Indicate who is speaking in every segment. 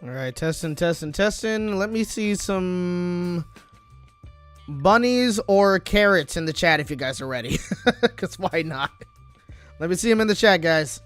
Speaker 1: All right, testing. Let me see some bunnies or carrots in the chat if you guys are ready. Because why not? Let me see them in the chat, guys.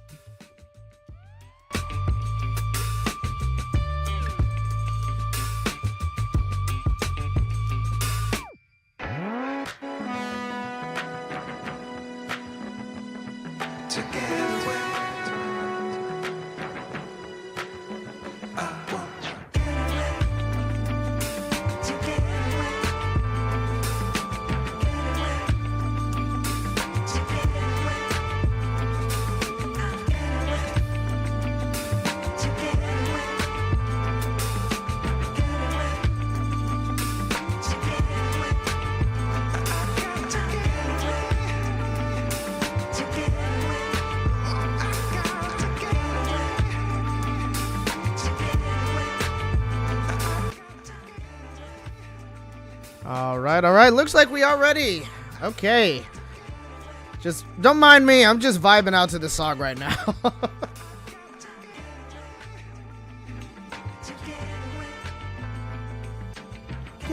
Speaker 1: All right. Looks like we are ready. Okay. Just don't mind me. I'm just vibing out to the song right now.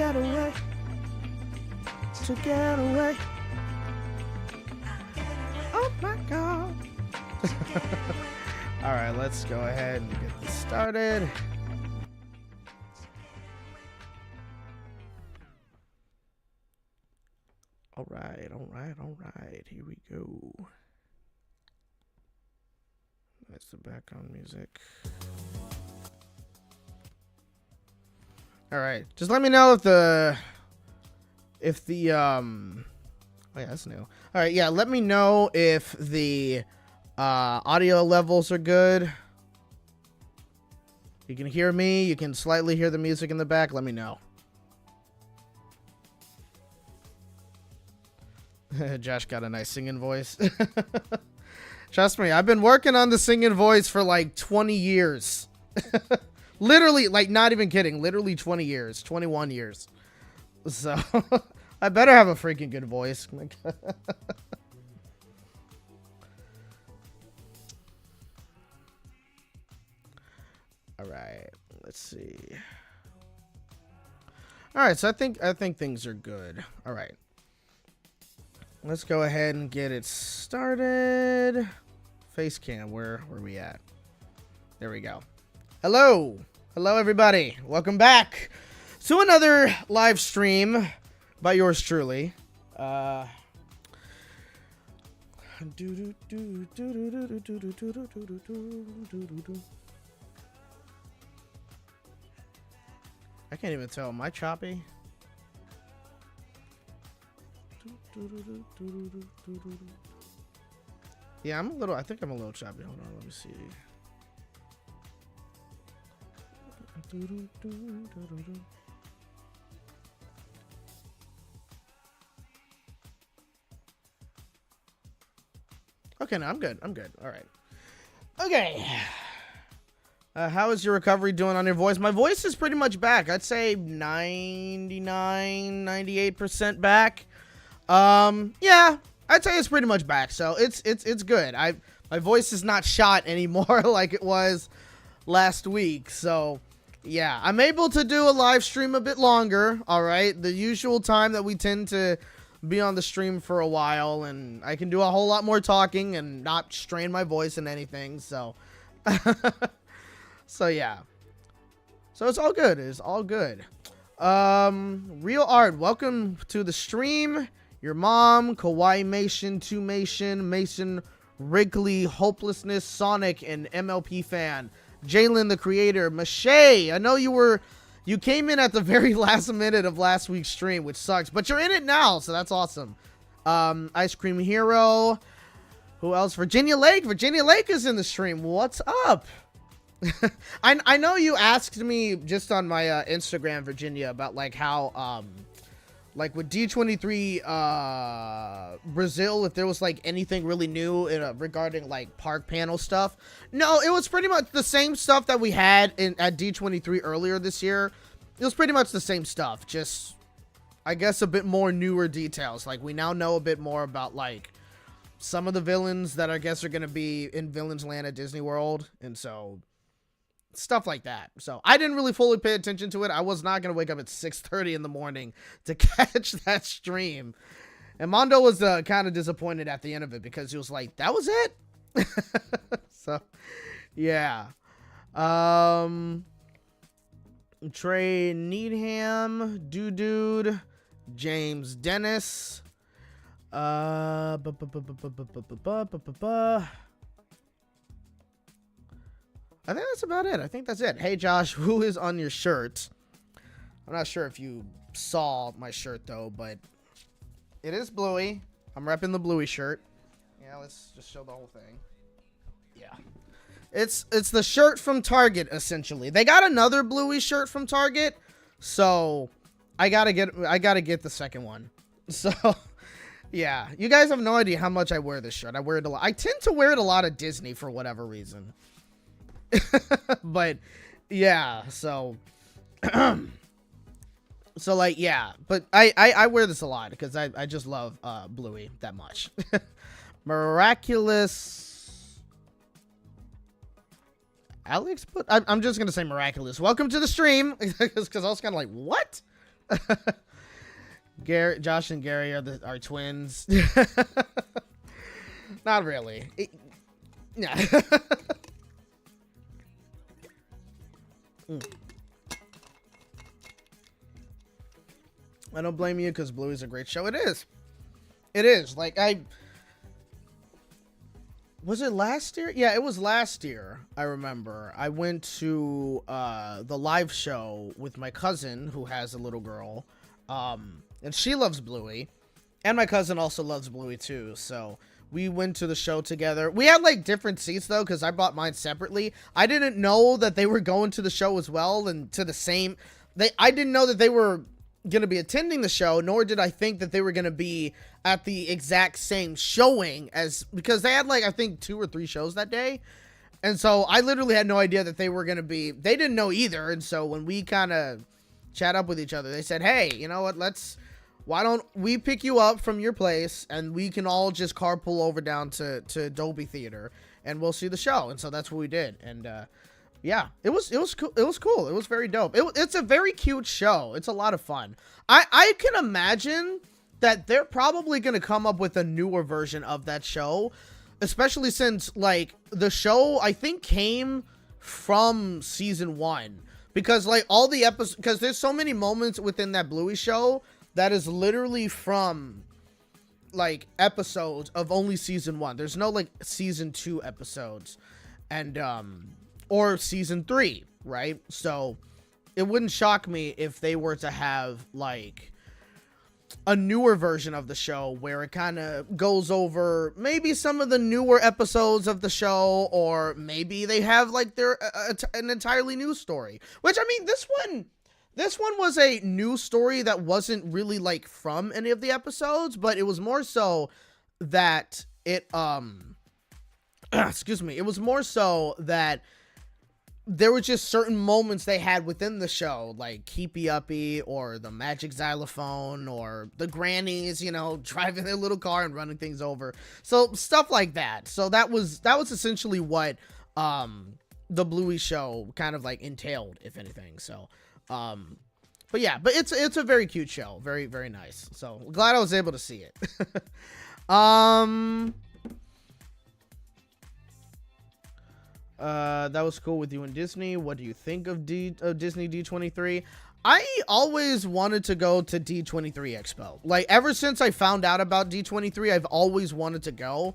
Speaker 1: get away. To get away. Oh my God. All right, let's go ahead and get this started. All right. Here we go. That's the background music. All right, just let me know if the oh yeah, that's new. All right, yeah, let me know if the audio levels are good. You can hear me. You can slightly hear the music in the back. Let me know. Josh got a nice singing voice. Trust me, I've been working on the singing voice for like 20 years. Literally, like, not even kidding. Literally 20 years. 21 years. So, I better have a freaking good voice. All right, let's see. All right, so I think things are good. All right, let's go ahead and get it started. Face cam, where are we at? There we go. Hello, everybody. Welcome back to another live stream by yours truly. I can't even tell. Am I choppy? Yeah, I think I'm a little choppy. Hold on, let me see. Okay, no, I'm good. All right. Okay. How is your recovery doing on your voice? My voice is pretty much back. I'd say 99, 98% back. Yeah, I'd say it's pretty much back. So it's good. My voice is not shot anymore like it was last week. So yeah, I'm able to do a live stream a bit longer. All right, the usual time that we tend to be on the stream for a while, and I can do a whole lot more talking and not strain my voice and anything. So, so yeah, so it's all good. It's all good. Real Art, welcome to the stream. Your mom, Kawaii Mason, 2 Mason, Wrigley, Hopelessness, Sonic, and MLP fan. Jalen, the creator, Mache. I know you came in at the very last minute of last week's stream, which sucks, but you're in it now, so that's awesome. Ice Cream Hero. Who else? Virginia Lake. Virginia Lake is in the stream. What's up? I know you asked me just on my Instagram, Virginia, about like how like with D23 Brazil, if there was like anything really new regarding like park panel stuff. No, it was pretty much the same stuff that we had at D23 earlier this year. It was pretty much the same stuff, just I guess a bit more newer details. Like we now know a bit more about like some of the villains that I guess are going to be in Villains Land at Disney World, and so stuff like that. So I didn't really fully pay attention to it. I was not going to wake up at 6:30 in the morning to catch that stream. And Mondo was kind of disappointed at the end of it because he was like, that was it? So, yeah. Trey Needham, Dude, James Dennis. I think that's about it. I think that's it. Hey, Josh, who is on your shirt? I'm not sure if you saw my shirt, though, but it is Bluey. I'm repping the Bluey shirt. Yeah, let's just show the whole thing. Yeah. It's the shirt from Target, essentially. They got another Bluey shirt from Target, so I gotta get the second one. So, yeah. You guys have no idea how much I wear this shirt. I wear it a lot. I tend to wear it a lot at Disney for whatever reason. But yeah, so so like yeah, but I wear this a lot because I just love Bluey that much. Miraculous Alex, but I'm just gonna say Miraculous. Welcome to the stream because I was kind of like, what? Josh and Gary are twins. Not really. Yeah. I don't blame you because Bluey's a great show. It is. It is. Like, was it last year? Yeah, it was last year. I remember. I went to the live show with my cousin who has a little girl. And she loves Bluey. And my cousin also loves Bluey too. So we went to the show together. We had like different seats though, because I bought mine separately. I didn't know that they were going to the show as well and to the same. I didn't know that they were going to be attending the show, nor did I think that they were going to be at the exact same showing as, because they had like, I think 2 or 3 shows that day. And so I literally had no idea that they were going to be, they didn't know either. And so when we kind of chat up with each other, they said, hey, you know what, why don't we pick you up from your place and we can all just carpool over down to Dolby Theater and we'll see the show. And so that's what we did. And, yeah, it was cool. It was cool. It was very dope. It's a very cute show. It's a lot of fun. I can imagine that they're probably going to come up with a newer version of that show, especially since like the show I think came from season 1, because like all the episodes, because there's so many moments within that Bluey show that is literally from like episodes of only season 1. There's no like season 2 episodes and or season 3, right? So it wouldn't shock me if they were to have like a newer version of the show where it kind of goes over maybe some of the newer episodes of the show, or maybe they have like an entirely new story, which I mean, this one was a new story that wasn't really like from any of the episodes, but it was more so that it excuse me, it was more so that there were just certain moments they had within the show, like Keepy Uppy or the magic xylophone or the grannies, you know, driving their little car and running things over. So stuff like that. So that was essentially what the Bluey show kind of like entailed, if anything. So but yeah, but it's a very cute show. Very, very nice. So glad I was able to see it. That was cool with you and Disney. What do you think of Disney D23? I always wanted to go to D23 Expo. Like, ever since I found out about D23, I've always wanted to go.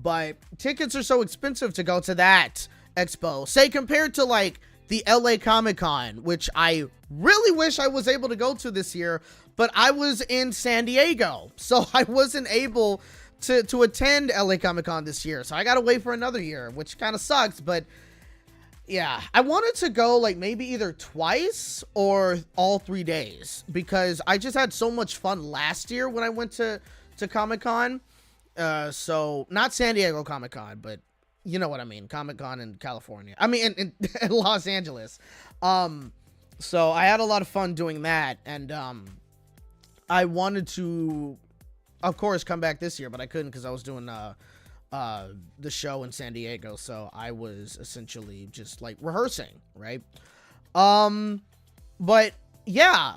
Speaker 1: But tickets are so expensive to go to that expo. Say, compared to, like, the LA Comic-Con, which I really wish I was able to go to this year. But I was in San Diego, so I wasn't able to attend LA Comic-Con this year, so I gotta wait for another year, which kind of sucks. But yeah, I wanted to go like maybe either twice or all 3 days, because I just had so much fun last year when I went to Comic-Con. So not San Diego Comic-Con, but you know what I mean, Comic-Con in California, I mean in Los Angeles. So I had a lot of fun doing that, and I wanted to, of course, come back this year, but I couldn't because I was doing the show in San Diego, so I was essentially just like rehearsing, right? But yeah,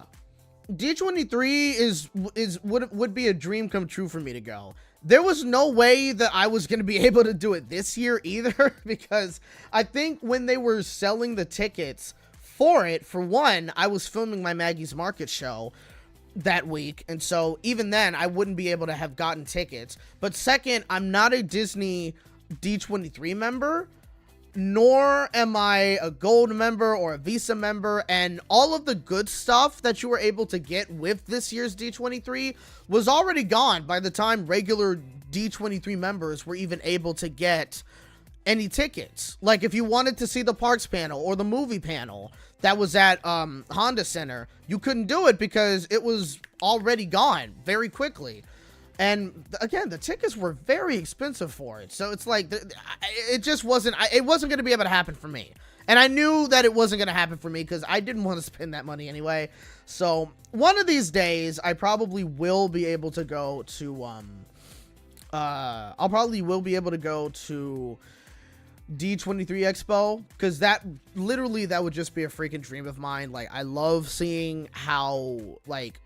Speaker 1: D23 would be a dream come true for me to go. There was no way that I was going to be able to do it this year either, because I think when they were selling the tickets for it, for one, I was filming my Maggie's Market show that week, and so even then I wouldn't be able to have gotten tickets. But second, I'm not a Disney D23 member, nor am I a gold member or a Visa member, and all of the good stuff that you were able to get with this year's D23 was already gone by the time regular D23 members were even able to get any tickets. Like, if you wanted to see the parks panel or the movie panel that was at Honda Center, you couldn't do it because it was already gone very quickly. And again, the tickets were very expensive for it. So it's like, it just wasn't, it wasn't going to be able to happen for me. And I knew that it wasn't going to happen for me because I didn't want to spend that money anyway. So one of these days, I probably will be able to go to, D23 Expo, because that literally that would just be a freaking dream of mine. Like, I love seeing how like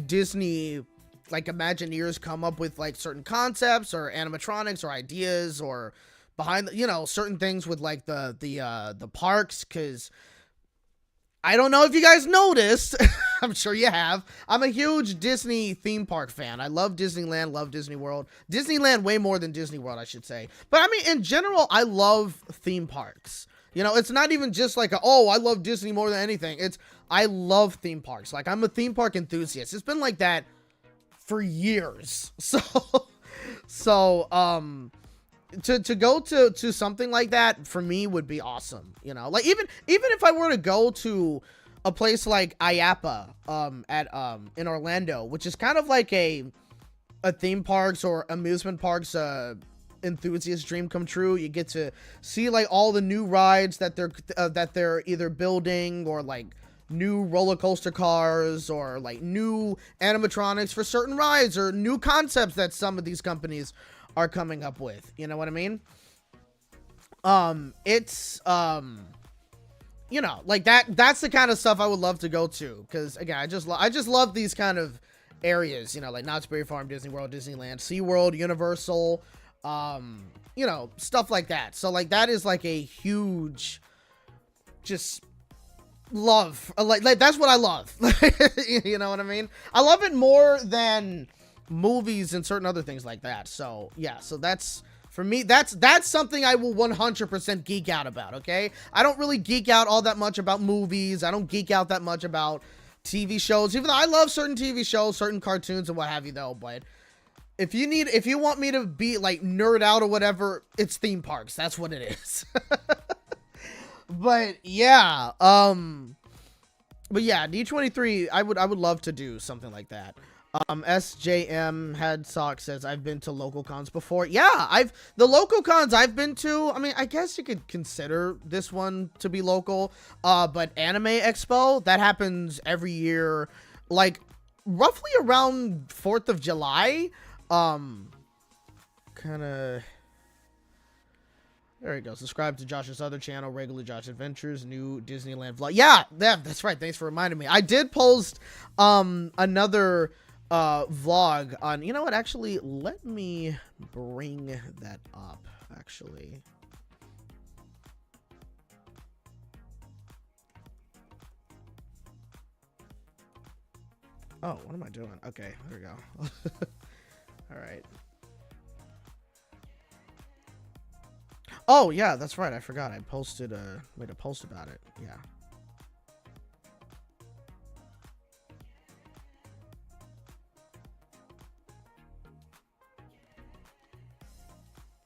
Speaker 1: Disney like Imagineers come up with like certain concepts or animatronics or ideas or behind the, you know, certain things with like the parks, because I don't know if you guys noticed. I'm sure you have. I'm a huge Disney theme park fan. I love Disneyland, love Disney World. Disneyland way more than Disney World, I should say. But I mean, in general, I love theme parks. You know, it's not even just like, oh, I love Disney more than anything. It's, I love theme parks. Like, I'm a theme park enthusiast. It's been like that for years. To go to something like that for me would be awesome, you know. Like even if I were to go to a place like IAAPA in Orlando, which is kind of like a theme parks or amusement parks enthusiast dream come true. You get to see like all the new rides that they're either building, or like new roller coaster cars, or like new animatronics for certain rides, or new concepts that some of these companies are coming up with, you know what I mean? It's you know, like that's the kind of stuff I would love to go to, because again, I just love these kind of areas, you know, like Knott's Berry Farm, Disney World, Disneyland, SeaWorld, Universal, you know, stuff like that. So like that is like a huge just love, like that's what I love. You know what I mean? I love it more than movies and certain other things like that. So yeah, so that's for me, that's something I will 100% geek out about. Okay, I don't really geek out all that much about movies. I don't geek out that much about TV shows, even though I love certain TV shows, certain cartoons and what have you though. But if you want me to be like nerd out or whatever, it's theme parks. That's what it is. But yeah, D23, I would love to do something like that. SJM Hadsock says, I've been to local cons before. Yeah, the local cons I've been to, I mean, I guess you could consider this one to be local. But Anime Expo, that happens every year, like roughly around 4th of July. Kind of, there you go. Subscribe to Josh's other channel, Regular Josh Adventures, new Disneyland vlog. Yeah, that's right. Thanks for reminding me. I did post another vlog on, you know what, actually let me bring that up. Actually, oh, what am I doing? Okay, there we go. All right. Oh yeah, that's right, I forgot I posted made a post about it. Yeah.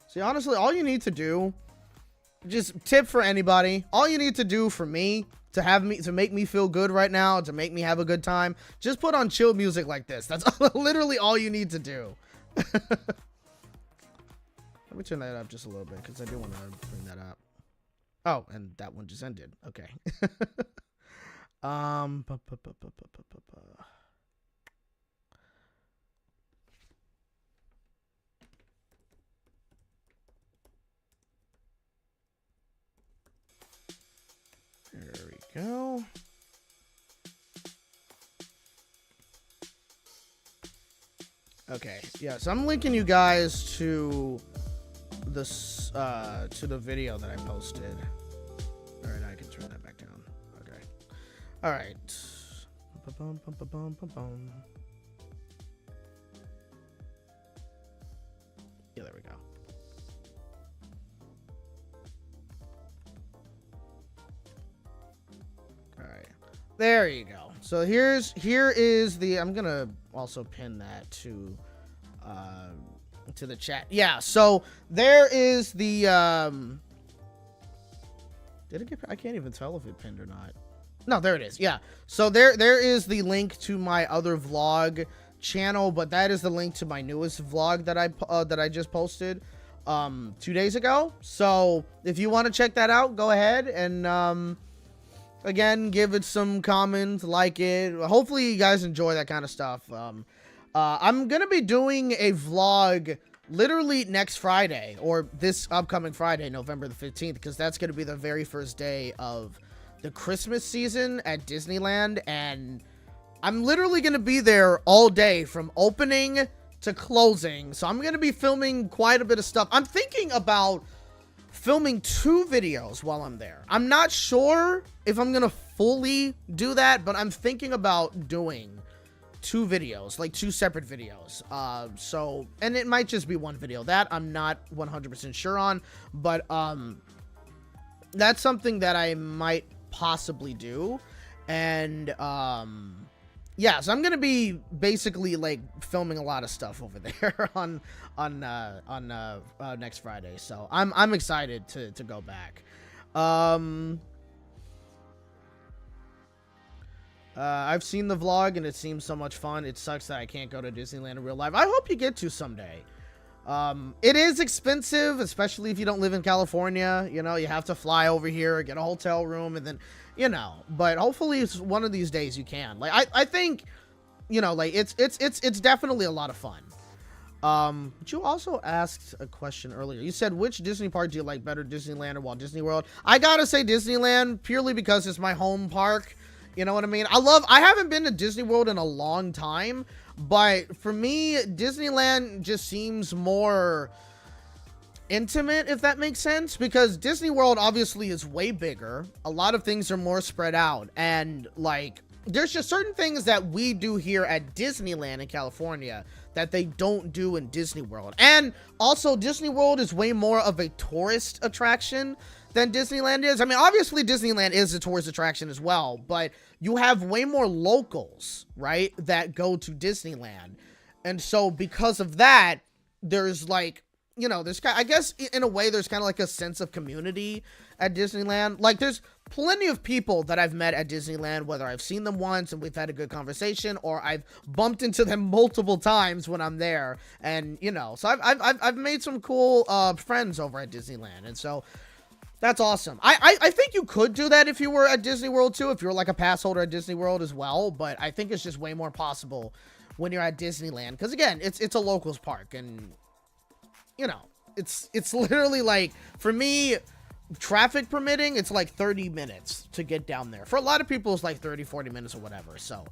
Speaker 1: See, honestly, all you need to do, just tip for anybody, all you need to do for me, to make me feel good right now, to make me have a good time, just put on chill music like this. That's literally all you need to do. Let me turn that up just a little bit, because I do want to bring that up. Oh, and that one just ended. Okay. There we go. Okay, yeah, so I'm linking you guys to this to the video that I posted. All right, I can turn that back down. Okay. All right. Yeah, there we go. There you go. So here is the, I'm gonna also pin that to the chat. Yeah, so there is the did it get, I can't even tell if it pinned or not. No, there it is. Yeah. So there is the link to my other vlog channel, but that is the link to my newest vlog that I just posted 2 days ago. So if you want to check that out, go ahead and again, give it some comments, like it. Hopefully you guys enjoy that kind of stuff. I'm gonna be doing a vlog literally next Friday, or this upcoming Friday, November the 15th, because that's going to be the very first day of the Christmas season at Disneyland, and I'm literally going to be there all day from opening to closing, so I'm going to be filming quite a bit of stuff. I'm thinking about filming 2 videos while I'm there. I'm not sure if I'm going to fully do that, but I'm thinking about doing 2 videos, like 2 separate videos. So, and it might just be 1 video. That I'm not 100% sure on, but that's something that I might possibly do. And yeah, so I'm gonna be basically like filming a lot of stuff over there on next Friday. So I'm excited to go back. I've seen the vlog and it seems so much fun. It sucks that I can't go to Disneyland in real life. I hope you get to someday. It is expensive, especially if you don't live in California. You know, you have to fly over here, get a hotel room, and then, you know, but hopefully it's one of these days you can. Like, I think, you know, like, it's definitely a lot of fun. But you also asked a question earlier. You said, which Disney park do you like better, Disneyland or Walt Disney World? I gotta say Disneyland, purely because it's my home park. You know what I mean? I haven't been to Disney World in a long time, but for me, Disneyland just seems more intimate, if that makes sense, because Disney World obviously is way bigger. A lot of things are more spread out, and like, there's just certain things that we do here at Disneyland in California that they don't do in Disney World. And also, Disney World is way more of a tourist attraction than Disneyland is. I mean, obviously Disneyland is a tourist attraction as well, but you have way more locals, right, that go to Disneyland. And so because of that, there's like, you know, there's, I guess in a way there's kind of like a sense of community at Disneyland. Like, there's plenty of people that I've met at Disneyland, whether I've seen them once and we've had a good conversation, or I've bumped into them multiple times when I'm there. And, you know, so I've made some cool friends over at Disneyland. And so that's awesome. I think you could do that if you were at Disney World too, if you were like a pass holder at Disney World as well, but I think it's just way more possible when you're at Disneyland, because again, it's a locals park, and you know, it's literally like, for me, traffic permitting, it's like 30 minutes to get down there. For a lot of people, it's like 30-40 minutes or whatever. So,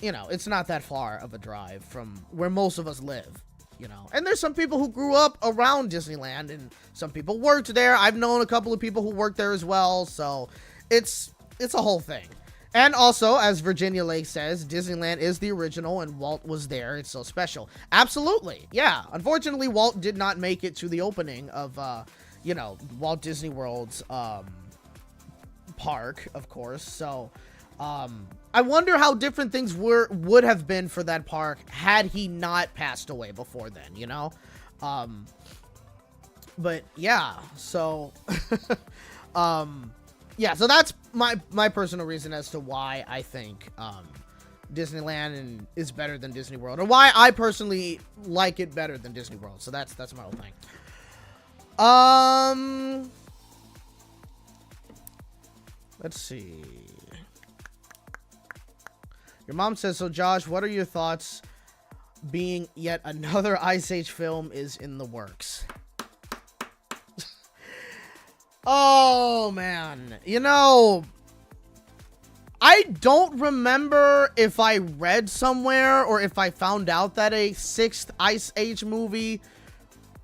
Speaker 1: you know, it's not that far of a drive from where most of us live. You know, and there's some people who grew up around Disneyland, and some people worked there. I've known a couple of people who worked there as well, so it's a whole thing. And also, as Virginia Lake says, Disneyland is the original, and Walt was there. It's so special. Absolutely, yeah. Unfortunately, Walt did not make it to the opening of, you know, Walt Disney World's park, of course. So, I wonder how different things would have been for that park had he not passed away before then, you know? But yeah, so, yeah, so that's my personal reason as to why I think, Disneyland is better than Disney World, or why I personally like it better than Disney World. So that's my whole thing. Let's see. Your mom says, so Josh, what are your thoughts being yet another Ice Age film is in the works? Oh, man. You know, I don't remember if I read somewhere or if I found out that a 6th Ice Age movie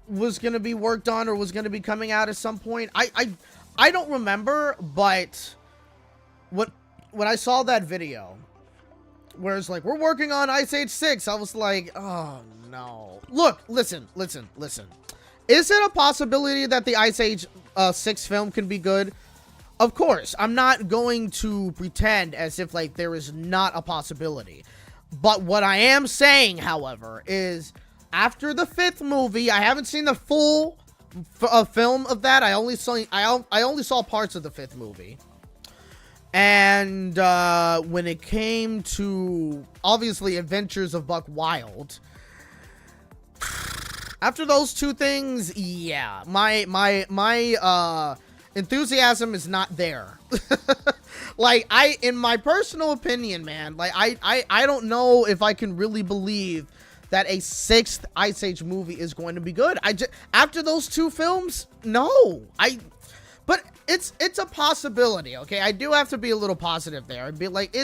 Speaker 1: was going to be worked on or was going to be coming out at some point. I don't remember, but when I saw that video where it's like, we're working on Ice Age 6, I was like, oh no. Look, listen. Is it a possibility that the Ice Age 6 film can be good? Of course. I'm not going to pretend as if like there is not a possibility. But what I am saying, however, is after the 5th movie, I haven't seen the full film of that. I only saw parts of the 5th movie. And when it came to, obviously, Adventures of Buck Wild, after those 2 things, yeah, my enthusiasm is not there. Like, in my personal opinion, man, like, I don't know if I can really believe that a 6th Ice Age movie is going to be good. After those 2 films, no. But it's a possibility, okay? I do have to be a little positive there and be like,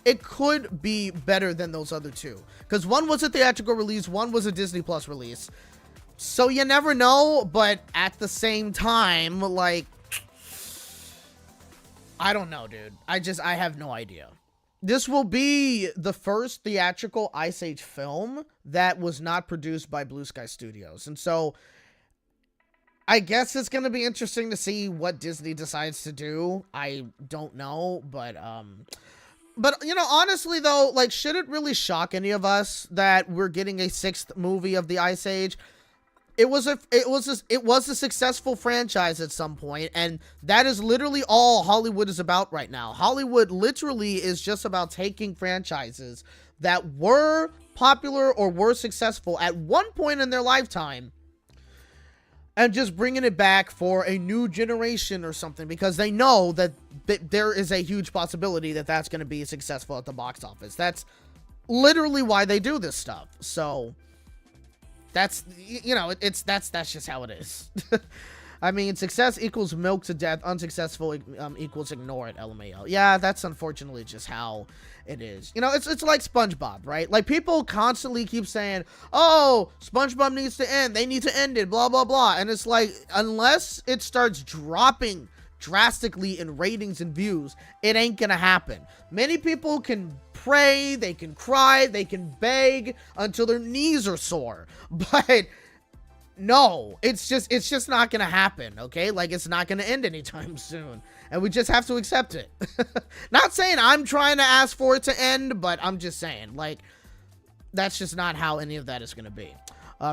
Speaker 1: it could be better than those other 2. Because one was a theatrical release, one was a Disney Plus release. So you never know, but at the same time, like, I don't know, dude. I have no idea. This will be the first theatrical Ice Age film that was not produced by Blue Sky Studios. And so I guess it's going to be interesting to see what Disney decides to do. I don't know, but you know, honestly though, like, should it really shock any of us that we're getting a 6th movie of the Ice Age? It was a successful franchise at some point, and that is literally all Hollywood is about right now. Hollywood literally is just about taking franchises that were popular or were successful at one point in their lifetime and just bringing it back for a new generation or something, because they know that there is a huge possibility that that's going to be successful at the box office. That's literally why they do this stuff. So that's, you know, that's just how it is. I mean, success equals milk to death. Unsuccessful equals ignore it. LMAO. Yeah, that's unfortunately just how it is. You know, it's like SpongeBob, right? Like, people constantly keep saying, oh, SpongeBob needs to end. They need to end it, blah, blah, blah. And it's like, unless it starts dropping drastically in ratings and views, it ain't gonna happen. Many people can pray, they can cry, they can beg until their knees are sore, but no, it's just not gonna happen, okay? Like, it's not gonna end anytime soon, and we just have to accept it. Not saying I'm trying to ask for it to end, but I'm just saying, like, that's just not how any of that is gonna be.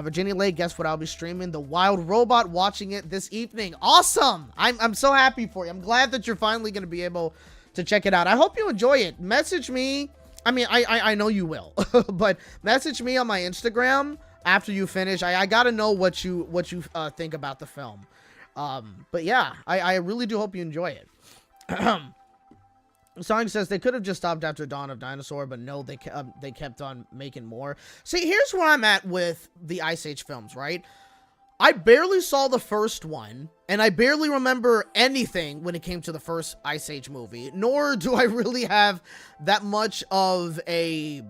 Speaker 1: Virginia Lake, guess what? I'll be streaming The Wild Robot, watching it this evening. Awesome! I'm so happy for you. I'm glad that you're finally gonna be able to check it out. I hope you enjoy it. Message me. I mean, I know you will, but message me on my Instagram after you finish. I gotta know what you think about the film. But yeah, I really do hope you enjoy it. Sonic says they could have just stopped after Dawn of Dinosaur, but no, they kept on making more. See, here's where I'm at with the Ice Age films, right? I barely saw the first one, and I barely remember anything when it came to the first Ice Age movie, nor do I really have that much of a,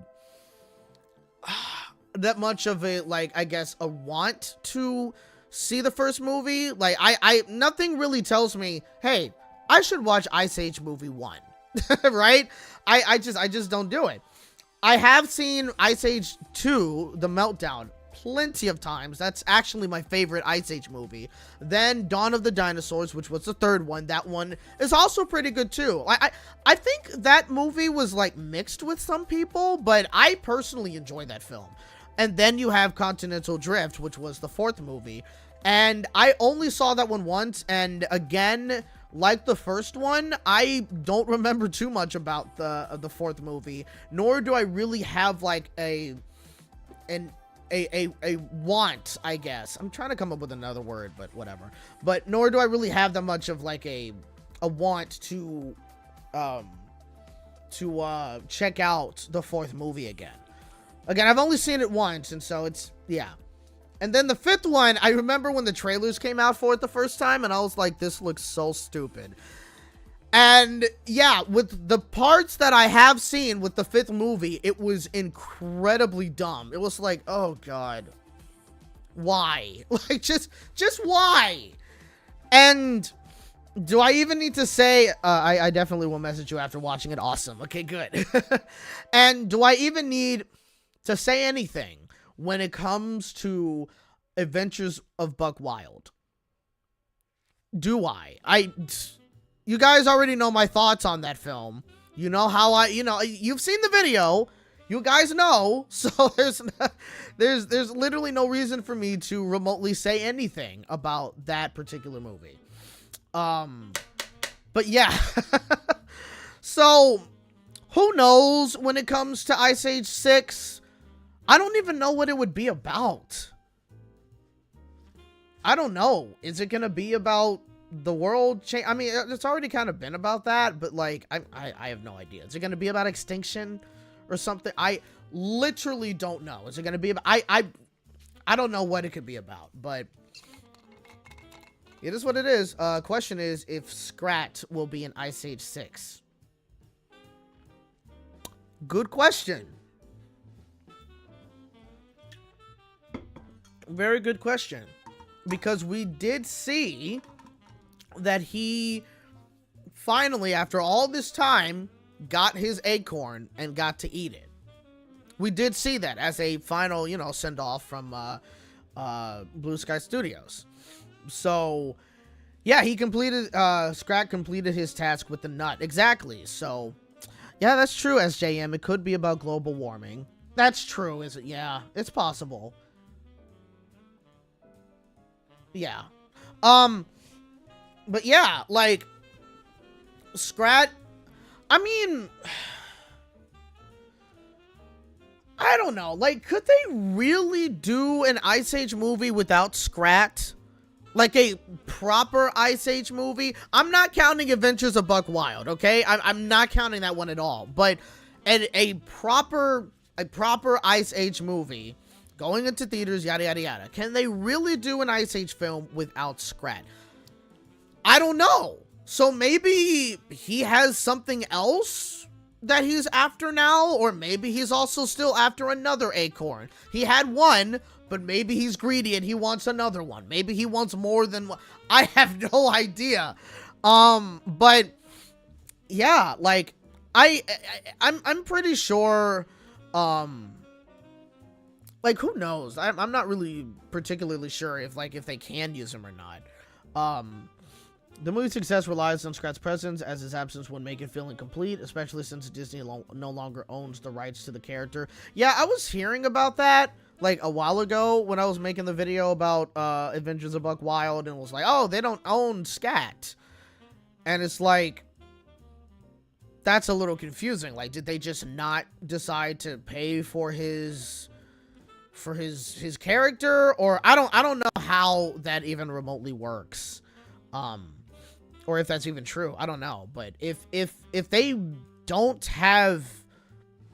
Speaker 1: like, I guess, a want to see the first movie. Like, nothing really tells me, hey, I should watch Ice Age movie 1, right? I just don't do it. I have seen Ice Age 2, The Meltdown, plenty of times. That's actually my favorite Ice Age movie. Then Dawn of the Dinosaurs, which was the third one. That one is also pretty good too. I think that movie was like mixed with some people, but I personally enjoy that film. And then you have Continental Drift, which was the fourth movie, and I only saw that one once, and again, like the first one, I don't remember too much about the fourth movie, nor do I really have like a want, I guess. I'm trying to come up with another word, but whatever. But nor do I really have that much of like a want to check out the fourth movie again. Again, I've only seen it once, and so it's, yeah. And then the fifth one, I remember when the trailers came out for it the first time, and I was like, this looks so stupid. And yeah, with the parts that I have seen with the fifth movie, it was incredibly dumb. It was like, oh god, why? Like, just why? And do I even need to say, I definitely will message you after watching it. Awesome. Okay, good. And do I even need to say anything when it comes to Adventures of Buck Wild? Do I? You guys already know my thoughts on that film. You know how you've seen the video. You guys know. So there's literally no reason for me to remotely say anything about that particular movie. But yeah. So who knows when it comes to Ice Age 6? I don't even know what it would be about. I don't know. Is it going to be about the world change? I mean, it's already kind of been about that, but like, I have no idea. Is it going to be about extinction or something? Literally don't know. Is it going to be about... I don't know what it could be about, but it is what it is. Question is if Scrat will be in Ice Age 6. Good question. Very good question. Because we did see that he finally, after all this time, got his acorn and got to eat it. We did see that as a final, you know, send-off from Blue Sky Studios. So, yeah, he completed, Scrat completed his task with the nut. Exactly. So, yeah, that's true, SJM. It could be about global warming. That's true, is it? Yeah, it's possible. Yeah. But yeah, like, Scrat, I mean, I don't know. Like, could they really do an Ice Age movie without Scrat? Like a proper Ice Age movie? I'm not counting Adventures of Buck Wild, okay? I'm not counting that one at all. But a proper Ice Age movie, going into theaters, yada, yada, yada. Can they really do an Ice Age film without Scrat? I don't know. So maybe he has something else that he's after now, or maybe he's also still after another acorn. He had one, but maybe he's greedy and he wants another one. Maybe he wants more than one. I have no idea. But yeah, like I'm pretty sure, like, who knows? I'm not really particularly sure if they can use him or not. The movie's success relies on Scrat's presence, as his absence would make it feel incomplete, especially since Disney no longer owns the rights to the character. Yeah, I was hearing about that, like, a while ago when I was making the video about Adventures of Buck Wild, and was like, oh, they don't own Scat. And it's like, that's a little confusing. Like, did they just not decide to pay for his character? Or I don't know how that even remotely works. Or if that's even true, I don't know. But if they don't have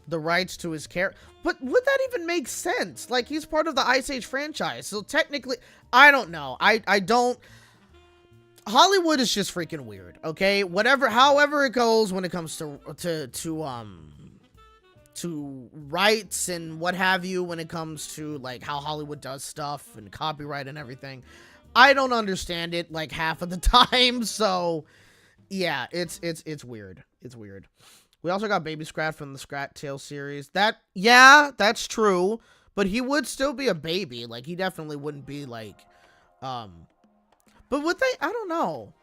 Speaker 1: the rights to his character, but would that even make sense? Like, he's part of the Ice Age franchise, so technically, I don't know. I don't. Hollywood is just freaking weird. Okay, however it goes when it comes to rights and what have you, when it comes to like how Hollywood does stuff and copyright and everything. I don't understand it like half of the time, so yeah, it's weird. It's weird. We also got Baby Scrat from the Scrat Tale series. Yeah, that's true, but he would still be a baby. Like, he definitely wouldn't be like, but would they? I don't know.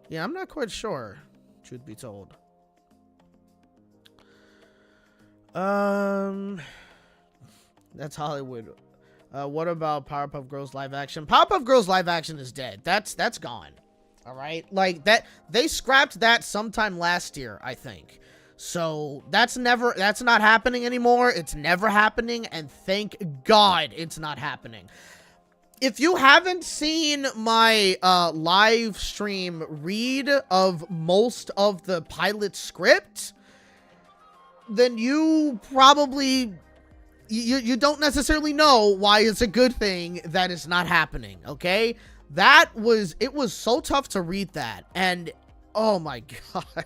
Speaker 1: Yeah, I'm not quite sure, truth be told. That's Hollywood. What about Powerpuff Girls live action? Powerpuff Girls live action is dead. That's gone. All right, like that. They scrapped that sometime last year, I think. So that's not happening anymore. It's never happening, and thank God it's not happening. If you haven't seen my live stream read of most of the pilot script, then you probably you don't necessarily know why it's a good thing that it's not happening. Okay, it was so tough to read that, and oh my God.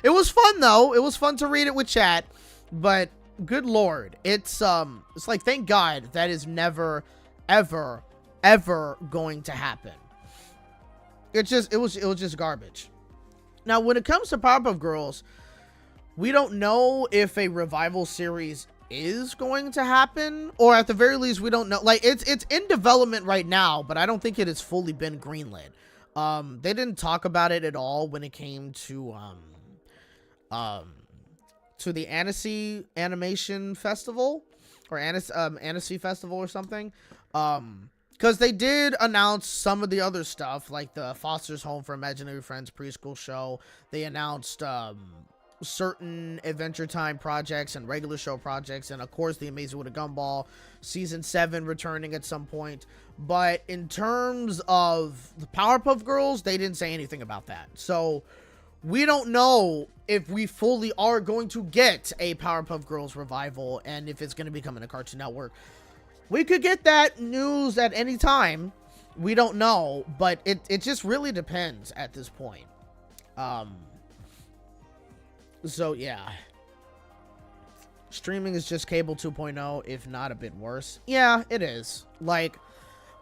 Speaker 1: It was fun though. It was fun to read it with chat, but good Lord, it's like, thank God that is never, ever, ever going to happen. It was just garbage. Now, when it comes to Powerpuff Girls, we don't know if a revival series is going to happen, or at the very least, we don't know. Like, it's in development right now, but I don't think it has fully been greenlit. They didn't talk about it at all when it came to the Annecy Animation Festival, or Annecy Festival or something. Because they did announce some of the other stuff, like the Foster's Home for Imaginary Friends preschool show. They announced certain Adventure Time projects and regular show projects, and of course the Amazing With a Gumball season 7 returning at some point. But in terms of the Powerpuff Girls, they didn't say anything about that. So we don't know if we fully are going to get a Powerpuff Girls revival and if it's going to be coming to Cartoon Network. We could get that news at any time. We don't know, but it just really depends at this point. So yeah. Streaming is just cable 2.0, if not a bit worse. Yeah, it is. Like,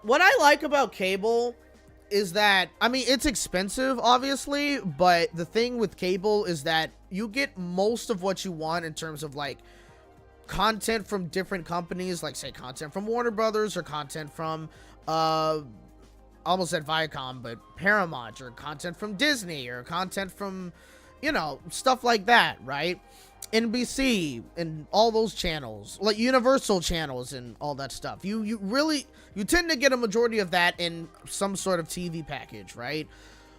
Speaker 1: what I like about cable is that, I mean, it's expensive, obviously, but the thing with cable is that you get most of what you want in terms of, like, content from different companies, like, say, content from Warner Brothers, or content from, almost said Viacom, but Paramount, or content from Disney, or content from, you know, stuff like that, right? NBC and all those channels, like Universal channels and all that stuff. You tend to get a majority of that in some sort of TV package, right?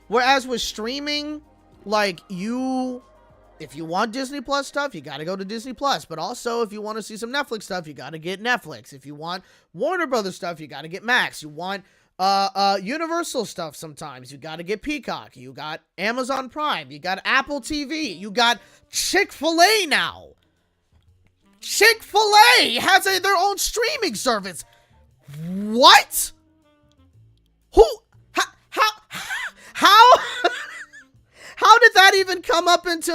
Speaker 1: Whereas with streaming, like, if you want Disney Plus stuff, you got to go to Disney Plus. But also, if you want to see some Netflix stuff, you got to get Netflix. If you want Warner Brothers stuff, you got to get Max. You want Universal stuff sometimes, you got to get Peacock. You got Amazon Prime. You got Apple TV. You got Chick-fil-A now. Chick-fil-A has their own streaming service. What? Who? How? How did that even come up into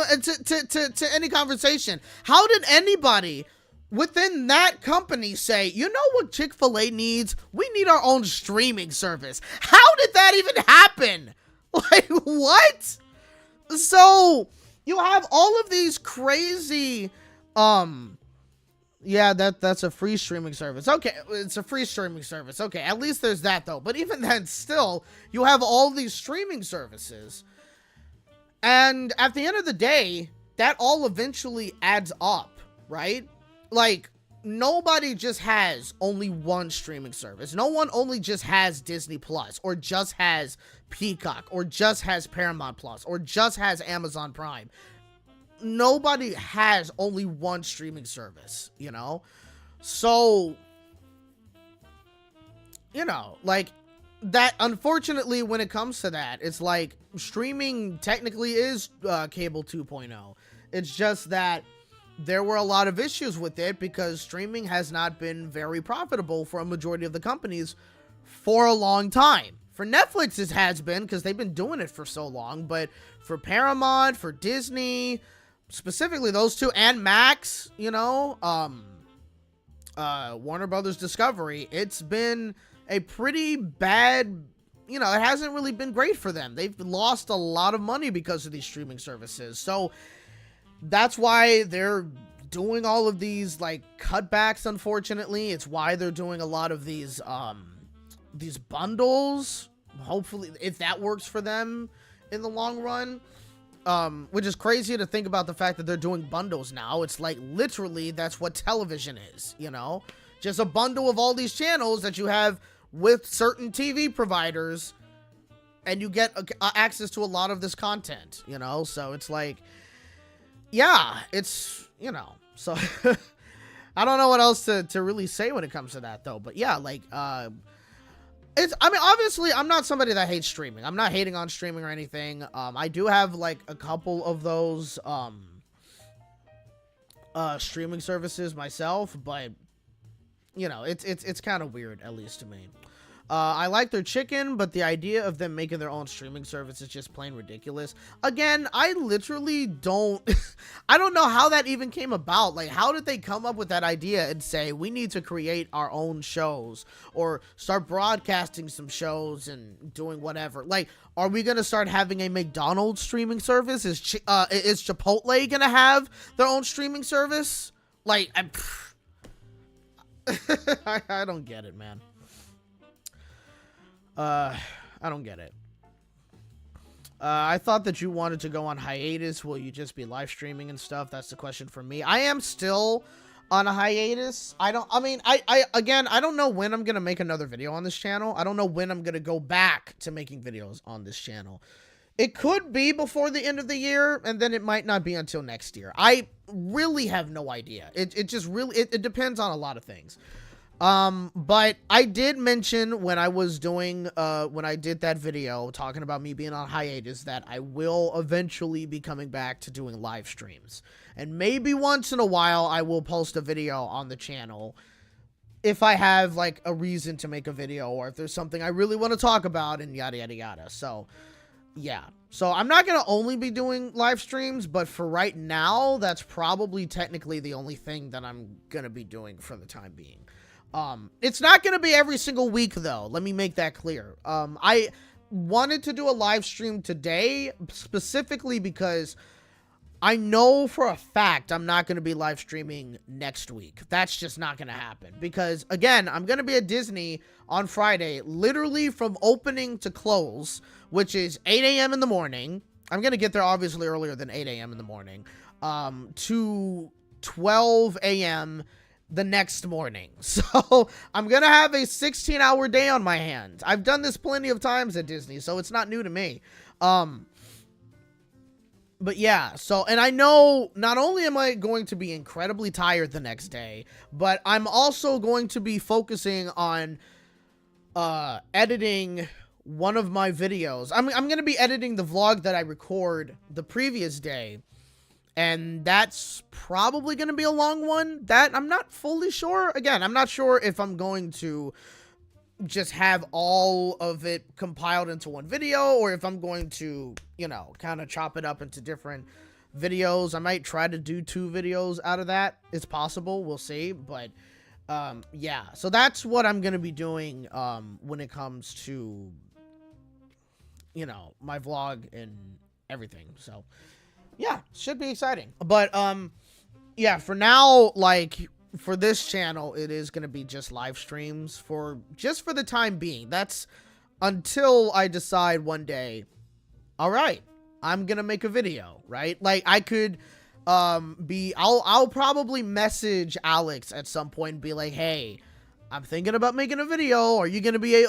Speaker 1: any conversation? How did anybody within that company say, you know what Chick-fil-A needs? We need our own streaming service. How did that even happen? Like, what? So, you have all of these crazy, yeah, that's a free streaming service. Okay, it's a free streaming service. Okay, at least there's that, though. But even then, still, you have all these streaming services. And at the end of the day, that all eventually adds up, right? Like, nobody just has only one streaming service. No one only just has Disney Plus, or just has Peacock, or just has Paramount Plus, or just has Amazon Prime. Nobody has only one streaming service, you know? So, you know, like, that, unfortunately, when it comes to that, it's like, streaming technically is cable 2.0. It's just that there were a lot of issues with it because streaming has not been very profitable for a majority of the companies for a long time. For Netflix, it has been because they've been doing it for so long, but for Paramount, for Disney, specifically those two, and Max, you know, Warner Brothers Discovery, it's been a pretty bad, you know, it hasn't really been great for them. They've lost a lot of money because of these streaming services. So that's why they're doing all of these, like, cutbacks, unfortunately. It's why they're doing a lot of these bundles. Hopefully, if that works for them in the long run. Which is crazy to think about the fact that they're doing bundles now. It's like, literally, that's what television is, you know? Just a bundle of all these channels that you have with certain TV providers, and you get access to a lot of this content, you know? So it's like, yeah, it's, you know, so I don't know what else to really say when it comes to that, though. But yeah, like, I mean, obviously, I'm not somebody that hates streaming. I'm not hating on streaming or anything. I do have, like, a couple of those, streaming services myself, but, you know, it's kind of weird, at least to me. I like their chicken, but the idea of them making their own streaming service is just plain ridiculous. Again, I literally don't, I don't know how that even came about. Like, how did they come up with that idea and say, we need to create our own shows, or start broadcasting some shows and doing whatever? Like, are we going to start having a McDonald's streaming service? Is Chipotle going to have their own streaming service? Like, I don't get it, man. I don't get it. I thought that you wanted to go on hiatus. Will you just be live streaming and stuff? That's the question for me. I am still on a hiatus. I don't know when I'm going to make another video on this channel. I don't know when I'm going to go back to making videos on this channel. It could be before the end of the year, and then it might not be until next year. I really have no idea. It just really, it depends on a lot of things. But I did mention when I was doing, when I did that video talking about me being on hiatus that I will eventually be coming back to doing live streams. And maybe once in a while I will post a video on the channel if I have like a reason to make a video or if there's something I really want to talk about and yada yada yada. So yeah, so I'm not gonna only be doing live streams, but for right now that's probably technically the only thing that I'm gonna be doing for the time being. It's not gonna be every single week though, let me make that clear. I wanted to do a live stream today specifically because I know for a fact I'm not going to be live streaming next week. That's just not going to happen because, again, I'm going to be at Disney on Friday, literally from opening to close, which is 8 a.m. in the morning. I'm going to get there obviously earlier than 8 a.m. in the morning, to 12 a.m. the next morning. So I'm going to have a 16-hour day on my hands. I've done this plenty of times at Disney, so it's not new to me. But yeah, so, and I know not only am I going to be incredibly tired the next day, but I'm also going to be focusing on editing one of my videos. I'm going to be editing the vlog that I record the previous day, and that's probably going to be a long one. That I'm not fully sure. Again, I'm not sure if I'm going to just have all of it compiled into one video or if I'm going to, you know, kind of chop it up into different videos. I might try to do 2 videos out of that. It's possible, we'll see. But yeah, so that's what I'm gonna be doing when it comes to, you know, my vlog and everything. So yeah, should be exciting. But yeah, for now, like, for this channel, it is going to be just live streams for the time being. That's until I decide one day, all right, I'm going to make a video, right? Like, I could I'll probably message Alex at some point and be like, hey, I'm thinking about making a video. Are you going to be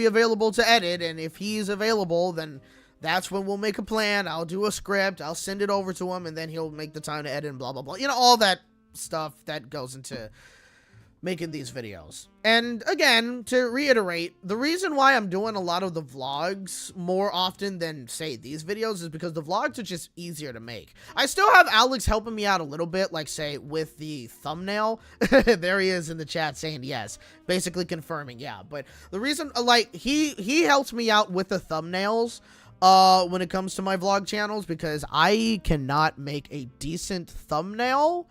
Speaker 1: available to edit? And if he's available, then that's when we'll make a plan. I'll do a script. I'll send it over to him, and then he'll make the time to edit and blah, blah, blah. You know, all that stuff that goes into making these videos. And again, to reiterate, the reason why I'm doing a lot of the vlogs more often than, say, these videos is because the vlogs are just easier to make. I still have Alex helping me out a little bit, like, say, with the thumbnail. There he is in the chat saying yes, basically confirming, yeah. But the reason, like, he helps me out with the thumbnails when it comes to my vlog channels, because I cannot make a decent thumbnail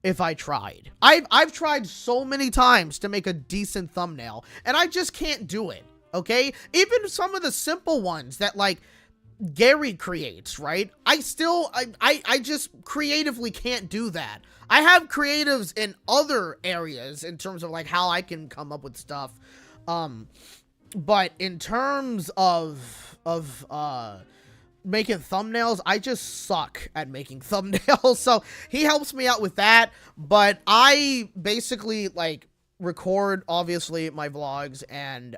Speaker 1: if I tried. I've tried so many times to make a decent thumbnail, and I just can't do it, okay? Even some of the simple ones that, like, Gary creates, right? I just creatively can't do that. I have creatives in other areas in terms of, like, how I can come up with stuff. But in terms of making thumbnails, I just suck at making thumbnails. So he helps me out with that, but I basically, like, record obviously my vlogs and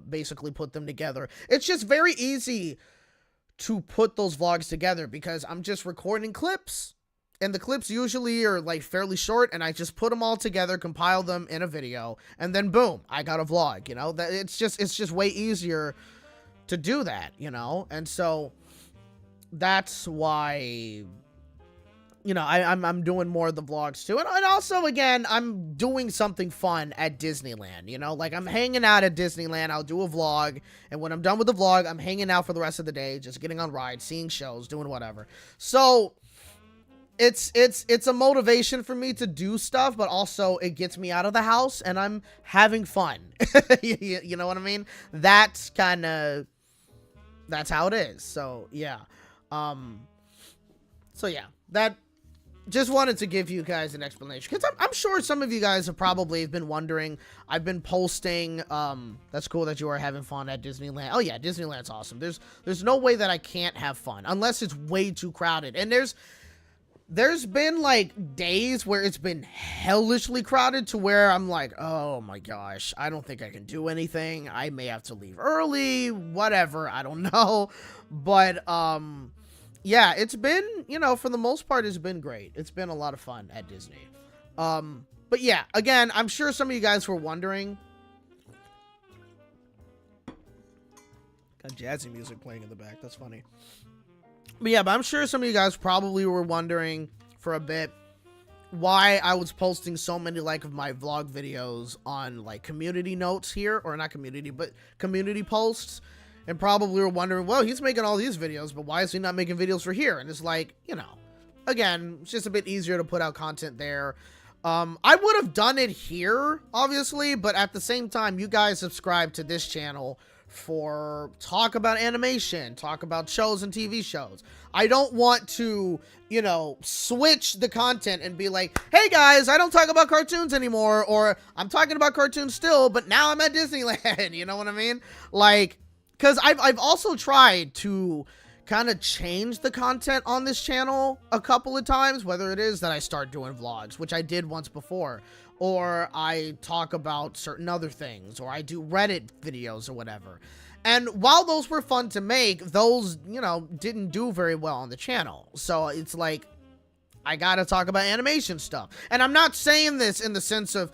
Speaker 1: basically put them together. It's just very easy to put those vlogs together because I'm just recording clips, and the clips usually are, like, fairly short, and I just put them all together, compile them in a video, and then boom, I got a vlog. You know, that it's just way easier to do that, you know. And so that's why, you know, I'm doing more of the vlogs too. And also, again, I'm doing something fun at Disneyland, you know, like, I'm hanging out at Disneyland. I'll do a vlog, and when I'm done with the vlog, I'm hanging out for the rest of the day, just getting on rides, seeing shows, doing whatever. So it's a motivation for me to do stuff, but also it gets me out of the house and I'm having fun. You know what I mean? That's how it is. So yeah. So yeah, that, just wanted to give you guys an explanation, because I'm sure some of you guys have probably been wondering. I've been posting, that's cool that you are having fun at Disneyland. Oh yeah, Disneyland's awesome. There's no way that I can't have fun unless it's way too crowded. And there's been, like, days where it's been hellishly crowded to where I'm like, oh my gosh, I don't think I can do anything. I may have to leave early, whatever, I don't know. But yeah, it's been, you know, for the most part, it's been great. It's been a lot of fun at Disney. But yeah, again, I'm sure some of you guys were wondering. Got jazzy music playing in the back. That's funny. But yeah, but I'm sure some of you guys probably were wondering for a bit why I was posting so many like of my vlog videos on like community notes here, or not community, but community posts, and probably were wondering, well, he's making all these videos, but why is he not making videos for here? And it's like, you know, again, it's just a bit easier to put out content there. I would have done it here, obviously, but at the same time, you guys subscribe to this channel for talk about animation, talk about shows and TV shows. I don't want to, you know, switch the content and be like, hey guys, I don't talk about cartoons anymore, or I'm talking about cartoons still, but now I'm at Disneyland. You know what I mean? Like, because I've also tried to kind of change the content on this channel a couple of times, whether it is that I start doing vlogs, which I did once before, or I talk about certain other things, or I do Reddit videos or whatever. And while those were fun to make, those, you know, didn't do very well on the channel. So it's like, I gotta talk about animation stuff. And I'm not saying this in the sense of,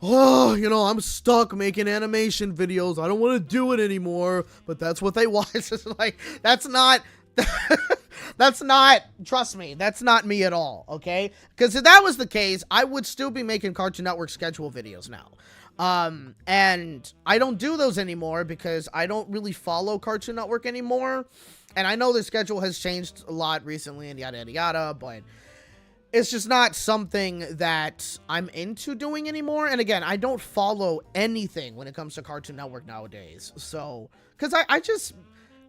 Speaker 1: oh, you know, I'm stuck making animation videos, I don't want to do it anymore, but that's what they watch. It's like, that's not, that's not, trust me, that's not me at all, okay? Because if that was the case, I would still be making Cartoon Network schedule videos now. And I don't do those anymore because I don't really follow Cartoon Network anymore. And I know the schedule has changed a lot recently and yada, yada, yada, but it's just not something that I'm into doing anymore. And again, I don't follow anything when it comes to Cartoon Network nowadays. So, because I just,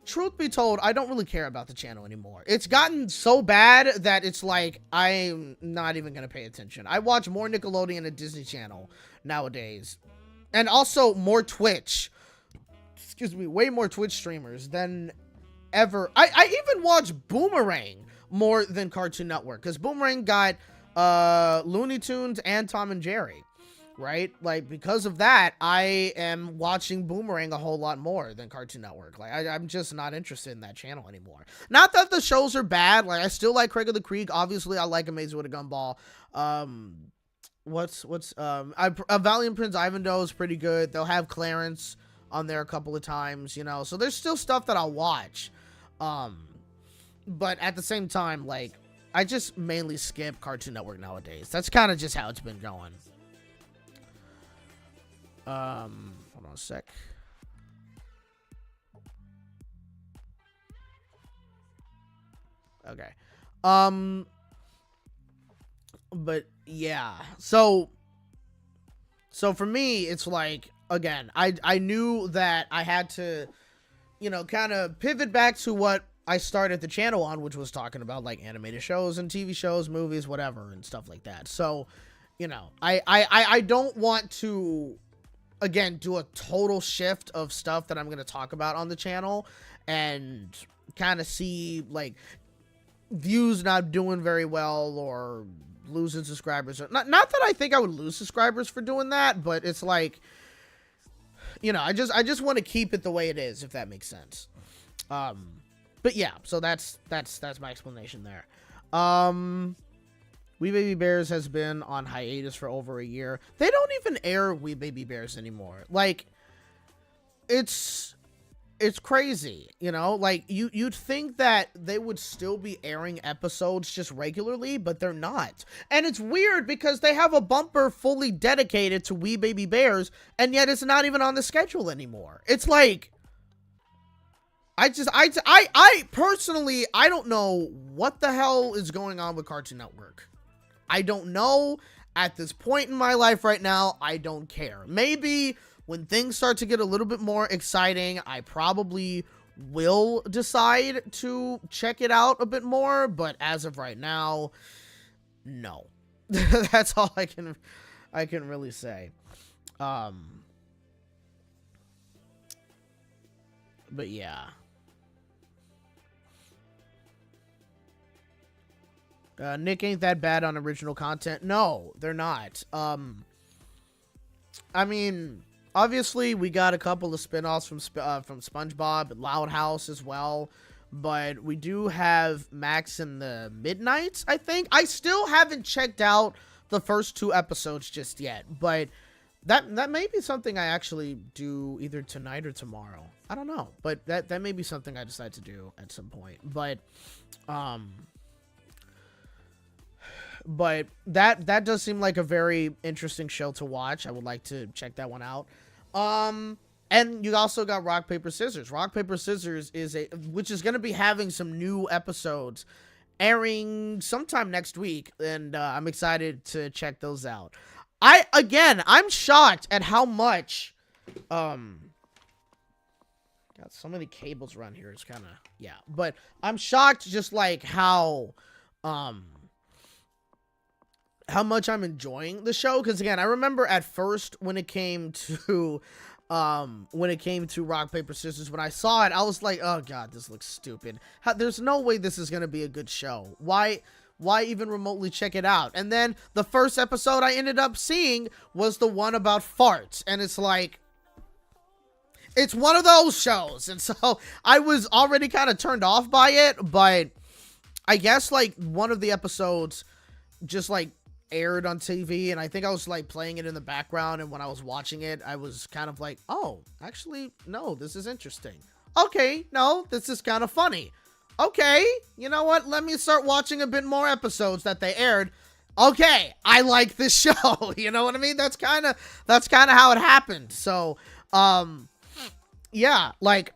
Speaker 1: truth be told, I don't really care about the channel anymore. It's gotten so bad that it's like, I'm not even going to pay attention. I watch more Nickelodeon and Disney Channel nowadays. And also more Twitch. Excuse me, way more Twitch streamers than ever. I even watch Boomerang more than Cartoon Network, because Boomerang got Looney Tunes and Tom and Jerry, right? Like, because of that, I am watching Boomerang a whole lot more than Cartoon Network. Like, I'm just not interested in that channel anymore. Not that the shows are bad. Like, I still like Craig of the Creek. Obviously, I like Amazing with a Gumball. Valiant Prince Ivanhoe is pretty good. They'll have Clarence on there a couple of times, you know, so there's still stuff that I'll watch. But at the same time, like, I just mainly skip Cartoon Network nowadays. That's kind of just how it's been going. Hold on a sec. Okay. But yeah, so for me, it's like, again, I knew that I had to, you know, kind of pivot back to what I started the channel on, which was talking about like animated shows and TV shows, movies, whatever, and stuff like that. So, you know, I don't want to, again, do a total shift of stuff that I'm going to talk about on the channel and kind of see like views not doing very well or losing subscribers. Not that I think I would lose subscribers for doing that, but it's like, you know, I just want to keep it the way it is, if that makes sense. But yeah, so that's my explanation there. We Baby Bears has been on hiatus for over a year. They don't even air We Baby Bears anymore. Like, it's crazy, you know? Like, you'd think that they would still be airing episodes just regularly, but they're not. And it's weird because they have a bumper fully dedicated to We Baby Bears, and yet it's not even on the schedule anymore. It's like, I personally, I don't know what the hell is going on with Cartoon Network. I don't know. At this point in my life right now, I don't care. Maybe when things start to get a little bit more exciting, I probably will decide to check it out a bit more. But as of right now, no. That's all I can really say. But yeah. Nick ain't that bad on original content. No, they're not. I mean, obviously we got a couple of spin-offs from SpongeBob and Loud House as well, but we do have Max and the Midnights, I think. I still haven't checked out the first 2 episodes just yet, but that may be something I actually do either tonight or tomorrow. I don't know, but that may be something I decide to do at some point. But that does seem like a very interesting show to watch. I would like to check that one out. And you also got Rock, Paper, Scissors. Rock, Paper, Scissors which is going to be having some new episodes airing sometime next week, and I'm excited to check those out. I'm shocked at how much, got so many cables around here. It's kind of, yeah, but I'm shocked just like how much I'm enjoying the show. Because again, I remember at first when it came to Rock, Paper, Scissors, when I saw it, I was like, oh god, this looks stupid. There's no way this is gonna be a good show. Why even remotely check it out? And then the first episode I ended up seeing was the one about farts, and it's like, it's one of those shows. And so I was already kind of turned off by it, but I guess like one of the episodes just like aired on TV, and I think I was like playing it in the background, and when I was watching it, I was kind of like, oh, actually, no, this is interesting. Okay, no, this is kind of funny. Okay, you know what? Let me start watching a bit more episodes that they aired. Okay, I like this show. You know what I mean? That's kind of how it happened. So, yeah, like,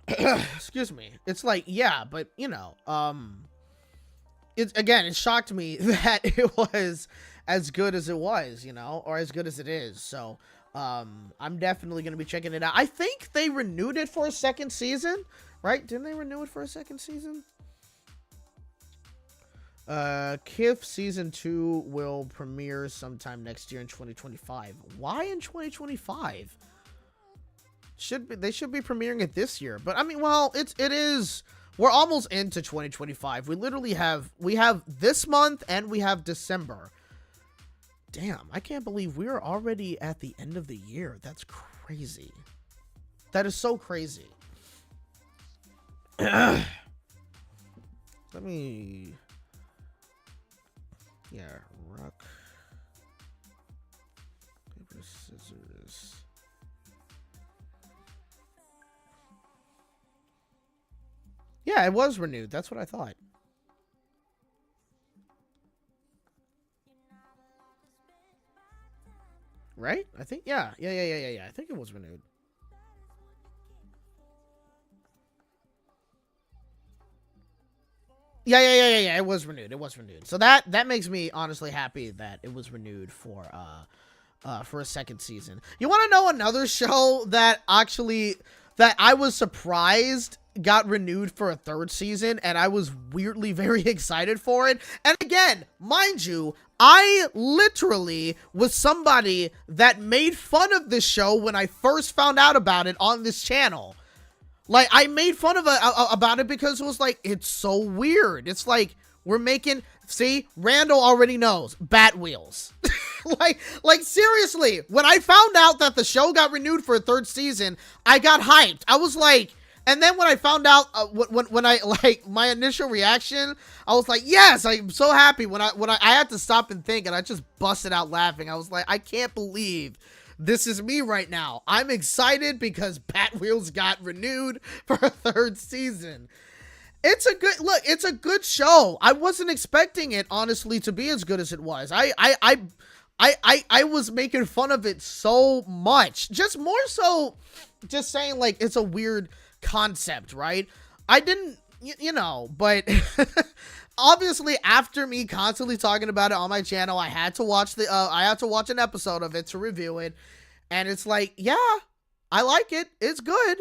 Speaker 1: excuse me. It's like, yeah, but you know, it shocked me that it was as good as it was, you know, or as good as it is. So, I'm definitely going to be checking it out. I think they renewed it for a second season, right? Didn't they renew it for a second season? KIF season 2 will premiere sometime next year in 2025. Why in 2025? They should be premiering it this year. But I mean, well, it is. We're almost into 2025. We have this month and we have December. Damn, I can't believe we're already at the end of the year. That's crazy. That is so crazy. Let me... Yeah, rock, paper, scissors. Yeah, it was renewed. That's what I thought. Right? I think, yeah. I think it was renewed. Yeah. It was renewed. So that makes me honestly happy that it was renewed for a second season. You want to know another show that I was surprised got renewed for a third season, and I was weirdly very excited for it? And again, mind you, I literally was somebody that made fun of this show when I first found out about it on this channel. Like, I made fun of about it because it was like, it's so weird. It's like, we're making, see, Randall already knows, Bat Wheels. like like when I found out that the show got renewed for a third season, I got hyped. I was like, and then when I found out, when I, like, my initial reaction, I was like, yes, I'm so happy. When I had to stop and think, and I just busted out laughing. I was like, I can't believe this is me right now. I'm excited because Bat Wheels got renewed for a third season. It's a good show. I wasn't expecting it, honestly, to be as good as it was. I was making fun of it so much. Just more so just saying, like, it's a weird concept, right? I didn't, you know, but obviously after me constantly talking about it on my channel, I had to watch an episode of it to review it, and it's like, yeah, I like it. It's good.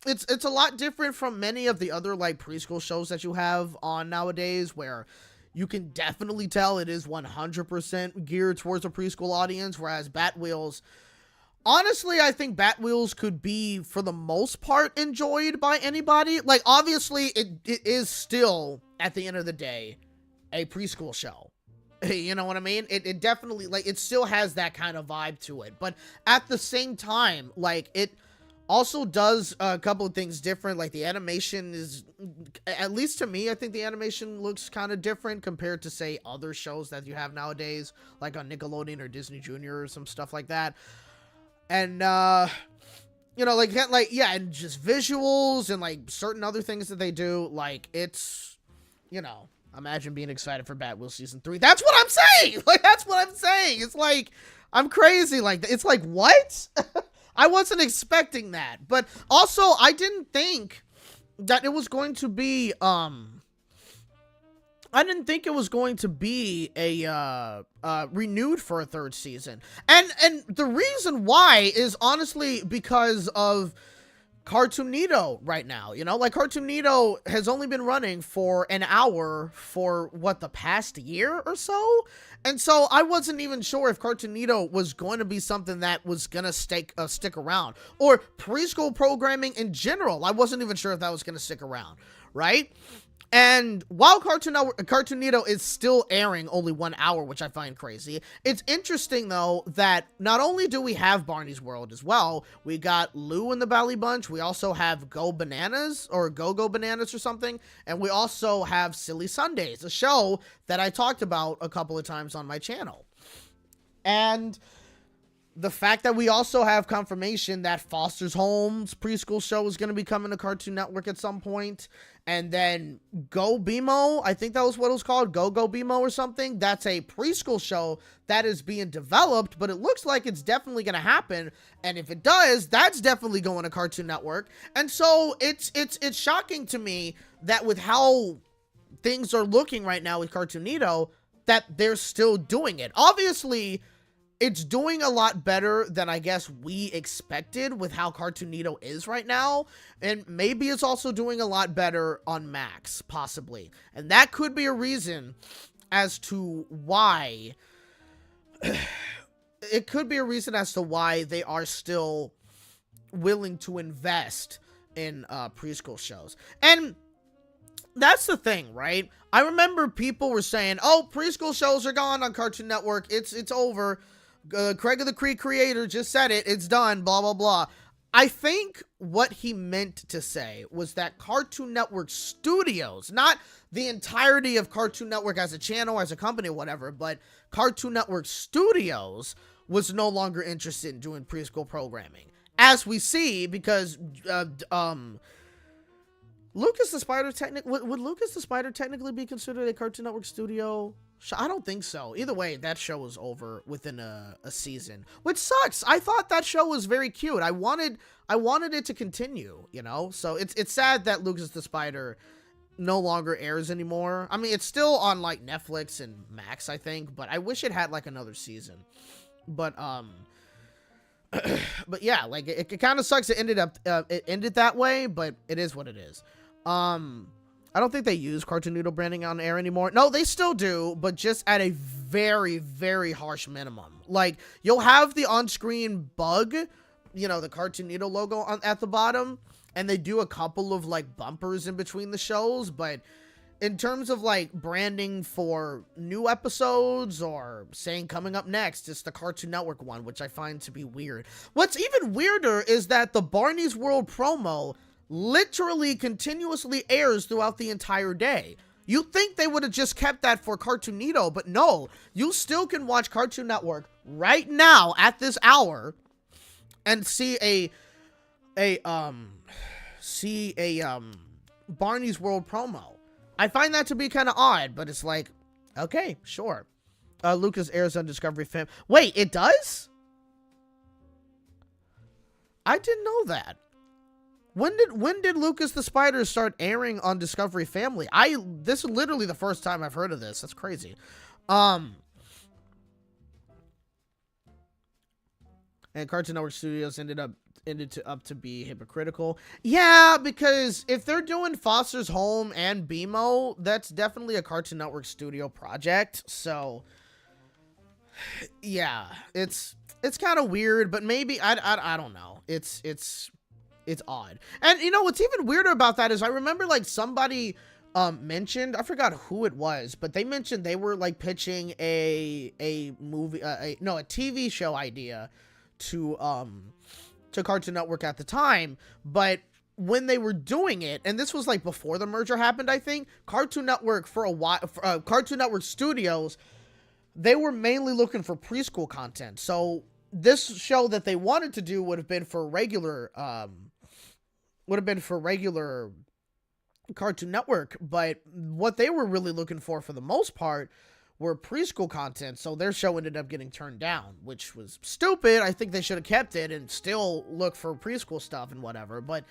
Speaker 1: It's a lot different from many of the other, like, preschool shows that you have on nowadays, where you can definitely tell it is 100% geared towards a preschool audience, whereas Bat Wheels, honestly, I think Bat Wheels could be, for the most part, enjoyed by anybody. Like, obviously, it is still, at the end of the day, a preschool show. You know what I mean? It definitely, like, it still has that kind of vibe to it. But at the same time, like, it also does a couple of things different. Like the animation is, at least to me, I think the animation looks kind of different compared to, say, other shows that you have nowadays, like on Nickelodeon or Disney Junior or some stuff like that. And, you know, like, yeah, and just visuals and, like, certain other things that they do, like, it's, you know, imagine being excited for Batwheel Season 3. That's what I'm saying! Like, that's what I'm saying! It's like, I'm crazy. Like, it's like, what? I wasn't expecting that. But also, I didn't think that it was going to be, I didn't think it was going to be a renewed for a third season. And the reason why is honestly because of Cartoonito right now. You know, like Cartoonito has only been running for an hour for what, the past year or so? And so I wasn't even sure if Cartoonito was going to be something that was going to stick around, or preschool programming in general. I wasn't even sure if that was going to stick around, right? And while Cartoonito is still airing only 1 hour, which I find crazy, it's interesting, though, that not only do we have Barney's World as well, we got Lou and the Bally Bunch, we also have Go Bananas, or Go-Go Bananas or something, and we also have Silly Sundays, a show that I talked about a couple of times on my channel. And the fact that we also have confirmation that Foster's Home's preschool show is going to be coming to Cartoon Network at some point. And then Go Bimo, I think that was what it was called, Go Bimo or something. That's a preschool show that is being developed, but it looks like it's definitely going to happen. And if it does, that's definitely going to Cartoon Network. And so it's shocking to me that with how things are looking right now with Cartoonito, that they're still doing it. Obviously, it's doing a lot better than I guess we expected with how Cartoonito is right now. And maybe it's also doing a lot better on Max, possibly. And that could be a reason as to why... it could be a reason as to why they are still willing to invest in preschool shows. And that's the thing, right? I remember people were saying, oh, preschool shows are gone on Cartoon Network. It's over. Craig of the Creek creator just said it. It's done, blah, blah, blah. I think what he meant to say was that Cartoon Network Studios, not the entirety of Cartoon Network as a channel, as a company, or whatever, but Cartoon Network Studios was no longer interested in doing preschool programming. As we see, because Lucas the Spider would Lucas the Spider technically be considered a Cartoon Network studio? I don't think so. Either way, that show was over within a season, which sucks. I thought that show was very cute. I wanted it to continue, you know? So it's sad that Lucas the Spider no longer airs anymore. I mean, it's still on like Netflix and Max, I think, but I wish it had like another season. But but yeah, like it kind of sucks it ended that way, but it is what it is. I don't think they use Cartoonito branding on air anymore. No, they still do, but just at a very, very harsh minimum. Like, you'll have the on-screen bug, you know, the Cartoonito logo at the bottom, and they do a couple of, like, bumpers in between the shows, but in terms of, like, branding for new episodes or saying coming up next, it's the Cartoon Network one, which I find to be weird. What's even weirder is that the Barney's World promo literally continuously airs throughout the entire day. You'd think they would have just kept that for Cartoonito, but no, you still can watch Cartoon Network right now at this hour and see a Barney's World promo. I find that to be kind of odd, but it's like, okay, sure. Lucas airs on Discovery Family. Wait, it does? I didn't know that. When did Lucas the Spider start airing on Discovery Family? This is literally the first time I've heard of this. That's crazy. And Cartoon Network Studios ended up to be hypocritical. Yeah, because if they're doing Foster's Home and BMO, that's definitely a Cartoon Network Studio project. So yeah, it's kind of weird, but maybe I don't know. It's odd. And you know what's even weirder about that is I remember like somebody mentioned, I forgot who it was, but they mentioned they were like pitching a movie, a TV show idea to to Cartoon Network at the time, but when they were doing it, and this was like before the merger happened, I think, Cartoon Network for a while, Cartoon Network Studios, they were mainly looking for preschool content. So this show that they wanted to do would have been for regular Cartoon Network, but what they were really looking for the most part were preschool content, so their show ended up getting turned down, which was stupid. I think they should have kept it and still look for preschool stuff and whatever, but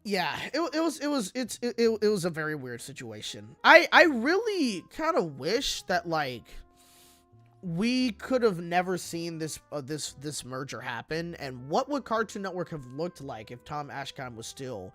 Speaker 1: yeah, it was a very weird situation. I really kind of wish that, like, we could have never seen this merger happen, and what would Cartoon Network have looked like if Tom Ashcombe was still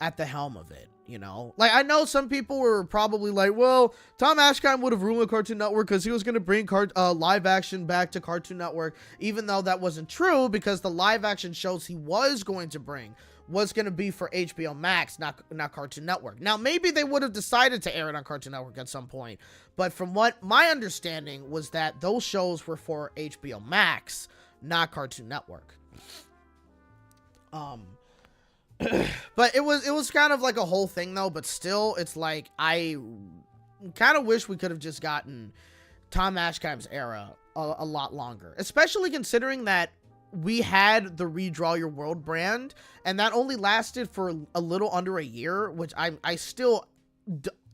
Speaker 1: at the helm of it, you know? Like, I know some people were probably like, well, Tom Ashcombe would have ruined Cartoon Network because he was going to bring live action back to Cartoon Network, even though that wasn't true, because the live action shows he was going to bring was going to be for HBO Max, not Cartoon Network. Now, maybe they would have decided to air it on Cartoon Network at some point, but from what my understanding was that those shows were for HBO Max, not Cartoon Network. But it was kind of like a whole thing though, but still, it's like, I kind of wish we could have just gotten Tom Ashcombe's era a lot longer, especially considering that we had the Redraw Your World brand, and that only lasted for a little under a year, which I still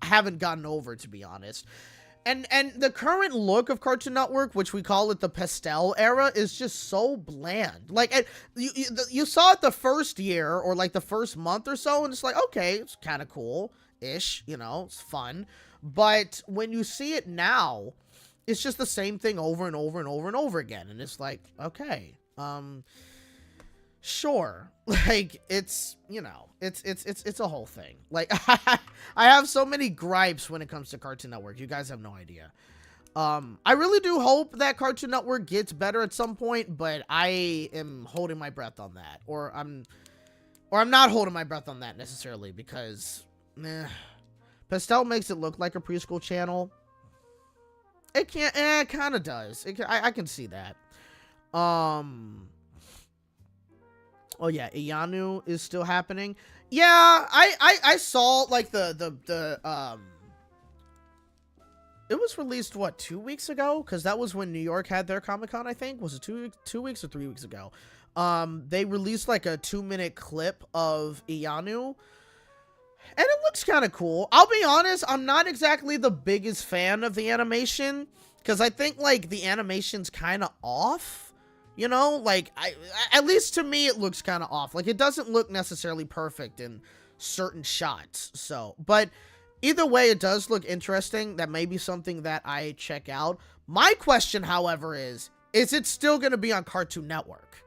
Speaker 1: haven't gotten over, to be honest. And the current look of Cartoon Network, which we call it the pastel era, is just so bland. Like, you saw it the first year, or like the first month or so, and it's like, okay, it's kind of cool-ish, you know, it's fun. But when you see it now, it's just the same thing over and over and over and over again. And it's like, okay, sure. Like, it's, you know, it's a whole thing. Like, I have so many gripes when it comes to Cartoon Network. You guys have no idea. I really do hope that Cartoon Network gets better at some point, but I am holding my breath on that. Or I'm not holding my breath on that necessarily, because pastel makes it look like a preschool channel. It kind of does. I can see that. Oh yeah, Iyanu is still happening. Yeah, I saw like the it was released what, 2 weeks ago, because that was when New York had their Comic-Con, I think. Was it 2 weeks or 3 weeks ago? They released like a 2-minute clip of Iyanu, and it looks kind of cool. I'll be honest, I'm not exactly the biggest fan of the animation, because I think like the animation's kind of off. You know, like, at least to me, it looks kind of off. Like, it doesn't look necessarily perfect in certain shots. So, but either way, it does look interesting. That may be something that I check out. My question, however, is it still going to be on Cartoon Network?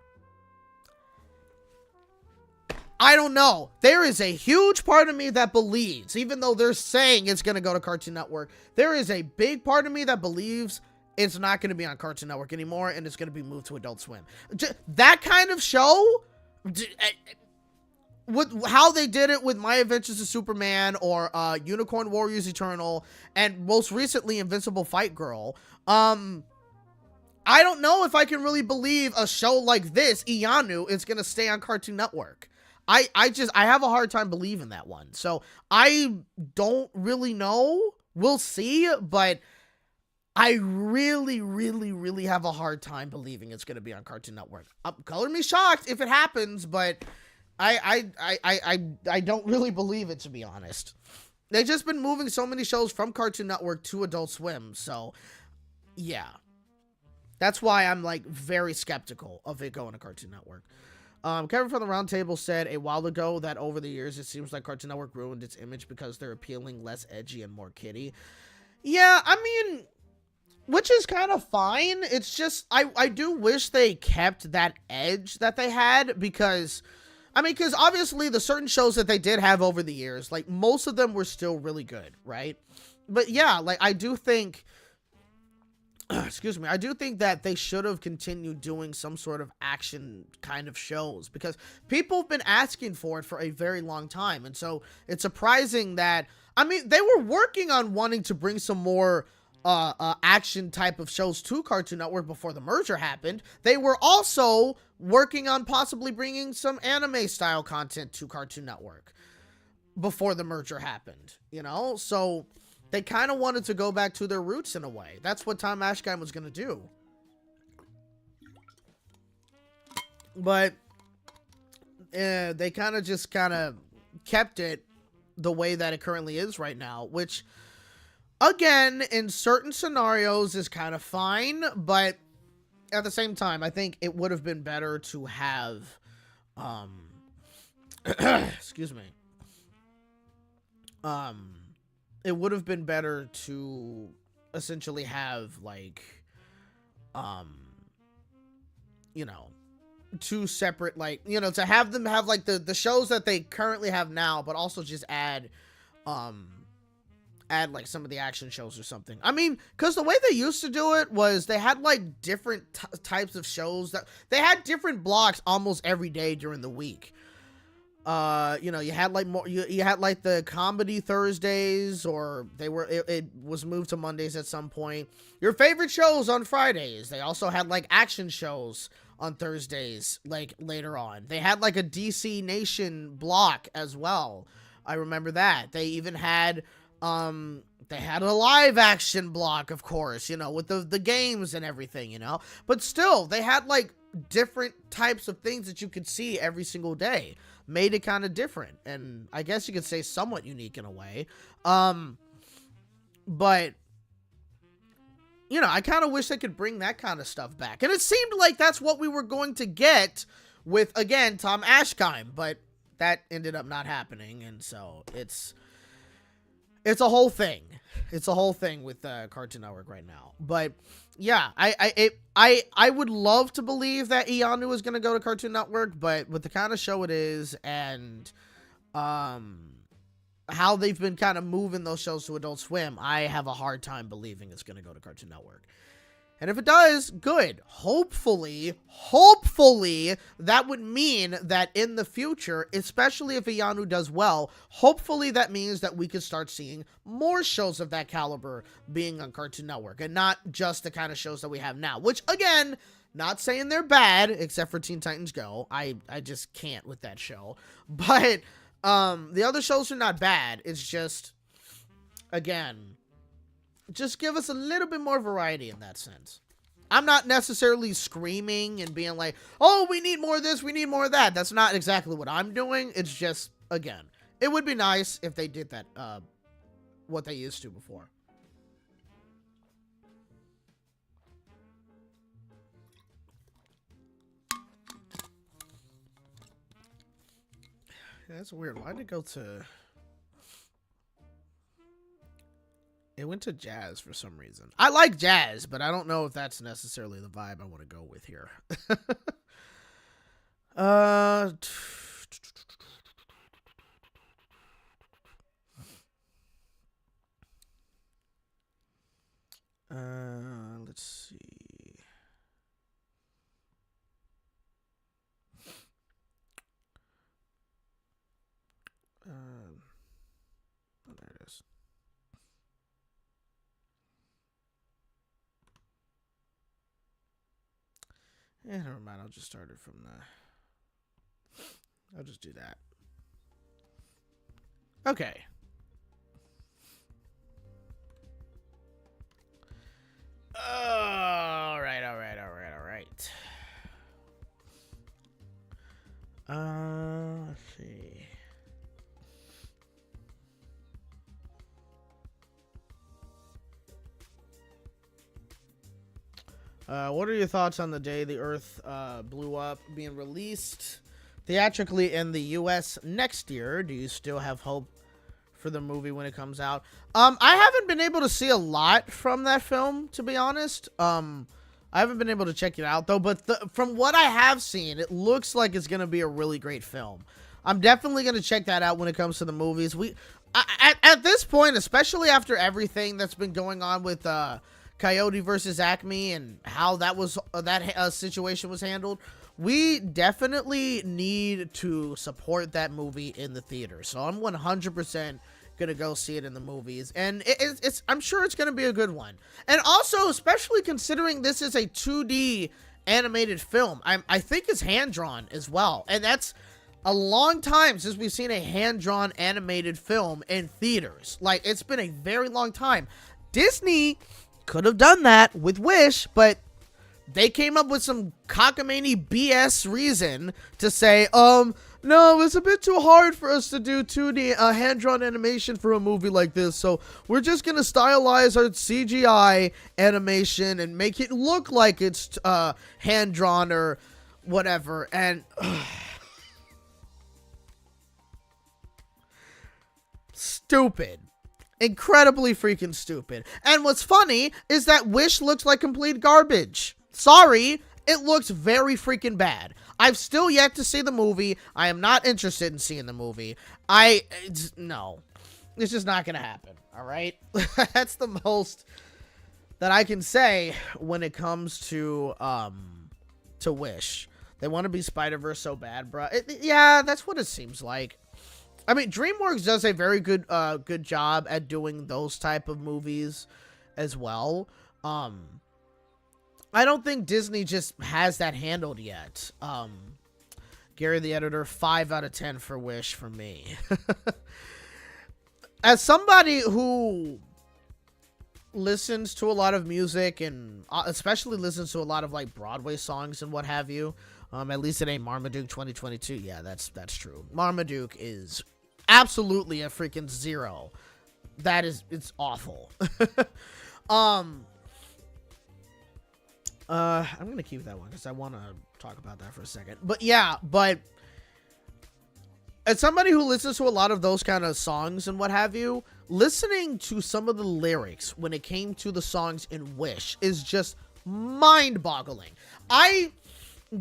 Speaker 1: I don't know. There is a huge part of me that believes, even though they're saying it's going to go to Cartoon Network, there is a big part of me that believes it's not going to be on Cartoon Network anymore, and it's going to be moved to Adult Swim. That kind of show, with how they did it with My Adventures of Superman, or Unicorn Warriors Eternal, and most recently Invincible Fight Girl, I don't know if I can really believe a show like this, Iyanu, is going to stay on Cartoon Network. I have a hard time believing that one. So I don't really know. We'll see, but I really, really, really have a hard time believing it's going to be on Cartoon Network. Color me shocked if it happens, but I don't really believe it, to be honest. They've just been moving so many shows from Cartoon Network to Adult Swim, so yeah. That's why I'm like very skeptical of it going to Cartoon Network. Kevin from the Roundtable said a while ago that over the years it seems like Cartoon Network ruined its image because they're appealing less edgy and more kiddie. Yeah, I mean, which is kind of fine. It's just, I do wish they kept that edge that they had, because, I mean, because obviously the certain shows that they did have over the years, like, most of them were still really good, right? But yeah, like, I do think, excuse me, I do think that they should have continued doing some sort of action kind of shows, because people have been asking for it for a very long time. And so it's surprising that, I mean, they were working on wanting to bring some more action type of shows to Cartoon Network before the merger happened. They were also working on possibly bringing some anime style content to Cartoon Network before the merger happened, you know? So they kind of wanted to go back to their roots in a way. That's what Tom Ashkine was going to do. But they kind of just kept it the way that it currently is right now, which, again, in certain scenarios is kind of fine, but at the same time, I think it would have been better to have, excuse me, it would have been better to essentially have, like, you know, two separate, like, you know, to have them have, like, the shows that they currently have now, but also just add like some of the action shows or something. I mean, because the way they used to do it was they had like different types of shows that they had different blocks almost every day during the week. You know, you had like more, you had like the comedy Thursdays, or it was moved to Mondays at some point. Your favorite shows on Fridays. They also had like action shows on Thursdays, like later on. They had like a DC Nation block as well. I remember that. They even had they had a live action block, of course, you know, with the games and everything, you know, but still they had like different types of things that you could see every single day. Made it kind of different, and I guess you could say somewhat unique in a way. But you know, I kind of wish they could bring that kind of stuff back, and it seemed like that's what we were going to get with, again, Tom Ashkine, but that ended up not happening, and so it's a whole thing. It's a whole thing with Cartoon Network right now. But yeah, I would love to believe that Ianu is going to go to Cartoon Network, but with the kind of show it is, and how they've been kind of moving those shows to Adult Swim, I have a hard time believing it's going to go to Cartoon Network. And if it does, good. Hopefully, that would mean that in the future, especially if Ianu does well, hopefully that means that we could start seeing more shows of that caliber being on Cartoon Network, and not just the kind of shows that we have now, which, again, not saying they're bad, except for Teen Titans Go. I just can't with that show. But the other shows are not bad. It's just, again, just give us a little bit more variety in that sense. I'm not necessarily screaming and being like, oh, we need more of this, we need more of that. That's not exactly what I'm doing. It's just, again, it would be nice if they did that, what they used to before. Yeah, that's weird. Why did it go to... It went to jazz for some reason. I like jazz, but I don't know if that's necessarily the vibe I want to go with here. Let's see. Oh, there it is. Yeah, never mind. I'll just start it from the... I'll just do that. Okay. All right. Let's see. What are your thoughts on the day the Earth blew up being released theatrically in the U.S. next year? Do you still have hope for the movie when it comes out? I haven't been able to see a lot from that film, to be honest. I haven't been able to check it out, though, but from what I have seen, it looks like it's going to be a really great film. I'm definitely going to check that out when it comes to the movies. At this point, especially after everything that's been going on with Coyote versus Acme and how that situation was handled, we definitely need to support that movie in the theater. So I'm 100% gonna go see it in the movies, and it's I'm sure it's gonna be a good one. And also, especially considering this is a 2D animated film, I think it's hand drawn as well, and that's a long time since we've seen a hand drawn animated film in theaters. Like, it's been a very long time. Disney could have done that with Wish, but they came up with some cockamamie BS reason to say, no, it's a bit too hard for us to do 2D hand-drawn animation for a movie like this, so we're just gonna stylize our CGI animation and make it look like it's hand-drawn or whatever, and stupid. Incredibly freaking stupid. And what's funny is that Wish looks like complete garbage. Sorry, it looks very freaking bad. I've still yet to see the movie. I am not interested in seeing the movie. No. It's just not gonna happen, alright? That's the most that I can say when it comes to Wish. They want to be Spider-Verse so bad, bro. Yeah, that's what it seems like. I mean, DreamWorks does a very good job at doing those type of movies as well. I don't think Disney just has that handled yet. Gary the editor, 5 out of 10 for Wish for me. As somebody who listens to a lot of music and especially listens to a lot of like Broadway songs and what have you, at least it ain't Marmaduke 2022. Yeah, that's true. Marmaduke is absolutely a freaking 0. It's awful. I'm gonna keep that one because I want to talk about that for a second. But yeah, as somebody who listens to a lot of those kind of songs and what have you, listening to some of the lyrics when it came to the songs in Wish is just mind-boggling. I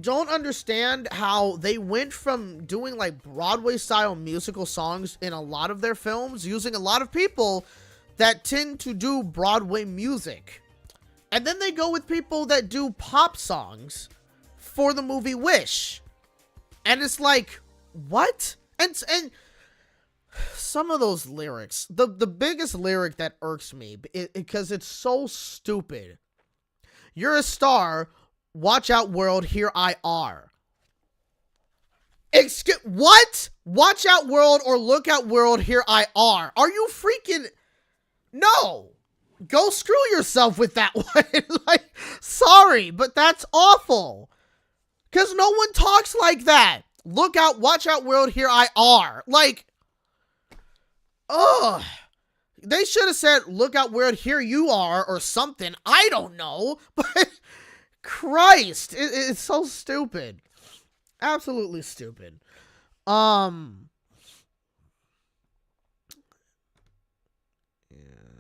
Speaker 1: don't understand how they went from doing like Broadway style musical songs in a lot of their films, using a lot of people that tend to do Broadway music, and then they go with people that do pop songs for the movie Wish, and it's like, what? And some of those lyrics, the biggest lyric that irks me because it's so stupid. You're a star. Watch out, world, here I are. What? Watch out, world, or look out, world, here I are. Are you freaking... No. Go screw yourself with that one. Like, sorry, but that's awful. Because no one talks like that. Look out, watch out, world, here I are. Like, ugh. They should have said, look out, world, here you are, or something. I don't know, but... Christ, it's so stupid. Absolutely stupid. Yeah,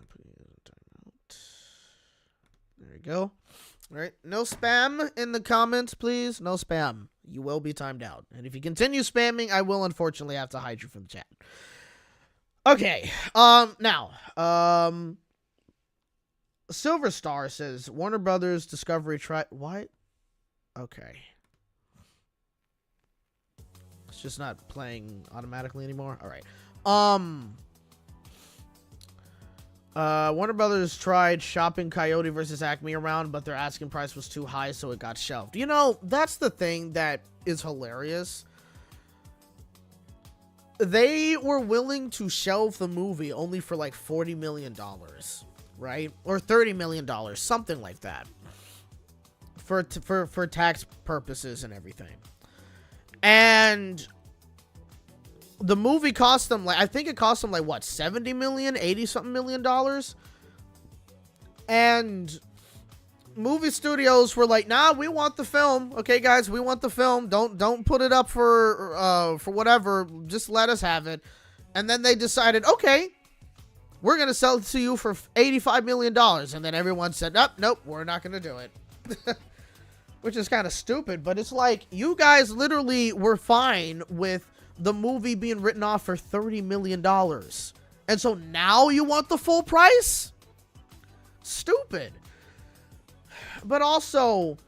Speaker 1: put it in timeout. There you go. All right, no spam in the comments, please. No spam. You will be timed out. And if you continue spamming, I will unfortunately have to hide you from the chat. Okay. Now, Silver Star says Warner Brothers Discovery what? Okay. It's just not playing automatically anymore. All right. Warner Brothers tried shopping Coyote versus Acme around, but their asking price was too high, so it got shelved. You know, that's the thing that is hilarious. They were willing to shelve the movie only for like $40 million. Right? Or $30 million, something like that, for tax purposes and everything. And the movie cost them like, I think it cost them like what, 70 million, 80 something million dollars. And movie studios were like, nah, we want the film. Okay, guys, we want the film. Don't put it up for whatever. Just let us have it. And then they decided, okay, we're going to sell it to you for $85 million. And then everyone said, nope, we're not going to do it. Which is kind of stupid, but it's like, you guys literally were fine with the movie being written off for $30 million. And so now you want the full price? Stupid. But also,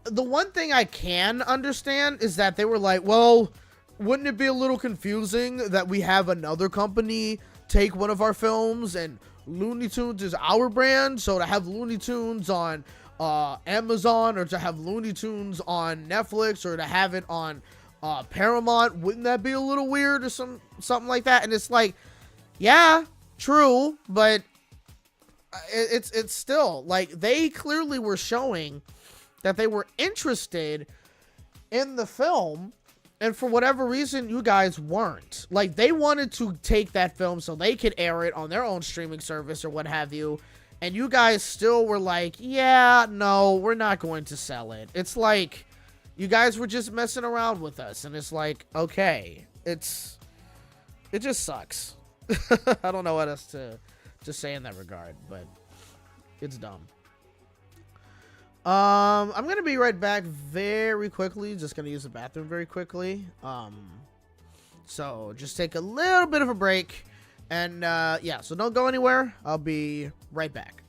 Speaker 1: the one thing I can understand is that they were like, well, wouldn't it be a little confusing that we have another company take one of our films and Looney Tunes is our brand? So to have Looney Tunes on Amazon, or to have Looney Tunes on Netflix, or to have it on Paramount, wouldn't that be a little weird, or something like that? And it's like, yeah, true, but it's still like, they clearly were showing that they were interested in the film, and for whatever reason you guys weren't. Like, they wanted to take that film so they could air it on their own streaming service or what have you, and you guys still were like, yeah, no, we're not going to sell it. It's like, you guys were just messing around with us, and it's like, okay, it just sucks. I don't know what else to say in that regard, but it's dumb. I'm gonna be right back very quickly. Just gonna use the bathroom very quickly. So just take a little bit of a break, and yeah, so don't go anywhere. I'll be right back.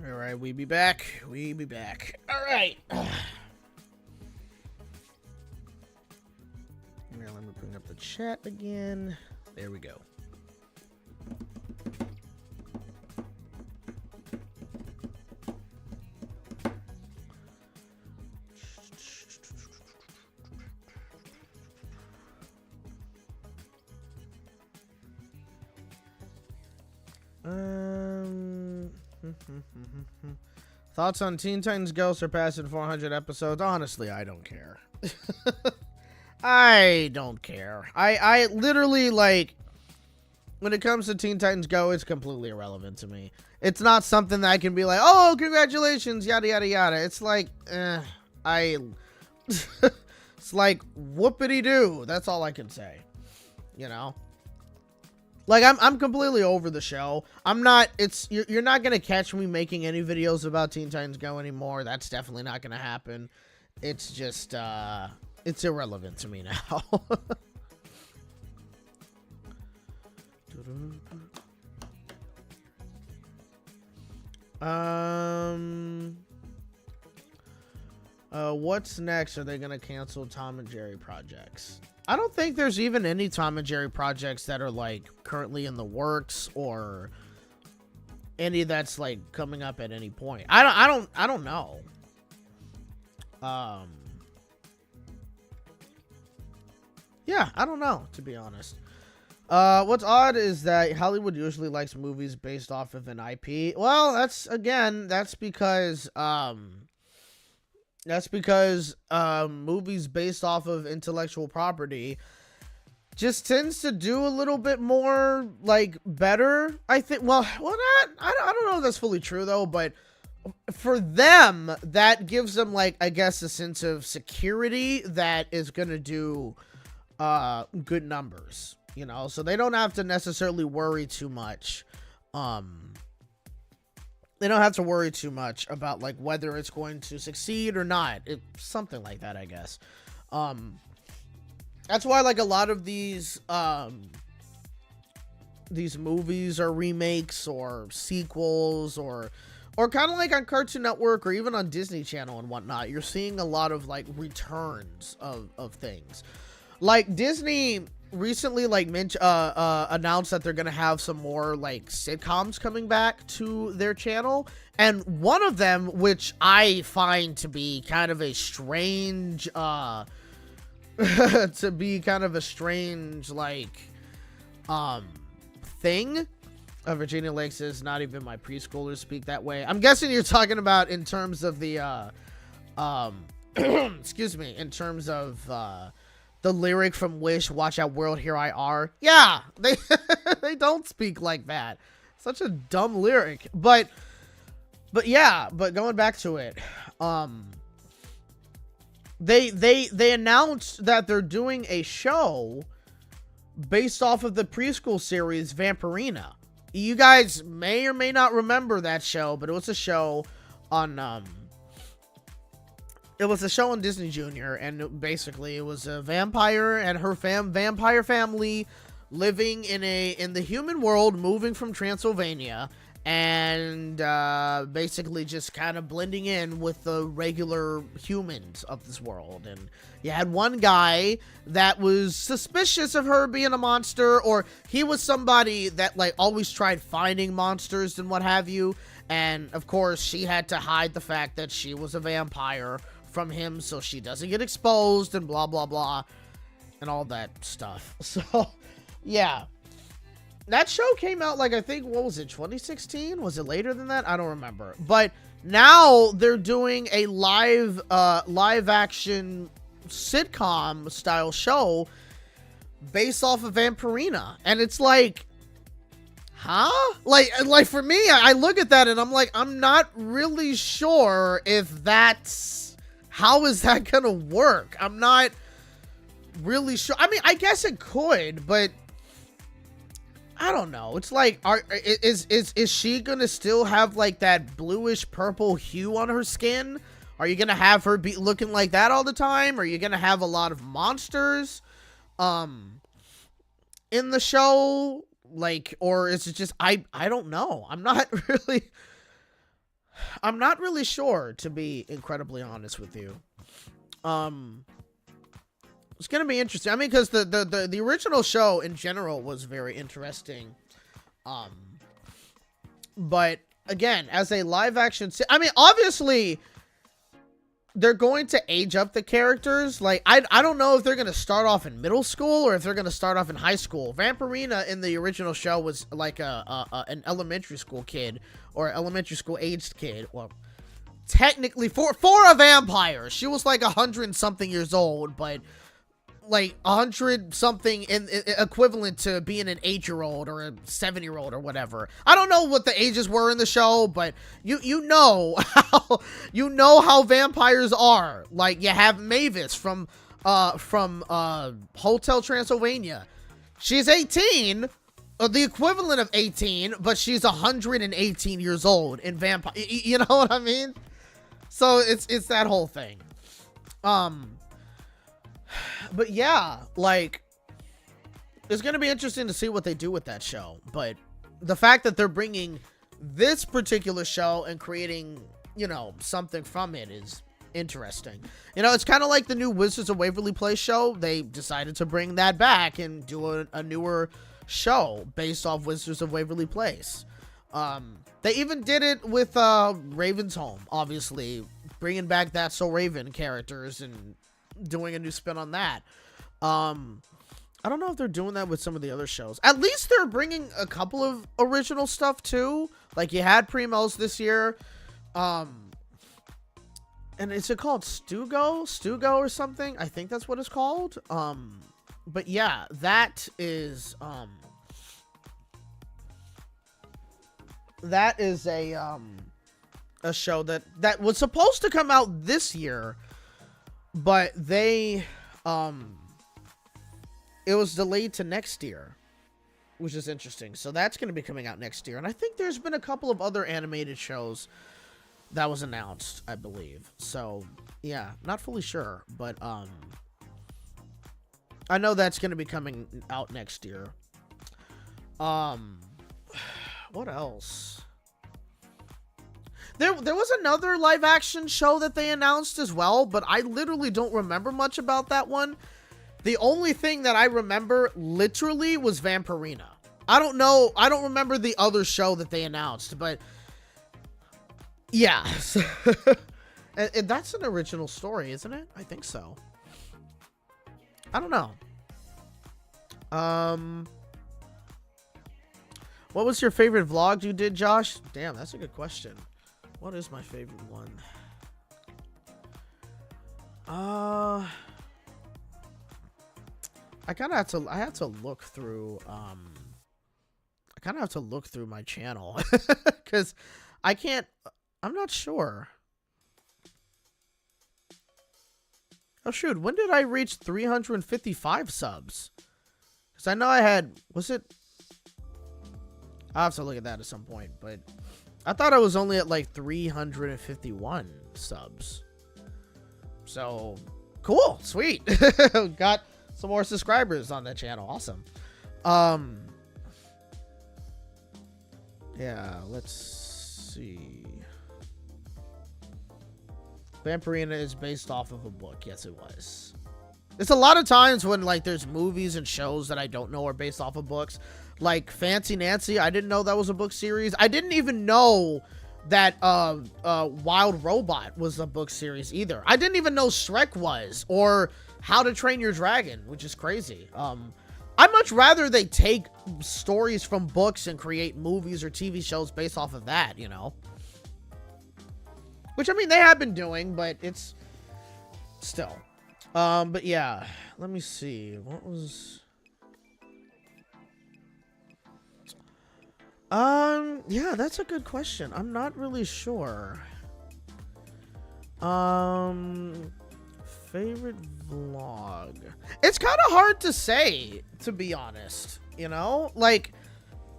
Speaker 1: All right, we be back. We be back. All right. Here, let me bring up the chat again. There we go. Thoughts on Teen Titans Go surpassing 400 episodes? Honestly, I don't care. I don't care. I literally, like, when it comes to Teen Titans Go, it's completely irrelevant to me. It's not something that I can be like, oh, congratulations, yada, yada, yada. It's like, it's like, whoopity-doo. That's all I can say, you know? Like, I'm completely over the show. I'm not, you're not going to catch me making any videos about Teen Titans Go anymore. That's definitely not going to happen. It's just, it's irrelevant to me now. What's next? Are they going to cancel Tom and Jerry projects? I don't think there's even any Tom and Jerry projects that are, like, currently in the works or any that's like coming up at any point. I don't know. Yeah, I don't know, to be honest. What's odd is that Hollywood usually likes movies based off of an IP. Well, that's because movies based off of intellectual property just tends to do a little bit more, like, better, I think. Well, not, I don't know if that's fully true, though, but for them, that gives them, like, I guess, a sense of security that is gonna do good numbers, you know, so they don't have to necessarily worry too much. They don't have to worry too much about, like, whether it's going to succeed or not. Something like that, I guess. That's why, like, a lot of these movies are remakes or sequels or kind of like on Cartoon Network or even on Disney Channel and whatnot. You're seeing a lot of, like, returns of things. Like, Disney recently, like, announced that they're gonna have some more, like, sitcoms coming back to their channel, and one of them, which I find to be kind of a strange thing. Virginia Lakes is not even my preschoolers speak that way. I'm guessing you're talking about in terms of the excuse me, in terms of the lyric from Wish, "Watch out world, here I are." Yeah, they they don't speak like that. Such a dumb lyric. But yeah, but going back to it, they announced that they're doing a show based off of the preschool series Vampirina. You guys may or may not remember that show, but it was a show on it was a show on Disney Junior, and basically it was a vampire and her vampire family living in the human world, moving from Transylvania, and basically just kind of blending in with the regular humans of this world. And you had one guy that was suspicious of her being a monster, or he was somebody that, like, always tried finding monsters and what have you. And of course she had to hide the fact that she was a vampire from him so she doesn't get exposed and blah blah blah and all that stuff. So yeah, that show came out, like, I think, what was it, 2016? Was it later than that? I don't remember. But now they're doing a live action sitcom style show based off of Vampirina, and it's like, huh? Like for me, I look at that and I'm like, I'm not really sure if that's, how is that gonna work? I'm not really sure. I mean, I guess it could, but I don't know. It's like, is she gonna still have, like, that bluish purple hue on her skin? Are you gonna have her be looking like that all the time? Are you gonna have a lot of monsters in the show? Like, or is it just, I don't know. I'm not really sure, to be incredibly honest with you. It's gonna be interesting. I mean, because the original show in general was very interesting. But again, as a live action, I mean, obviously they're going to age up the characters. Like, I don't know if they're gonna start off in middle school or if they're gonna start off in high school. Vampirina in the original show was like an elementary school kid, or elementary school aged kid. Well, technically for a vampire, she was like 100-something years old, but like 100-something in equivalent to being an 8-year-old or a 7-year-old or whatever. I don't know what the ages were in the show, but you know how vampires are. Like, you have Mavis from Hotel Transylvania. She's 18, the equivalent of 18, but she's 118 years old in vampire. You know what I mean? So it's that whole thing. But yeah, like, it's going to be interesting to see what they do with that show. But the fact that they're bringing this particular show and creating, you know, something from it is interesting. You know, it's kind of like the new Wizards of Waverly Place show. They decided to bring that back and do a newer show based off Wizards of Waverly Place. They even did it with Raven's Home, obviously, bringing back That's So Raven characters and doing a new spin on that. I don't know if they're doing that with some of the other shows. At least they're bringing a couple of original stuff too. Like you had Primos this year. And is it called Stugo or something? I think that's what it's called. But yeah, that is a show that was supposed to come out this year, but they it was delayed to next year, which is interesting. So that's going to be coming out next year. And I think there's been a couple of other animated shows that was announced, I believe. So, yeah, not fully sure, but I know that's going to be coming out next year. What else? There was another live action show that they announced as well, but I literally don't remember much about that one. The only thing that I remember literally was Vampirina. I don't know. I don't remember the other show that they announced, but yeah. And that's an original story, isn't it? I think so. I don't know. What was your favorite vlog you did, Josh? Damn, that's a good question. What is my favorite one? I had to look through my channel because I'm not sure. Oh shoot, when did I reach 355 subs? Because I know I had, I'll have to look at that at some point, but I thought I was only at like 351 subs. So cool, sweet. Got some more subscribers on that channel. Awesome. Yeah, let's see. Vampirina is based off of a book. Yes, it was. It's a lot of times when like there's movies and shows that I don't know are based off of books. Like Fancy Nancy, I didn't know that was a book series. I didn't even know that Wild Robot was a book series either. I didn't even know Shrek was, or How to Train Your Dragon, which is crazy. I'd much rather they take stories from books and create movies or TV shows based off of that, you know? Which, I mean, they have been doing, but it's still. But yeah, let me see. What was... yeah, that's a good question. I'm not really sure. Favorite vlog. It's kind of hard to say, to be honest. You know? Like,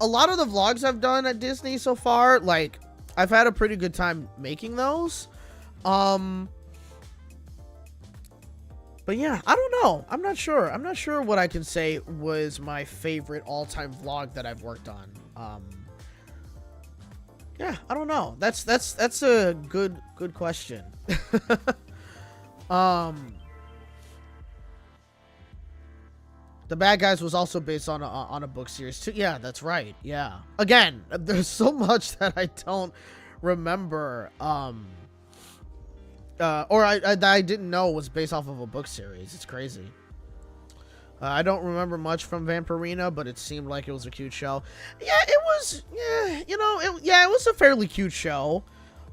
Speaker 1: a lot of the vlogs I've done at Disney so far, like, I've had a pretty good time making those. But yeah, I don't know. I'm not sure. I'm not sure what I can say was my favorite all-time vlog that I've worked on. Yeah, I don't know. That's a good question. The Bad Guys was also based on a book series too. Yeah, that's right. Yeah. Again, there's so much that I don't remember. Or I didn't know was based off of a book series. It's crazy. I don't remember much from Vampirina, but it seemed like it was a cute show. Yeah, it was. Yeah, you know, it was a fairly cute show.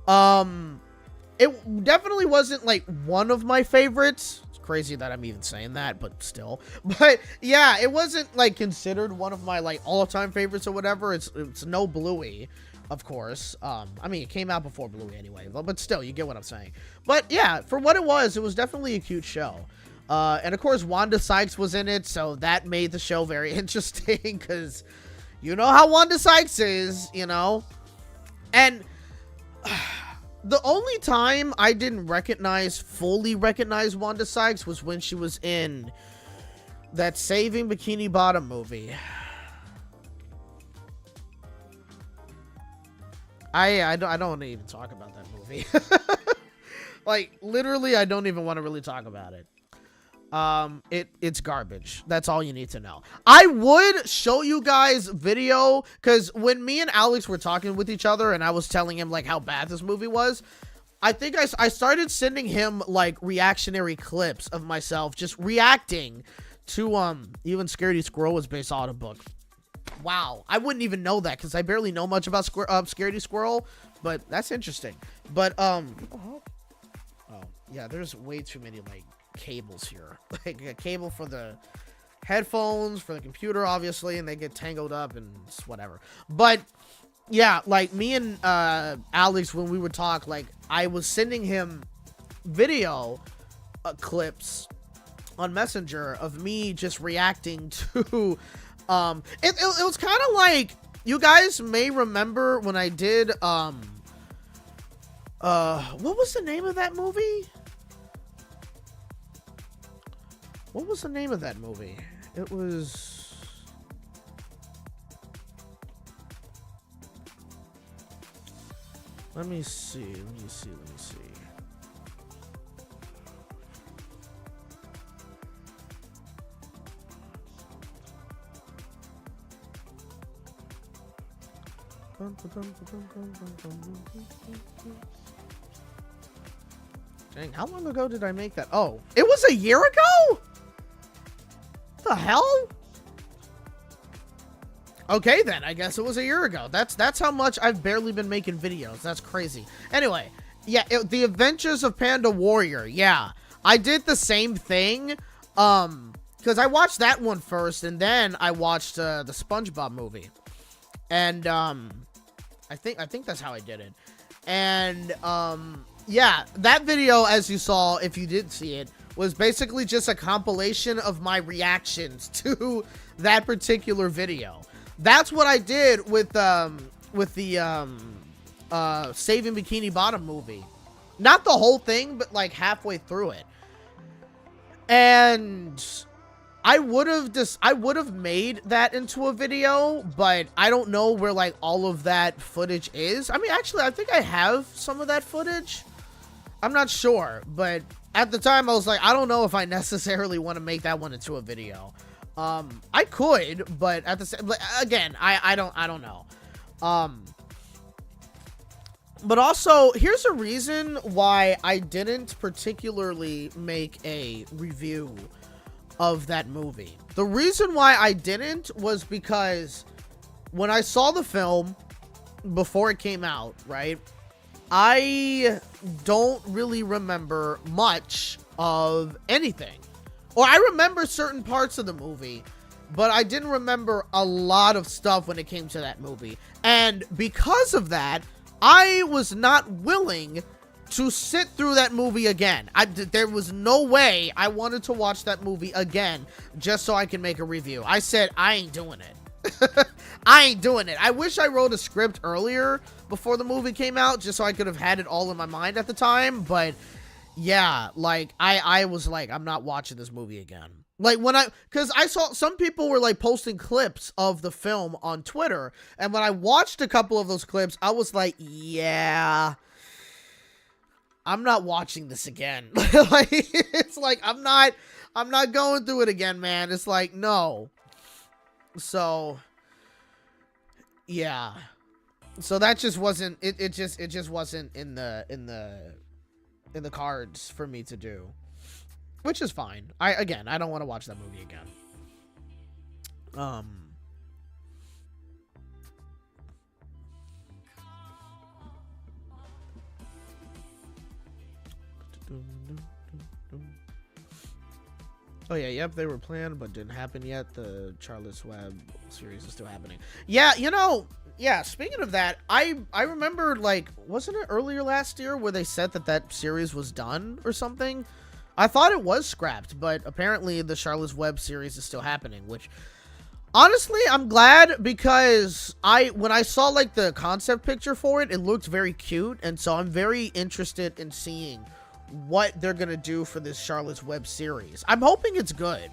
Speaker 1: It definitely wasn't like one of my favorites. It's crazy that I'm even saying that, but still. But yeah, it wasn't like considered one of my like all-time favorites or whatever. It's no Bluey, of course. I mean, it came out before Bluey anyway, but still, you get what I'm saying. But yeah, for what it was definitely a cute show. And of course, Wanda Sykes was in it, so that made the show very interesting, because you know how Wanda Sykes is, you know? And the only time I didn't fully recognize Wanda Sykes was when she was in that Saving Bikini Bottom movie. I don't want to even talk about that movie. Like, literally, I don't even want to really talk about it. It's garbage. That's all you need to know. I would show you guys video, because when me and Alex were talking with each other and I was telling him like how bad this movie was, I think I started sending him like reactionary clips of myself just reacting to even Scaredy Squirrel was based on a book. Wow, I wouldn't even know that because I barely know much about Scaredy Squirrel, but that's interesting. But oh yeah, there's way too many like cables here. Like a cable for the headphones, for the computer, obviously, and they get tangled up and it's whatever. But yeah, like me and Alex, when we would talk, like I was sending him video clips on Messenger of me just reacting to it was kind of like, you guys may remember when I did what was the name of that movie? What was the name of that movie? It was... Let me see. Dang, how long ago did I make that? Oh, it was a year ago? The hell? Okay, then I guess it was a year ago. That's how much I've barely been making videos. That's crazy. Anyway, yeah, The Adventures of Panda Warrior. Yeah, I did the same thing. Because I watched that one first, and then I watched the SpongeBob movie, and I think that's how I did it. And yeah, that video, as you saw, if you did see it, was basically just a compilation of my reactions to that particular video. That's what I did with the Saving Bikini Bottom movie. Not the whole thing, but like halfway through it. And I would have made that into a video, but I don't know where like all of that footage is. I mean, actually, I think I have some of that footage. I'm not sure, but at the time I was like, I don't know if I necessarily want to make that one into a video. I could, but at the same, again, I don't know. But also, here's a reason why I didn't particularly make a review of that movie. The reason why I didn't was because when I saw the film before it came out, right, I don't really remember much of anything. Or I remember certain parts of the movie, but I didn't remember a lot of stuff when it came to that movie. And because of that, I was not willing to sit through that movie again. There was no way I wanted to watch that movie again just so I can make a review. I said, I ain't doing it. I ain't doing it. I wish I wrote a script earlier before the movie came out just so I could have had it all in my mind at the time. But yeah, like I was like, I'm not watching this movie again. Like because I saw some people were like posting clips of the film on Twitter, and when I watched a couple of those clips, I was like, yeah, I'm not watching this again. Like, it's like, I'm not going through it again, man. It's like, no. So yeah, so that just wasn't it just wasn't in the cards for me to do, which is fine. I don't want to watch that movie again. Oh yeah, yep, they were planned but didn't happen yet. The Charlotte's Web series is still happening. Yeah, you know, yeah, speaking of that, I remember, like, wasn't it earlier last year where they said that series was done or something? I thought it was scrapped, but apparently the Charlotte's Web series is still happening, which honestly, I'm glad, because when I saw like the concept picture for it, it looked very cute, and so I'm very interested in seeing what they're gonna do for this Charlotte's Web series. I'm hoping it's good.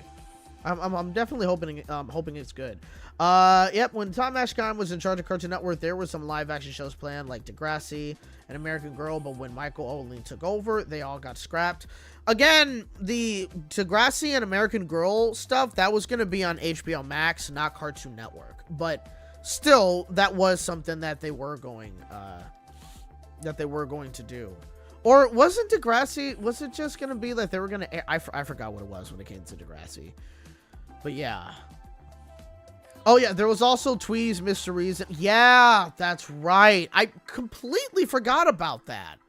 Speaker 1: I'm definitely hoping it's good. Yep, when Tom Ashcon was in charge of Cartoon Network, there were some live action shows planned like Degrassi and American Girl, but when Michael Olding took over, they all got scrapped. Again, the Degrassi and American Girl stuff, that was going to be on HBO Max, not Cartoon Network. But still, that was something that they were going to do. Or wasn't Degrassi, was it just going to be like they were going to, I forgot what it was when it came to Degrassi. But yeah. Oh yeah, there was also Tweez Mysteries. Yeah, that's right. I completely forgot about that.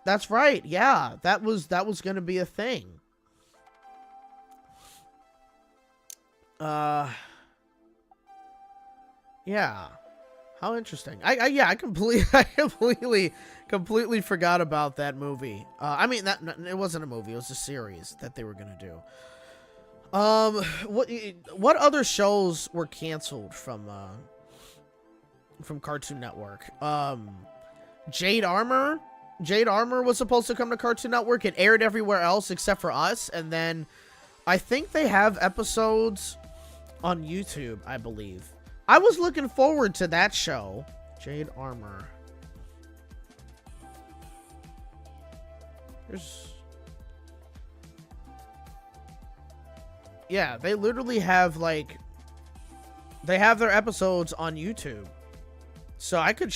Speaker 1: That's right. Yeah, that was going to be a thing. Yeah. How interesting. I completely forgot about that movie. I mean, it wasn't a movie. It was a series that they were going to do. What other shows were canceled from Cartoon Network? Jade Armor was supposed to come to Cartoon Network. It aired everywhere else except for us. And then I think they have episodes on YouTube, I believe. I was looking forward to that show. Jade Armor. Yeah, they literally have, like, they have their episodes on YouTube. So I could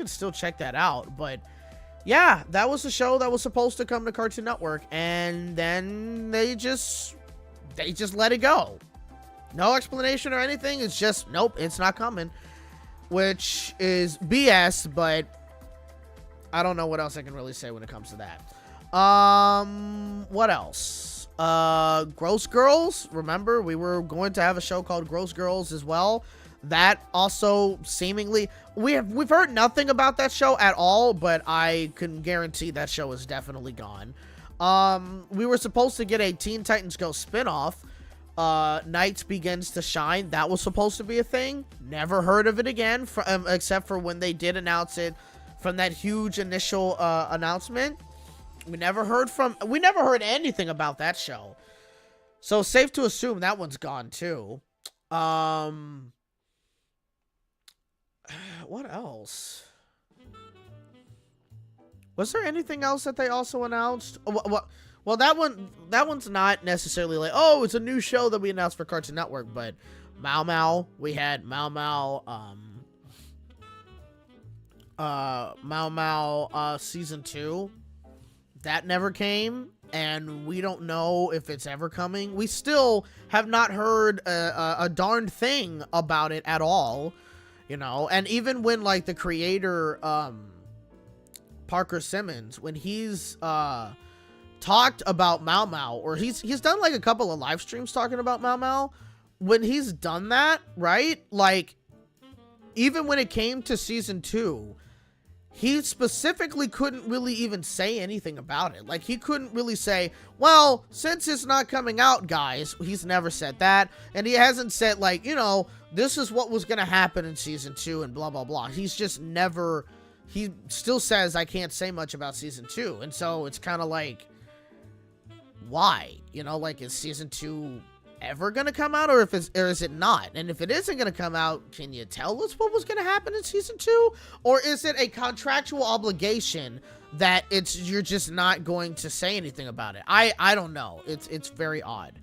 Speaker 1: still check that out. But yeah, that was a show that was supposed to come to Cartoon Network, and then they just let it go. No explanation or anything. It's just, nope, it's not coming. Which is BS, but I don't know what else I can really say when it comes to that. What else? Gross Girls. Remember, we were going to have a show called Gross Girls as well. That also seemingly, we've heard nothing about that show at all, but I can guarantee that show is definitely gone. We were supposed to get a Teen Titans Go spinoff. Nights Begins to Shine. That was supposed to be a thing. Never heard of it again, except for when they did announce it from that huge initial announcement. We never heard anything about that show. So safe to assume that one's gone too. What else? Was there anything else that they also announced? Well, that one's not necessarily like, oh, it's a new show that we announced for Cartoon Network, but Mau Mau, we had Mau Mau season 2. That never came, and we don't know if it's ever coming. We still have not heard a darned thing about it at all, you know. And even when, like, the creator, Parker Simmons, when he's talked about Mau Mau, or he's done like a couple of live streams talking about Mau Mau, when he's done that, right? Like, even when it came to season 2, he specifically couldn't really even say anything about it. Like, he couldn't really say, well, since it's not coming out, guys. He's never said that. And he hasn't said, like, you know, this is what was going to happen in season 2 and blah, blah, blah. He's just never, he still says, I can't say much about season 2. And so it's kind of like, why? You know, like, is season 2 ever gonna come out, or is it not? And if it isn't gonna come out, can you tell us what was gonna happen in season 2, or is it a contractual obligation that you're just not going to say anything about it? I don't know. It's very odd.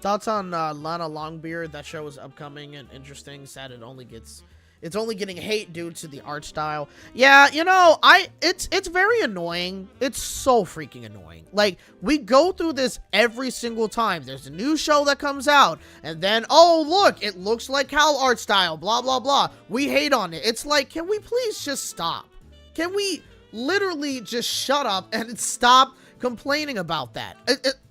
Speaker 1: Thoughts on Lana Longbeard? That show is upcoming and interesting. Sad it's only getting hate due to the art style. Yeah, you know, it's very annoying. It's so freaking annoying. Like, we go through this every single time. There's a new show that comes out, and then, oh, look, it looks like Cal art style, blah, blah, blah. We hate on it. It's like, can we please just stop? Can we literally just shut up and stop complaining about that?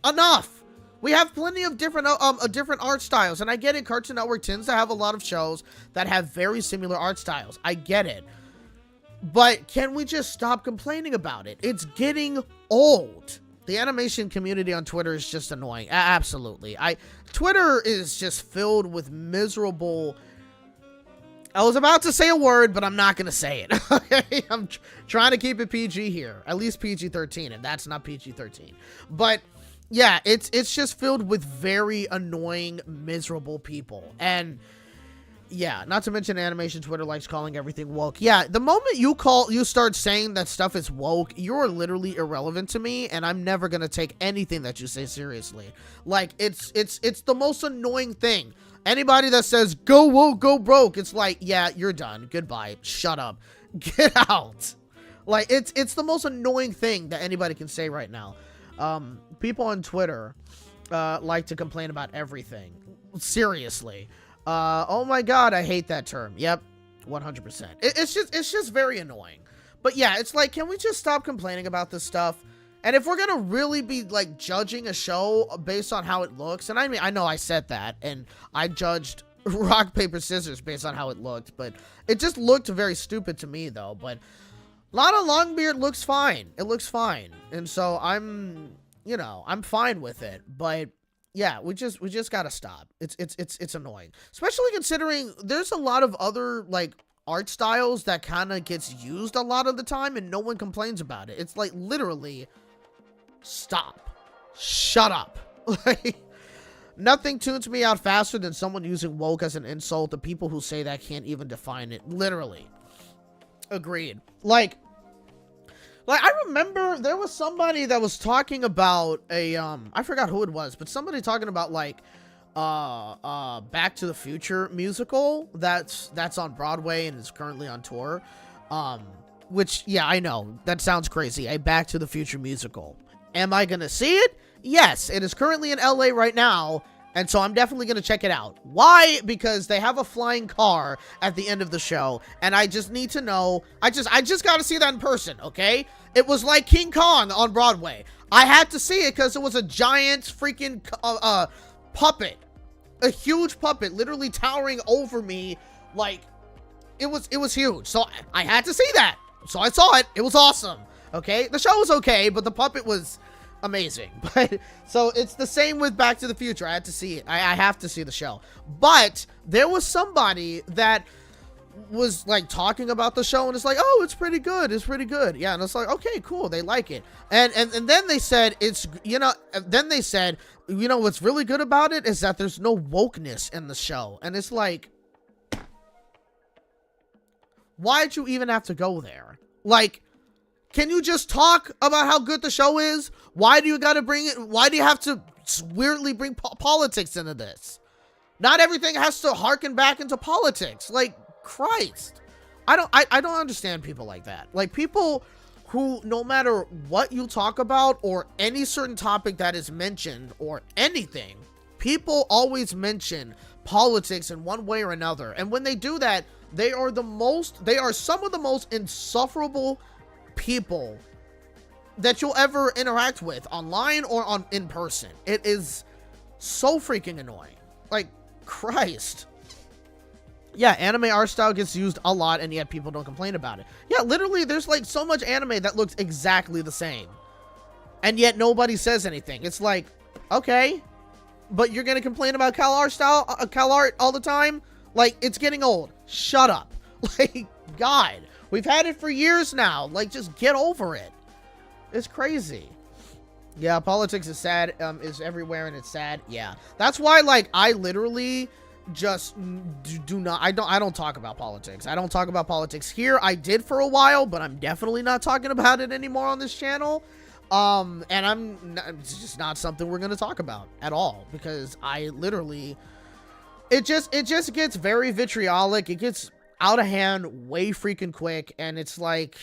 Speaker 1: Enough. We have plenty of different art styles, and I get it. Cartoon Network tends to have a lot of shows that have very similar art styles. I get it. But can we just stop complaining about it? It's getting old. The animation community on Twitter is just annoying. Absolutely. Twitter is just filled with miserable I was about to say a word, but I'm not going to say it. Okay? I'm trying to keep it PG here. At least PG-13, and that's not PG-13. But yeah, it's just filled with very annoying, miserable people. And yeah, not to mention animation Twitter likes calling everything woke. Yeah, the moment you start saying that stuff is woke, you're literally irrelevant to me, and I'm never going to take anything that you say seriously. Like, it's the most annoying thing. Anybody that says, go woke, go broke, it's like, yeah, you're done. Goodbye. Shut up. Get out. Like, it's the most annoying thing that anybody can say right now. People on Twitter like to complain about everything. Seriously. Oh my god, I hate that term. Yep, 100%. It's just very annoying. But yeah, it's like, can we just stop complaining about this stuff? And if we're gonna really be like judging a show based on how it looks, and I mean, I know I said that, and I judged rock, paper, scissors based on how it looked, but it just looked very stupid to me though. But Lana Longbeard looks fine. It looks fine. And so I'm fine with it. But yeah, we just gotta stop. It's annoying, especially considering there's a lot of other like art styles that kind of gets used a lot of the time, and no one complains about it. It's like literally, stop, shut up. Like, nothing tunes me out faster than someone using woke as an insult. The people who say that can't even define it. Literally, agreed. Like I remember there was somebody that was talking about a, I forgot who it was, but somebody talking about like, Back to the Future musical that's on Broadway and is currently on tour. Which, yeah, I know, that sounds crazy. A Back to the Future musical. Am I gonna see it? Yes, it is currently in LA right now. And so I'm definitely going to check it out. Why? Because they have a flying car at the end of the show. And I just need to know. I just got to see that in person, okay? It was like King Kong on Broadway. I had to see it because it was a giant freaking puppet. A huge puppet literally towering over me. Like, it was huge. So I had to see that. So I saw it. It was awesome. Okay? The show was okay, but the puppet was amazing. But so it's the same with Back to the Future. I had to see it. I have to see the show. But there was somebody that was like talking about the show and it's like, oh, it's pretty good. It's pretty good. Yeah. And it's like, okay, cool. They like it. And then they said what's really good about it is that there's no wokeness in the show. And it's like, why'd you even have to go there? Like, can you just talk about how good the show is? Why do you gotta bring it? Why do you have to weirdly bring politics into this? Not everything has to harken back into politics. Like, Christ. I don't understand people like that. Like, people who, no matter what you talk about or any certain topic that is mentioned or anything, people always mention politics in one way or another. And when they do that, they are some of the most insufferable people that you'll ever interact with online or in person. It is so freaking annoying. Like, Christ. Yeah, anime art style gets used a lot and yet people don't complain about it. Yeah, literally there's like so much anime that looks exactly the same and yet nobody says anything. It's like, okay, but you're gonna complain about Cal art all the time? Like, it's getting old. Shut up. Like, God, we've had it for years now. Like, just get over it. It's crazy. Yeah, politics is sad, is everywhere and it's sad. Yeah, that's why, like, I literally just I don't talk about politics. I don't talk about politics here. I did for a while, but I'm definitely not talking about it anymore on this channel. And it's just not something we're going to talk about at all, because I literally, it just gets very vitriolic. It gets out of hand way freaking quick. And it's like,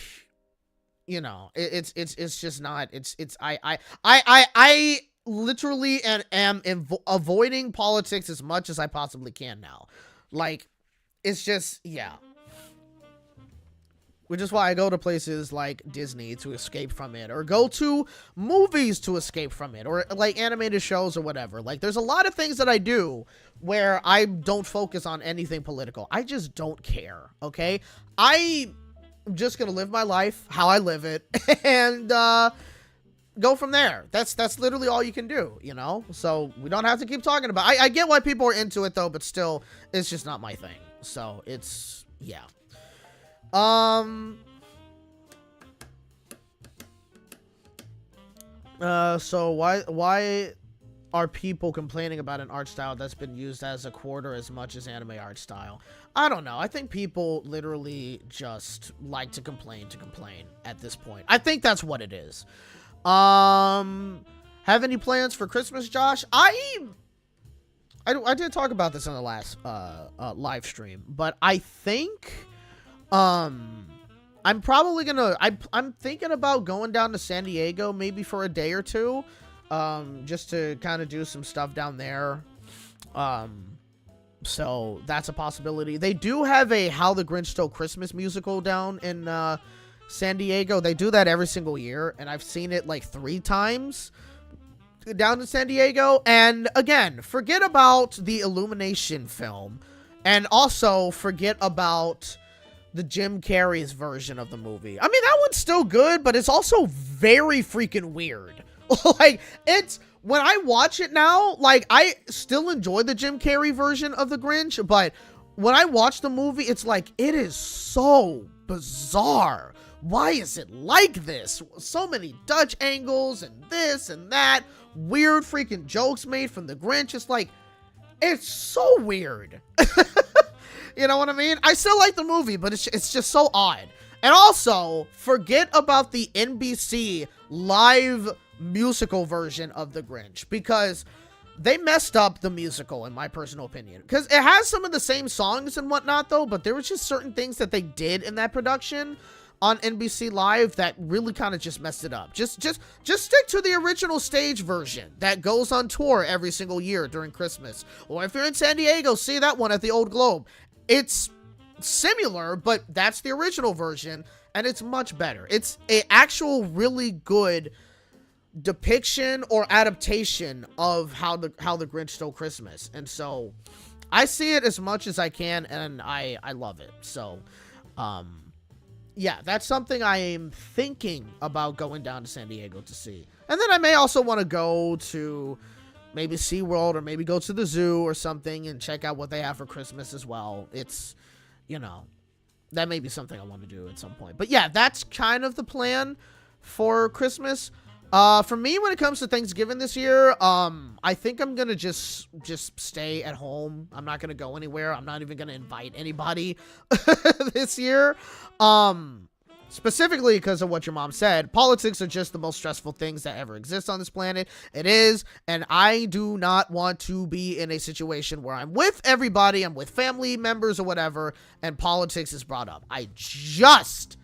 Speaker 1: you know, it's just not, I literally am avoiding politics as much as I possibly can now. Like, it's just, yeah. Which is why I go to places like Disney to escape from it, or go to movies to escape from it, or like animated shows or whatever. Like, there's a lot of things that I do where I don't focus on anything political. I just don't care, okay? I'm just gonna live my life how I live it, and go from there. That's literally all you can do, you know? So we don't have to keep talking about it. I get why people are into it though, but still, it's just not my thing. So it's yeah. So why are people complaining about an art style that's been used as a quarter as much as anime art style? I don't know. I think people literally just like to complain at this point. I think that's what it is. Have any plans for Christmas, Josh? I did talk about this on the last live stream, but I think I'm probably gonna I'm thinking about going down to San Diego maybe for a day or two, just to kind of do some stuff down there. So that's a possibility. They do have a How the Grinch Stole Christmas musical down in San Diego. They do that every single year, and I've seen it like 3 times down in San Diego. And again, forget about the Illumination film, and also forget about the Jim Carrey's version of the movie. I mean, that one's still good, but it's also very freaking weird. Like, it's, when I watch it now, like, I still enjoy the Jim Carrey version of the Grinch, but when I watch the movie, it's like, it is so bizarre. Why is it like this? So many Dutch angles and this and that. Weird freaking jokes made from the Grinch. It's like, it's so weird. You know what I mean? I still like the movie, but it's just so odd. And also, forget about the NBC live musical version of The Grinch, because they messed up the musical, in my personal opinion. Because it has some of the same songs and whatnot, though, but there was just certain things that they did in that production on NBC Live that really kind of just messed it up. Just stick to the original stage version that goes on tour every single year during Christmas. Or if you're in San Diego, see that one at the Old Globe. It's similar, but that's the original version, and it's much better. It's an actual really good depiction or adaptation of how the Grinch Stole Christmas. And so I see it as much as I can, and I love it. So yeah, that's something I am thinking about going down to San Diego to see. And then I may also want to go to maybe SeaWorld, or maybe go to the zoo or something and check out what they have for Christmas as well. It's, you know, that may be something I want to do at some point. But yeah, that's kind of the plan for Christmas. For me, when it comes to Thanksgiving this year, I think I'm gonna just stay at home. I'm not gonna go anywhere. I'm not even gonna invite anybody this year. Specifically because of what your mom said. Politics are just the most stressful things that ever exist on this planet. It is, and I do not want to be in a situation where I'm with everybody, I'm with family members or whatever, and politics is brought up. I just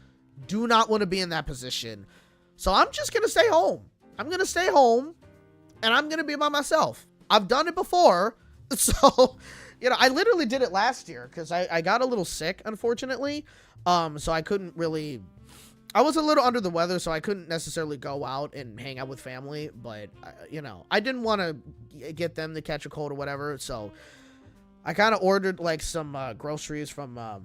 Speaker 1: do not want to be in that position. So I'm just going to stay home. I'm going to stay home, and I'm going to be by myself. I've done it before, so, you know, I literally did it last year because I got a little sick, unfortunately. So I couldn't really, I was a little under the weather, so I couldn't necessarily go out and hang out with family, but, you know, I didn't want to get them to catch a cold or whatever, so I kind of ordered, like, some groceries from a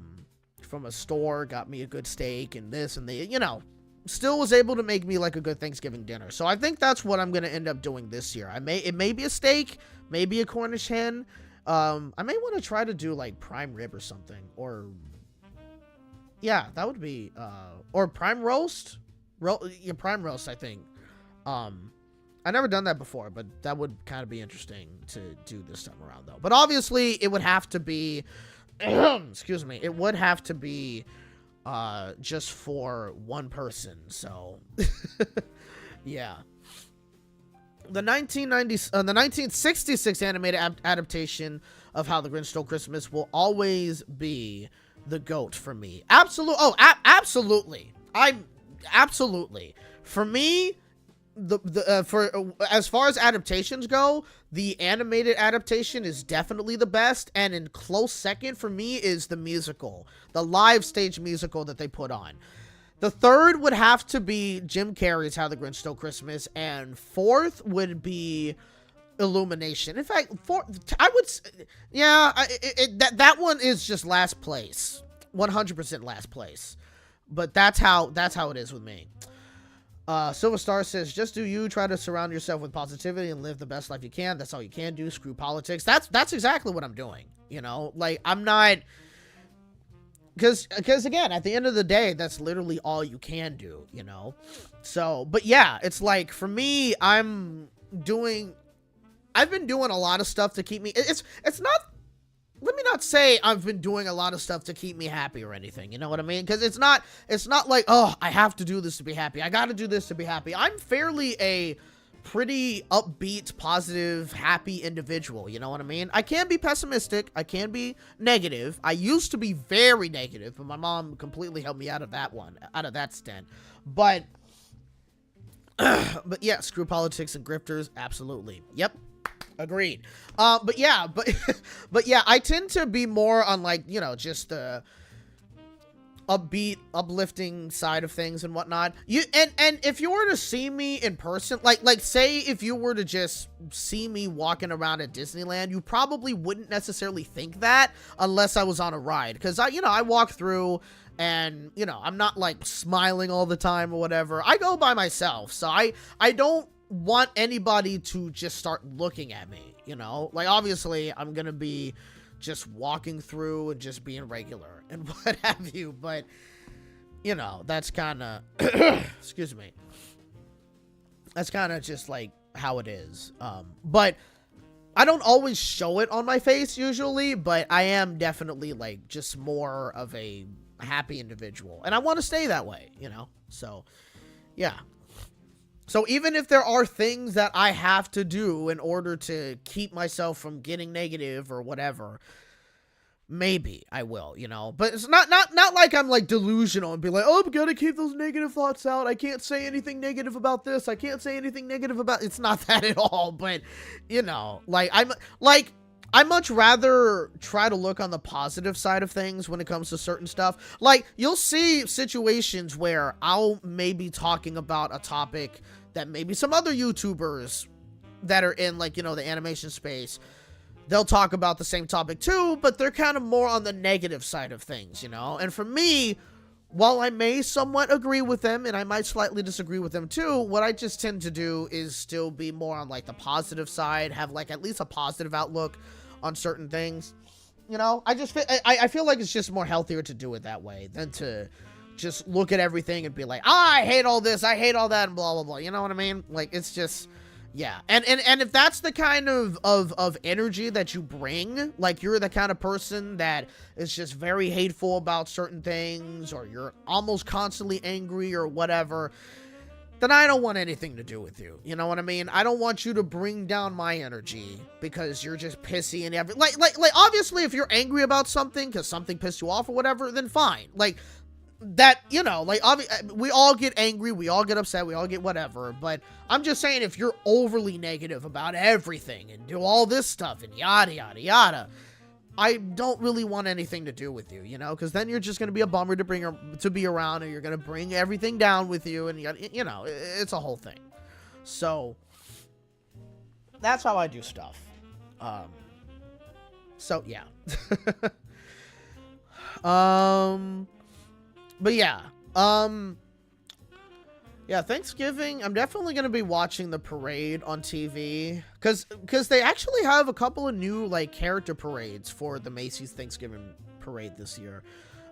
Speaker 1: store, got me a good steak and this and the, you know, still was able to make me like a good Thanksgiving dinner. So I think that's what I'm going to end up doing this year. It may be a steak, maybe a Cornish hen. I may want to try to do like prime rib or something, or yeah, that would be, or prime roast, prime roast, I think. I never done that before, but that would kind of be interesting to do this time around though. But obviously it would have to be, excuse me, it would have to be, just for one person, so yeah. The 1966 animated adaptation of How the Grinch Stole Christmas will always be the GOAT for me. Absolutely. Absolutely. Absolutely. For me, for as far as adaptations go, the animated adaptation is definitely the best, and in close second for me is the musical, the live stage musical that they put on. The third would have to be Jim Carrey's How the Grinch Stole Christmas, and fourth would be Illumination. In fact, I would, yeah, that one is just last place, 100% last place. But that's how it is with me. Silver Star says, just do you, try to surround yourself with positivity and live the best life you can. That's all you can do. Screw politics. That's exactly what I'm doing. You know, like, I'm not, because again, at the end of the day, that's literally all you can do, you know? So, but yeah, it's like, for me, I've been doing a lot of stuff to keep me, it's not, let me not say I've been doing a lot of stuff to keep me happy or anything, you know what I mean? Because it's not like, oh, I have to do this to be happy, I gotta do this to be happy. I'm fairly a pretty upbeat, positive, happy individual, you know what I mean? I can be pessimistic, I can be negative. I used to be very negative, but my mom completely helped me out of that stint. But but yeah, screw politics and grifters, absolutely. Yep. Agreed. But yeah, but yeah, I tend to be more on, like, you know, just the upbeat, uplifting side of things and whatnot. And if you were to see me in person, like say if you were to just see me walking around at Disneyland, you probably wouldn't necessarily think that unless I was on a ride, because I walk through and, you know, I'm not like smiling all the time or whatever. I go by myself, so I don't want anybody to just start looking at me, you know? Like, obviously I'm gonna be just walking through and just being regular and what have you, but, you know, that's kind of excuse me, that's kind of just like how it is. But I don't always show it on my face usually, but I am definitely like just more of a happy individual, and I want to stay that way, you know? So yeah. So even if there are things that I have to do in order to keep myself from getting negative or whatever, maybe I will, you know? But it's not like I'm like delusional and be like, oh, I'm gonna keep those negative thoughts out. I can't say anything negative about this. I can't say anything negative about... It's not that at all, but, you know, like, I much rather try to look on the positive side of things when it comes to certain stuff. Like, you'll see situations where I'll maybe talking about a topic that maybe some other YouTubers that are in, like, you know, the animation space, they'll talk about the same topic too, but they're kind of more on the negative side of things, you know? And for me, while I may somewhat agree with them, and I might slightly disagree with them too, what I just tend to do is still be more on, like, the positive side, have, like, at least a positive outlook on certain things, you know? I feel like it's just more healthier to do it that way than to just look at everything and be like, I hate all this, I hate all that, and blah, blah, blah, you know what I mean? Like, it's just, yeah. And if that's the kind of energy that you bring, like, you're the kind of person that is just very hateful about certain things, or you're almost constantly angry or whatever, then I don't want anything to do with you. You know what I mean? I don't want you to bring down my energy because you're just pissy and like obviously if you're angry about something because something pissed you off or whatever, then fine. Like, that, you know, like, we all get angry, we all get upset, we all get whatever, but I'm just saying, if you're overly negative about everything and do all this stuff and yada yada yada, I don't really want anything to do with you, you know, because then you're just going to be a bummer to be around, and you're going to bring everything down with you, and, you know, it's a whole thing. So, that's how I do stuff. So, yeah. But yeah, yeah, Thanksgiving, I'm definitely going to be watching the parade on TV, because they actually have a couple of new, like, character parades for the Macy's Thanksgiving parade this year.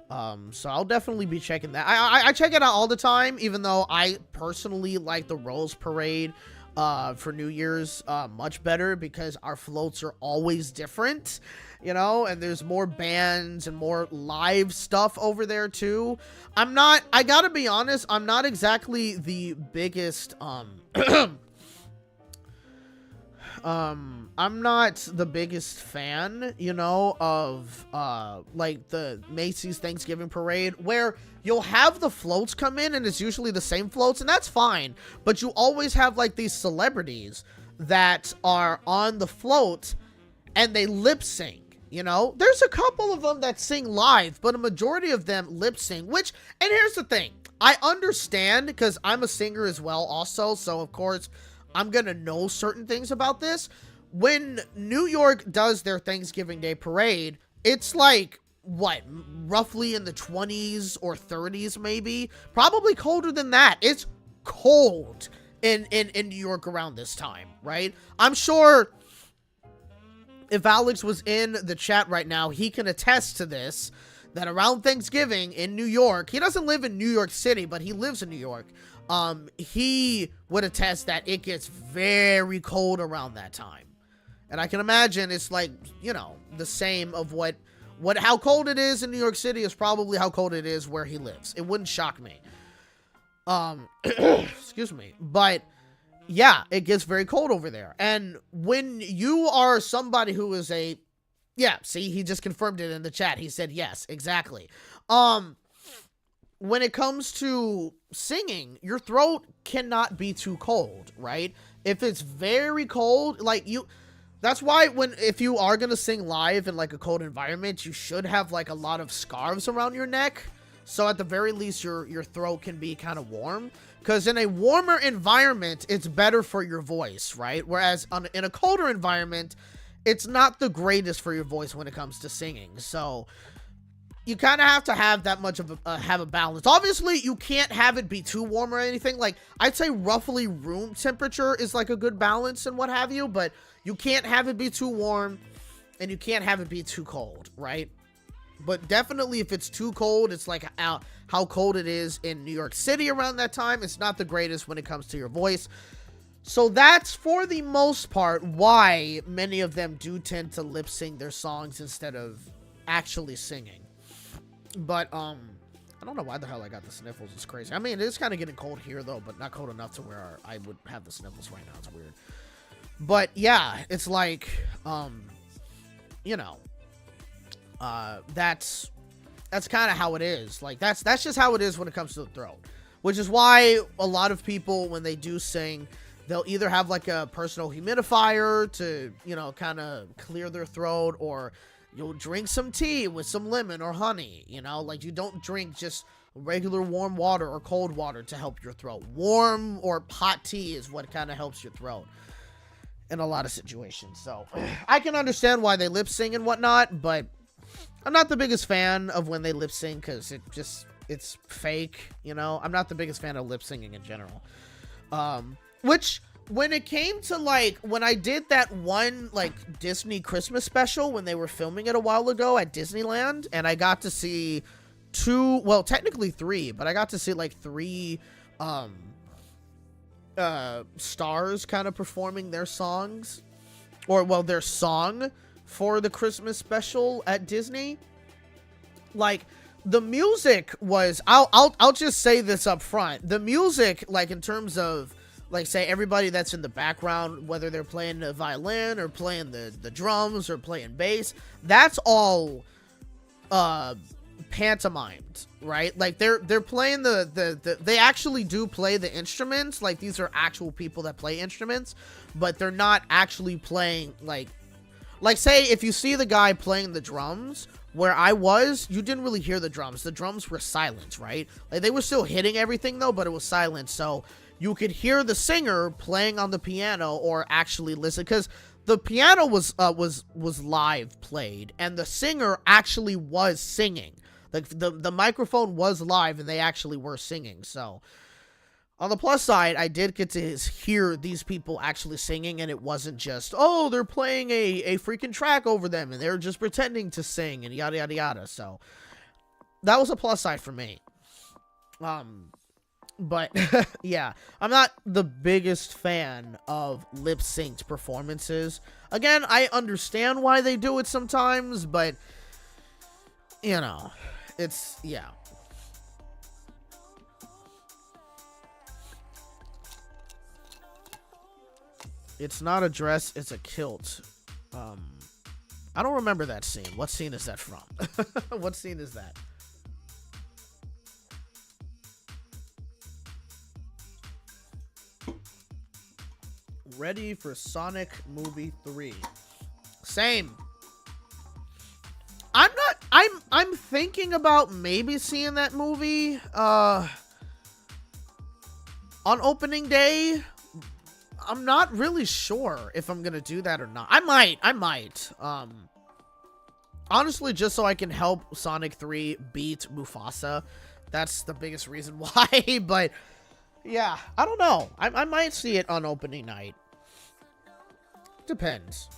Speaker 1: So I'll definitely be checking that. I check it out all the time, even though I personally like the Rose Parade for New Year's much better, because our floats are always different, you know, and there's more bands and more live stuff over there too. I gotta be honest, I'm not exactly the biggest I'm not the biggest fan, you know, of like the Macy's Thanksgiving parade, where you'll have the floats come in and it's usually the same floats, and that's fine, but you always have like these celebrities that are on the float and they lip sync. You know, there's a couple of them that sing live, but a majority of them lip sync, and here's the thing, I understand, because I'm a singer as well also, so of course I'm gonna know certain things about this. When New York does their Thanksgiving Day parade, it's like, what, roughly in the 20s or 30s maybe? Probably colder than that. It's cold in New York around this time, right? I'm sure if Alex was in the chat right now, he can attest to this, that around Thanksgiving in New York, he doesn't live in New York City, but he lives in New York. He would attest that it gets very cold around that time. And I can imagine it's like, you know, the same of how cold it is in New York City is probably how cold it is where he lives. It wouldn't shock me. Excuse me. But yeah, it gets very cold over there. And when you are somebody who is yeah, see, he just confirmed it in the chat. He said, yes, exactly. When it comes to singing, your throat cannot be too cold, right? If it's very cold, like that's why if you are going to sing live in like a cold environment, you should have like a lot of scarves around your neck. So at the very least, your throat can be kind of warm. Because in a warmer environment, it's better for your voice, right? Whereas in a colder environment, it's not the greatest for your voice when it comes to singing. So you kind of have to have that much of have a balance. Obviously, you can't have it be too warm or anything. Like, I'd say roughly room temperature is like a good balance and what have you. But you can't have it be too warm and you can't have it be too cold, right? But definitely if it's too cold, it's like how cold it is in New York City around that time. It's not the greatest when it comes to your voice. So that's, for the most part, why many of them do tend to lip sync their songs instead of actually singing. But, I don't know why the hell I got the sniffles. It's crazy. I mean, it is kind of getting cold here, though, but not cold enough to where I would have the sniffles right now. It's weird. But, yeah, it's like, you know, that's kind of how it is. Like, that's just how it is when it comes to the throat. Which is why a lot of people, when they do sing, they'll either have like a personal humidifier to, you know, kind of clear their throat, or you'll drink some tea with some lemon or honey, you know, like you don't drink just regular warm water or cold water to help your throat. Warm or hot tea is what kind of helps your throat in a lot of situations. So I can understand why they lip sync and whatnot, but I'm not the biggest fan of when they lip sync because it's fake, you know. I'm not the biggest fan of lip syncing in general. Which, when it came to, like, when I did that one, like, Disney Christmas special, when they were filming it a while ago at Disneyland, and I got to see technically 3, but I got to see, like, 3, stars kind of performing their songs, or, well, their song for the Christmas special at Disney. Like, the music was, I'll just say this up front. The music, like, in terms of, like, say, everybody that's in the background, whether they're playing the violin or playing the drums or playing bass, that's all pantomimed, right? Like, they're playing they actually do play the instruments. Like, these are actual people that play instruments, but they're not actually playing, like, say, if you see the guy playing the drums, where I was, you didn't really hear the drums. The drums were silent, right? Like, they were still hitting everything, though, but it was silent, so you could hear the singer playing on the piano or actually listen, because the piano was live played, and the singer actually was singing. Like, the microphone was live, and they actually were singing. So, on the plus side, I did get to hear these people actually singing, and it wasn't just, oh, they're playing a freaking track over them, and they're just pretending to sing, and yada, yada, yada. So, that was a plus side for me. But, yeah, I'm not the biggest fan of lip-synced performances. Again, I understand why they do it sometimes, but, you know, it's, yeah. It's not a dress, it's a kilt. I don't remember that scene. What scene is that from? What scene is that? Ready for Sonic Movie 3. Same. I'm thinking about maybe seeing that movie on opening day. I'm not really sure if I'm gonna do that or not. I might. Honestly, just so I can help Sonic 3 beat Mufasa. That's the biggest reason why, but yeah, I don't know. I might see it on opening night. Depends.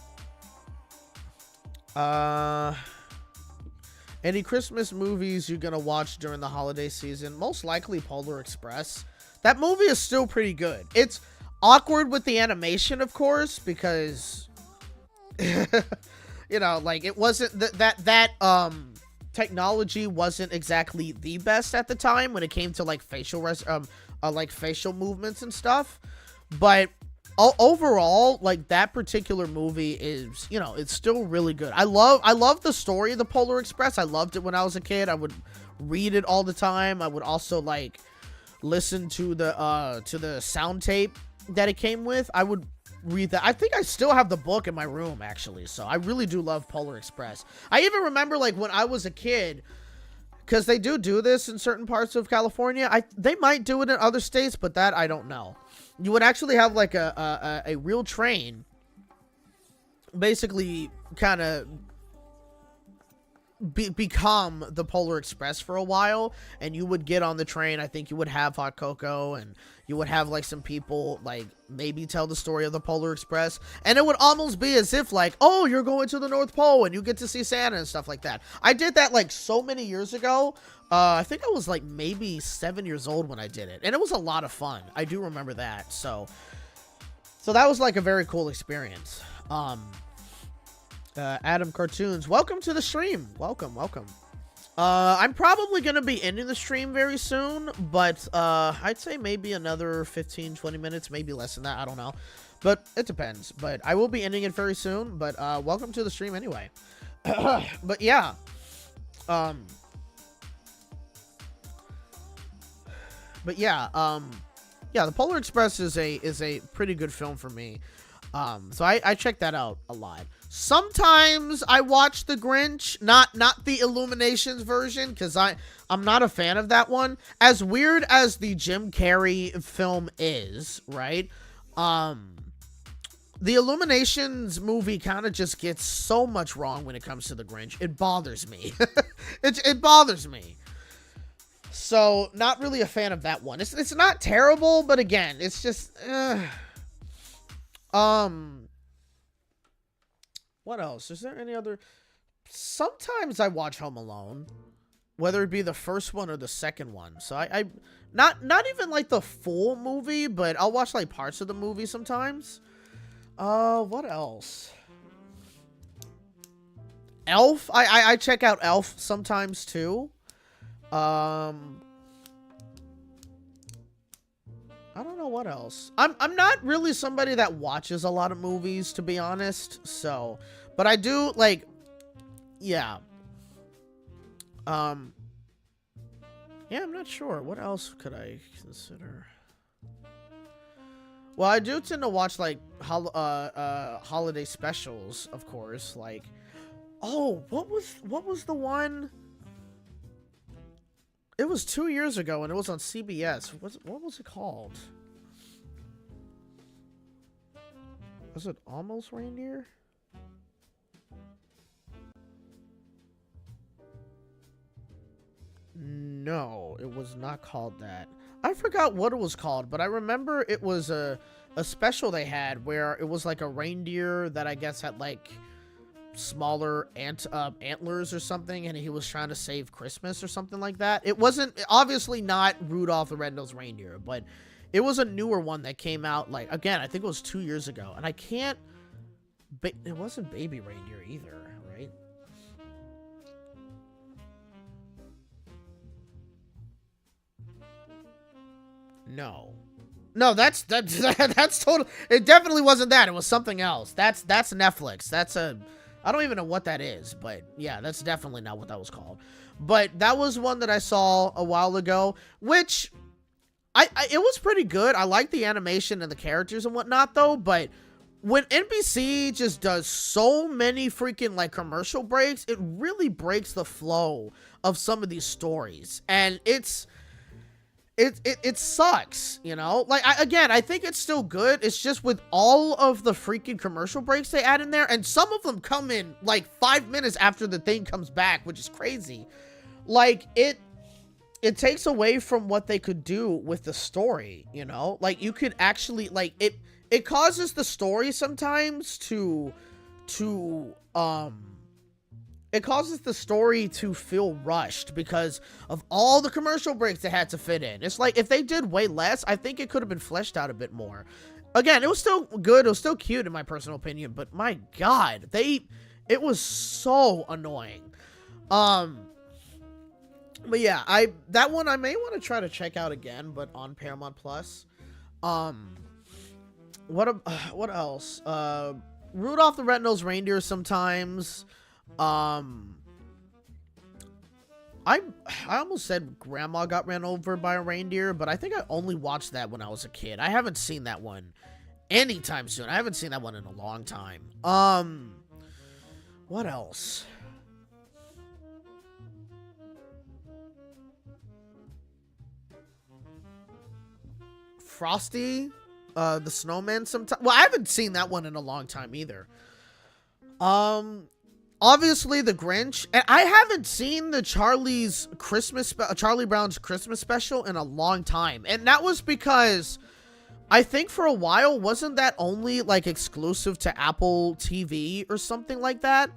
Speaker 1: Any Christmas movies you're gonna watch during the holiday season? Most likely Polar Express. That movie is still pretty good. It's awkward with the animation, of course, because you know, like, it wasn't that technology wasn't exactly the best at the time when it came to like facial movements and stuff. But overall, like, that particular movie is, you know, it's still really good. I love the story of the Polar Express. I loved it when I was a kid. I would read it all the time. I would also like listen to the sound tape that it came with. I would read that. I think I still have the book in my room, actually. So I really do love Polar Express. I even remember, like, when I was a kid, because they do this in certain parts of California. They might do it in other states, but that I don't know. You would actually have like a real train, basically kind of become the Polar Express for a while, and you would get on the train. I think you would have hot cocoa, and you would have like some people like maybe tell the story of the Polar Express, and it would almost be as if like, oh, you're going to the North Pole and you get to see Santa and stuff like that. I did that like so many years ago. I think I was like maybe 7 years old when I did it, and it was a lot of fun. I do remember that. So that was like a very cool experience. Adam Cartoons, welcome to the stream. Welcome. I'm probably going to be ending the stream very soon, but I'd say maybe another 15-20 minutes, maybe less than that. I don't know, but it depends. But I will be ending it very soon, but welcome to the stream anyway. But yeah. The Polar Express is a pretty good film for me. So I check that out a lot. Sometimes I watch The Grinch, not the Illuminations version, because I'm not a fan of that one. As weird as the Jim Carrey film is, right? The Illuminations movie kind of just gets so much wrong when it comes to The Grinch. It bothers me. It bothers me. So, not really a fan of that one. It's not terrible, but again, it's just... What else? Is there any other... Sometimes I watch Home Alone. Whether it be the first one or the second one. So, I not even like the full movie, but I'll watch like parts of the movie sometimes. What else? Elf? I check out Elf sometimes, too. I don't know what else. I'm not really somebody that watches a lot of movies, to be honest. So, but I do like, yeah. Yeah, I'm not sure. What else could I consider? Well, I do tend to watch like holiday specials, of course. Like, oh, what was the one? It was 2 years ago, and it was on CBS. What was it called? Was it Almost Reindeer? No, it was not called that. I forgot what it was called, but I remember it was a special they had where it was like a reindeer that I guess had like smaller antlers or something, and he was trying to save Christmas or something like that. It wasn't, obviously not Rudolph the Red-Nosed Reindeer, but it was a newer one that came out, like, again, I think it was 2 years ago, and I can't, it wasn't Baby Reindeer either, right? No, that's total. It definitely wasn't that. It was something else. That's Netflix. I don't even know what that is, but yeah, that's definitely not what that was called. But that was one that I saw a while ago, which it was pretty good. I like the animation and the characters and whatnot, though. But when NBC just does so many freaking like commercial breaks, it really breaks the flow of some of these stories, and it sucks, you know? Like, I think it's still good. It's just with all of the freaking commercial breaks they add in there, and some of them come in, like, 5 minutes after the thing comes back, which is crazy. Like, it takes away from what they could do with the story, you know? Like, you could actually, like, it causes the story sometimes to it causes the story to feel rushed because of all the commercial breaks they had to fit in. It's like, if they did way less, I think it could have been fleshed out a bit more. Again, it was still good, it was still cute in my personal opinion, but my god, it was so annoying. But yeah, that one I may want to try to check out again, but on Paramount Plus. What else? Rudolph the Red-Nosed Reindeer sometimes. I almost said Grandma Got Ran Over by a Reindeer, but I think I only watched that when I was a kid. I haven't seen that one anytime soon. I haven't seen that one in a long time. What else? Frosty, the Snowman sometime. Well, I haven't seen that one in a long time either. Obviously the Grinch, and I haven't seen the Charlie Brown's Christmas special in a long time, and that was because I think for a while wasn't that only like exclusive to Apple TV or something like that.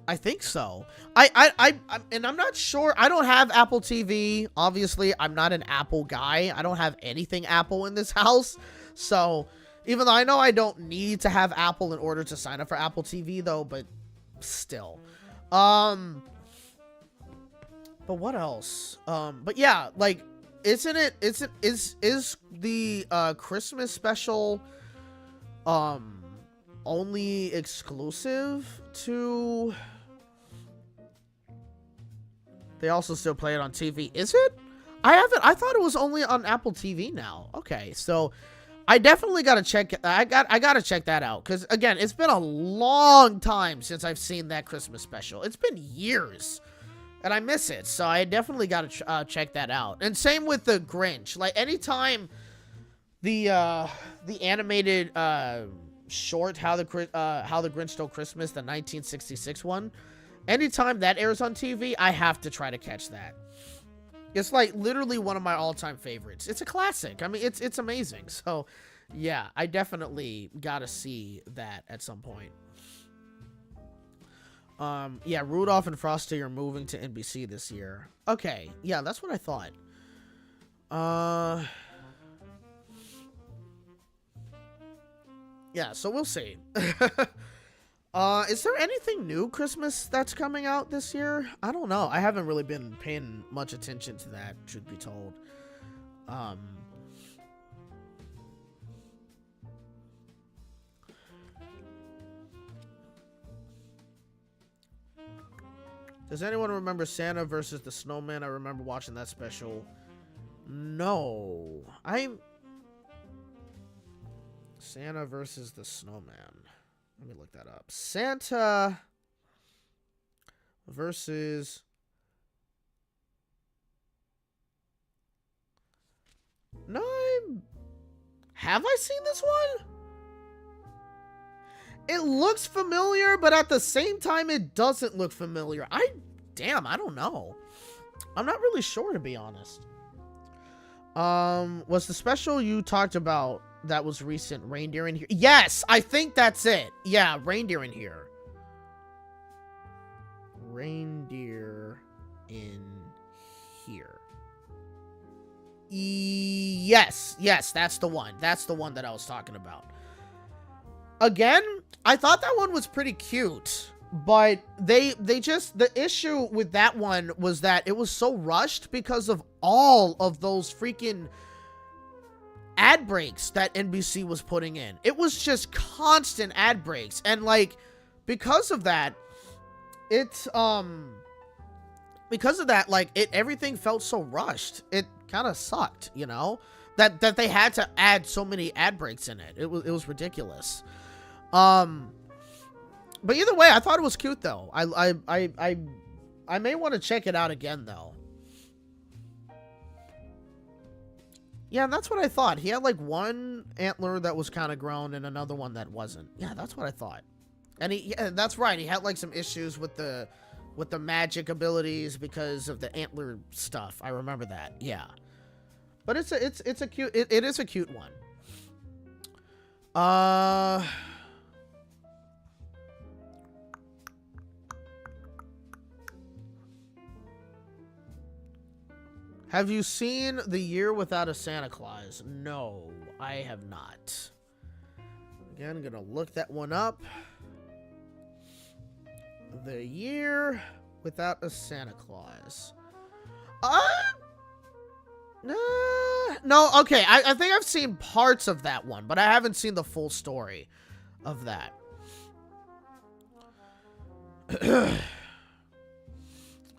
Speaker 1: I think so. And I'm not sure. I don't have Apple TV. Obviously, I'm not an Apple guy. I don't have anything Apple in this house. So, even though I know I don't need to have Apple in order to sign up for Apple TV, though, but still. But what else? But yeah, like, is the Christmas special only exclusive to... They also still play it on TV. Is it? I thought it was only on Apple TV now. Okay, so I definitely gotta check. I gotta check that out, because again, it's been a long time since I've seen that Christmas special. It's been years, and I miss it. So I definitely gotta check that out. And same with the Grinch. Like, anytime the animated short How the Grinch Stole Christmas, the 1966 one. Anytime that airs on TV, I have to try to catch that. It's like literally one of my all-time favorites. It's a classic. I mean, it's amazing. So, yeah, I definitely gotta see that at some point. Yeah, Rudolph and Frosty are moving to NBC this year. Okay, yeah, that's what I thought. Yeah, so we'll see. Is there anything new Christmas that's coming out this year? I don't know. I haven't really been paying much attention to that, truth be told. Does anyone remember Santa versus the Snowman? I remember watching that special. No. Santa versus the Snowman. Let me look that up. Santa versus... No, have I seen this one? It looks familiar, but at the same time, it doesn't look familiar. Damn, I don't know. I'm not really sure, to be honest. Was the special you talked about that was recent Reindeer in Here? Yes, I think that's it. Yeah, Reindeer in Here. Reindeer in Here. Yes, that's the one. That's the one that I was talking about. Again, I thought that one was pretty cute, but they just, the issue with that one was that it was so rushed because of all of those freaking ad breaks that NBC was putting in. It was just constant ad breaks, and like, because of that, everything felt so rushed. It kind of sucked, you know, that they had to add so many ad breaks in it. It was ridiculous. But either way, I thought it was cute though. I may want to check it out again though. Yeah, that's what I thought. He had like one antler that was kind of grown and another one that wasn't. Yeah, that's what I thought. And that's right. He had like some issues with the magic abilities because of the antler stuff. I remember that. Yeah. But it is a cute one. Have you seen The Year Without a Santa Claus? No, I have not. Again, I'm gonna look that one up. The Year Without a Santa Claus. No, okay. I think I've seen parts of that one, but I haven't seen the full story of that.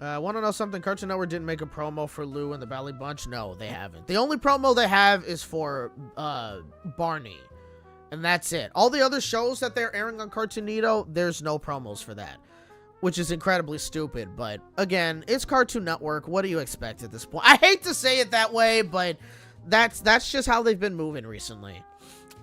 Speaker 1: Want to know something? Cartoon Network didn't make a promo for Lou and the Bally Bunch? No, they haven't. The only promo they have is for Barney. And that's it. All the other shows that they're airing on Cartoonito, there's no promos for that. Which is incredibly stupid. But, again, it's Cartoon Network. What do you expect at this point? I hate to say it that way, but that's just how they've been moving recently.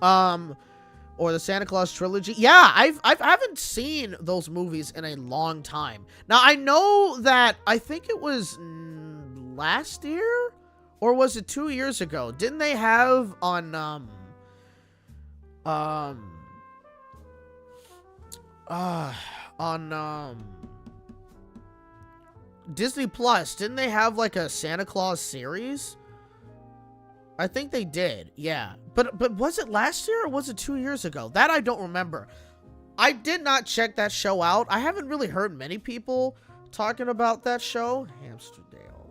Speaker 1: Or the Santa Claus trilogy. Yeah, I haven't seen those movies in a long time. Now, I know that, I think it was last year? Or was it 2 years ago? Didn't they have on, Disney Plus, didn't they have like a Santa Claus series? I think they did, yeah. But was it last year or was it 2 years ago? That I don't remember. I did not check that show out. I haven't really heard many people talking about that show. Hamsterdale.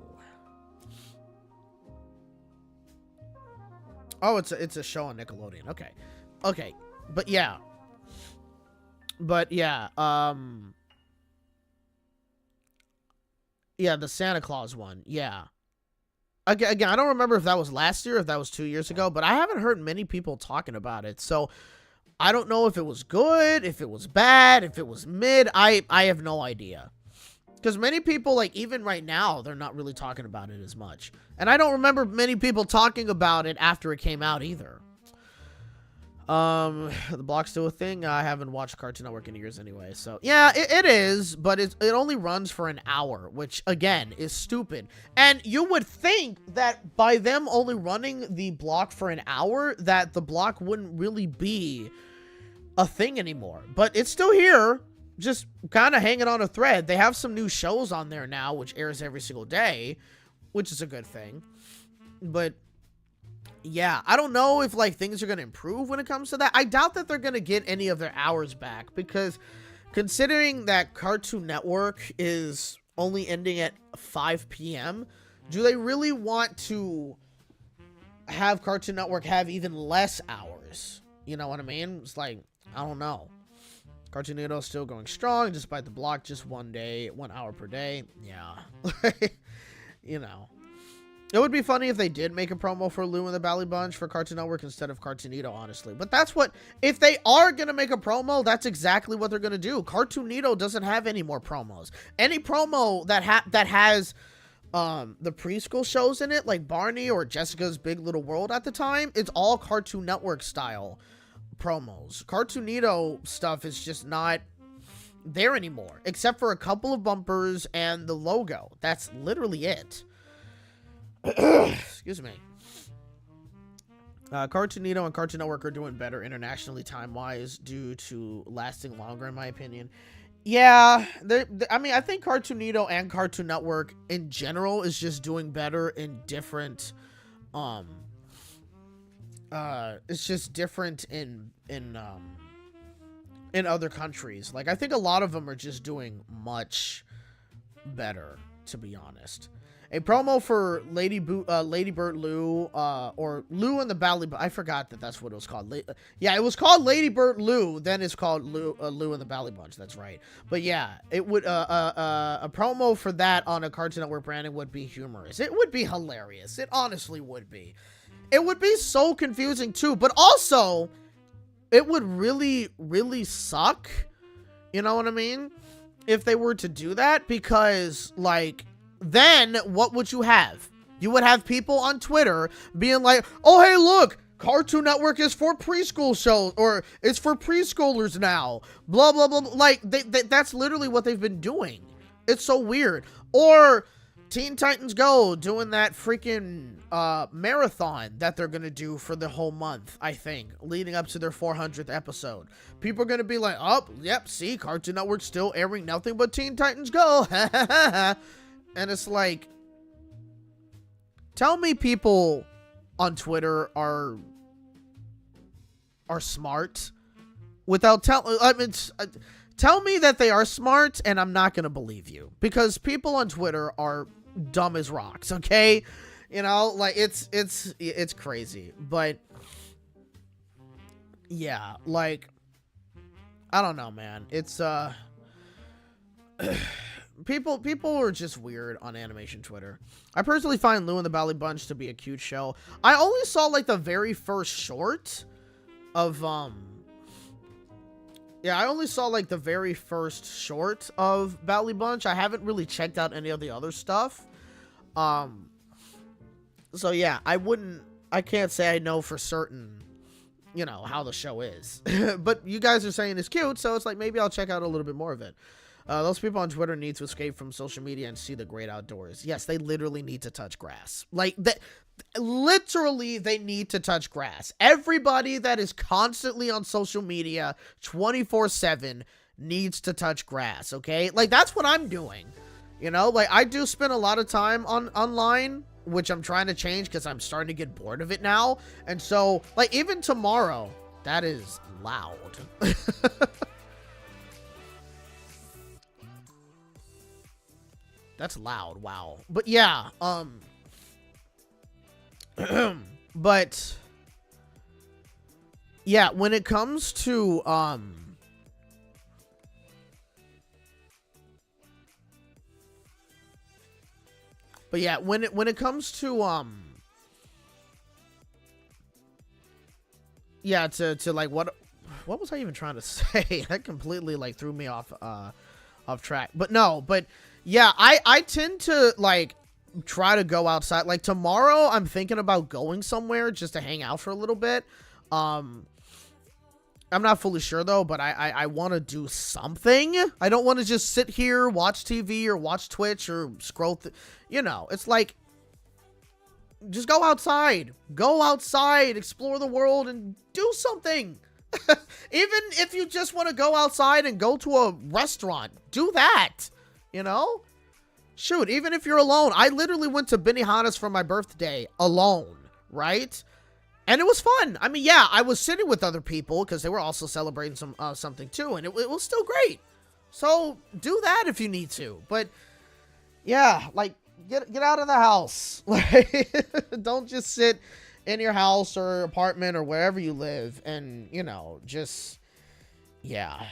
Speaker 1: Oh, it's a show on Nickelodeon. Okay. Okay. But yeah. Yeah, the Santa Claus one. Yeah. Again, I don't remember if that was last year or if that was 2 years ago, but I haven't heard many people talking about it. So I don't know if it was good, if it was bad, if it was mid. I have no idea. Because many people, like, even right now, they're not really talking about it as much. And I don't remember many people talking about it after it came out either. The block's still a thing. I haven't watched Cartoon Network in years anyway. So, yeah, it is, but it only runs for an hour, which, again, is stupid. And you would think that by them only running the block for an hour, that the block wouldn't really be a thing anymore. But it's still here, just kind of hanging on a thread. They have some new shows on there now, which airs every single day, which is a good thing. But yeah, I don't know if, like, things are going to improve when it comes to that. I doubt that they're going to get any of their hours back, because considering that Cartoon Network is only ending at 5 p.m., do they really want to have Cartoon Network have even less hours? You know what I mean? It's like, I don't know. Cartoonito is still going strong, despite the block just 1 day, 1 hour per day. Yeah. You know. It would be funny if they did make a promo for Lou and the Bally Bunch for Cartoon Network instead of Cartoonito, honestly. But that's what, if they are going to make a promo, that's exactly what they're going to do. Cartoonito doesn't have any more promos. Any promo that has the preschool shows in it, like Barney or Jessica's Big Little World at the time, it's all Cartoon Network style promos. Cartoonito stuff is just not there anymore, except for a couple of bumpers and the logo. That's literally it. Excuse me. Cartoonito and Cartoon Network are doing better internationally time-wise due to lasting longer, in my opinion. Yeah, I mean, I think Cartoonito and Cartoon Network in general is just doing better in different, it's just different in other countries. Like, I think a lot of them are just doing much better, to be honest. A promo for Lady Bird Lou, or Lou and the Bally, I forgot that's what it was called. Yeah, it was called Lady Bird Lou, then it's called Lou and the Bally Bunch, that's right. But yeah, it would, a promo for that on a Cartoon Network branding would be humorous. It would be hilarious. It honestly would be. It would be so confusing too, but also, it would really, really suck, you know what I mean? If they were to do that, because, like, then what would you have? You would have people on Twitter being like, oh, hey, look, Cartoon Network is for preschool shows, or it's for preschoolers now, blah, blah, blah. Like, that's literally what they've been doing. It's so weird. Or Teen Titans Go doing that freaking marathon that they're going to do for the whole month, I think, leading up to their 400th episode. People are going to be like, oh, yep, see, Cartoon Network's still airing nothing but Teen Titans Go. And it's like, tell me people on Twitter are smart without tell me that they are smart, and I'm not gonna believe you, because people on Twitter are dumb as rocks. Okay, you know, like it's crazy. But yeah, like I don't know, man. It's people are just weird on animation Twitter. I personally find Lou and the Bally Bunch to be a cute show. I only saw like the very first short of yeah, I only saw like the very first short of Bally Bunch. I haven't really checked out any of the other stuff. So yeah, I can't say I know for certain, you know, how the show is. But you guys are saying it's cute, so it's like maybe I'll check out a little bit more of it. Those people on Twitter need to escape from social media and see the great outdoors. Yes, they literally need to touch grass. Like, literally, they need to touch grass. Everybody that is constantly on social media 24/7 needs to touch grass, okay? Like, that's what I'm doing. You know, like, I do spend a lot of time online, which I'm trying to change because I'm starting to get bored of it now. And so, like, even tomorrow, that is loud. That's loud, wow. But yeah, but yeah, when it comes to but yeah, when it comes to yeah, to like what was I even trying to say? That completely like threw me off track. But no, but yeah, I tend to like try to go outside. Like tomorrow I'm thinking about going somewhere just to hang out for a little bit. I'm not fully sure though, but I want to do something. I don't want to just sit here, watch TV or watch Twitch or scroll. You know, it's like, just go outside, explore the world and do something. Even if you just want to go outside and go to a restaurant, do that. You know? Shoot, even if you're alone. I literally went to Benihana's for my birthday alone, right? And it was fun. I mean, yeah, I was sitting with other people because they were also celebrating something too, and it was still great. So, do that if you need to. But, yeah, like, get out of the house. Like, don't just sit in your house or apartment or wherever you live and, you know, just, yeah.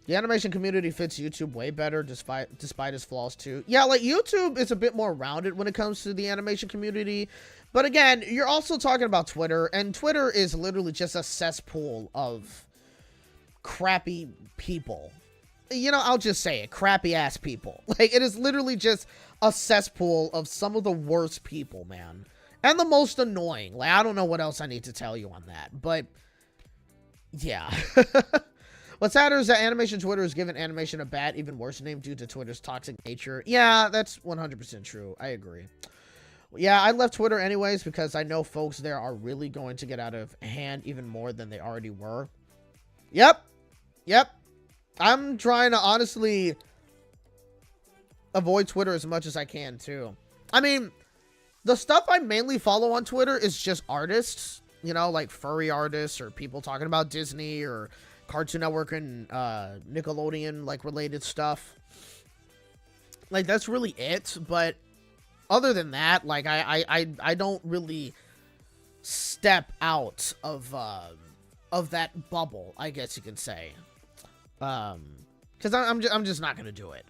Speaker 1: The animation community fits YouTube way better despite its flaws too. Yeah, like YouTube is a bit more rounded when it comes to the animation community. But again, you're also talking about Twitter, and Twitter is literally just a cesspool of crappy people. You know, I'll just say it, crappy ass people. Like, it is literally just a cesspool of some of the worst people, man. And the most annoying. Like, I don't know what else I need to tell you on that, but yeah. What's sadder is that animation Twitter has given animation a bad, even worse name due to Twitter's toxic nature. Yeah, that's 100% true. I agree. Yeah, I left Twitter anyways because I know folks there are really going to get out of hand even more than they already were. Yep. I'm trying to honestly avoid Twitter as much as I can too. I mean, the stuff I mainly follow on Twitter is just artists, you know, like furry artists or people talking about Disney or Cartoon Network and Nickelodeon like related stuff. Like, that's really it. But other than that, like, I don't really step out of that bubble, I guess you can say. Because I'm just not gonna do it.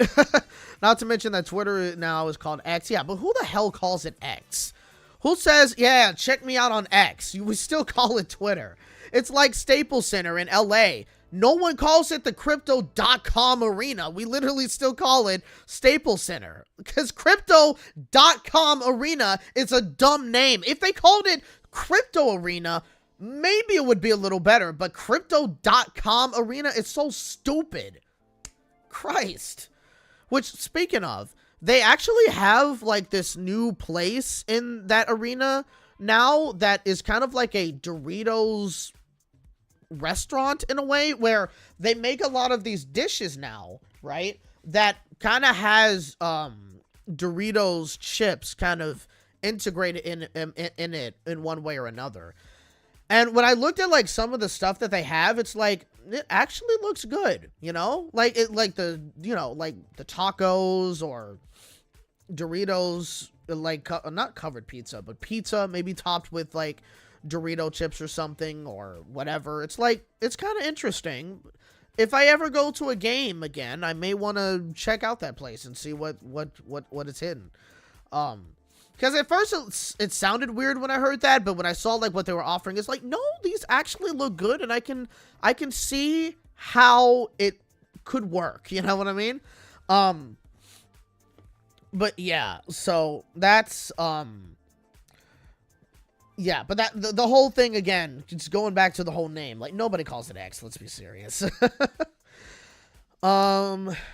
Speaker 1: Not to mention that Twitter now is called X. Yeah, but who the hell calls it X? Who says, yeah, check me out on X? We still call it Twitter. It's like Staples Center in LA. No one calls it the Crypto.com Arena. We literally still call it Staples Center. Because Crypto.com Arena is a dumb name. If they called it Crypto Arena, maybe it would be a little better. But Crypto.com Arena is so stupid. Christ. Which, speaking of, they actually have like this new place in that arena now that is kind of like a Doritos restaurant in a way, where they make a lot of these dishes now, right? That kind of has Doritos chips kind of integrated in it in one way or another. And when I looked at like some of the stuff that they have, it's like it actually looks good, you know, like it, like the, you know, like the tacos or Doritos, like not covered pizza, but pizza maybe topped with like Dorito chips or something or whatever. It's like, it's kind of interesting. If I ever go to a game again, I may want to check out that place and see what it's hidden. Because at first it sounded weird when I heard that, but when I saw like what they were offering, it's like, no, these actually look good, and I can see how it could work. You know what I mean? But yeah, so that's yeah, but that the whole thing again, just going back to the whole name, like nobody calls it X. Let's be serious.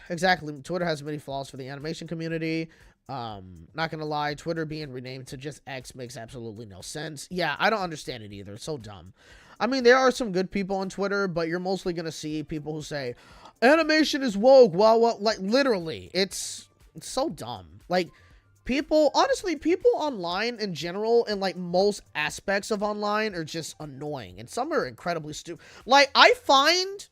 Speaker 1: Exactly. Twitter has many flaws for the animation community. Not gonna lie, Twitter being renamed to just X makes absolutely no sense. Yeah, I don't understand it either. It's so dumb. I mean, there are some good people on Twitter, but you're mostly gonna see people who say animation is woke. Well, like literally, it's so dumb. Like people, honestly, people online in general, and like most aspects of online, are just annoying, and some are incredibly stupid. Like I find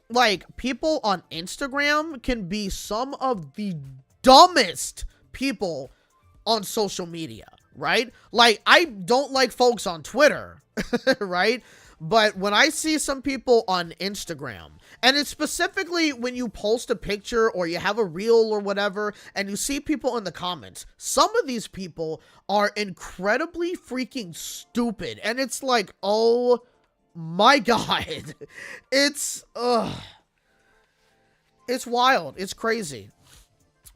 Speaker 1: like people on Instagram can be some of the dumbest people on social media, right? Like I don't like folks on Twitter, right? But when I see some people on Instagram, and it's specifically when you post a picture or you have a reel or whatever, and you see people in the comments, some of these people are incredibly freaking stupid. And it's like, oh my God, it's wild. It's crazy.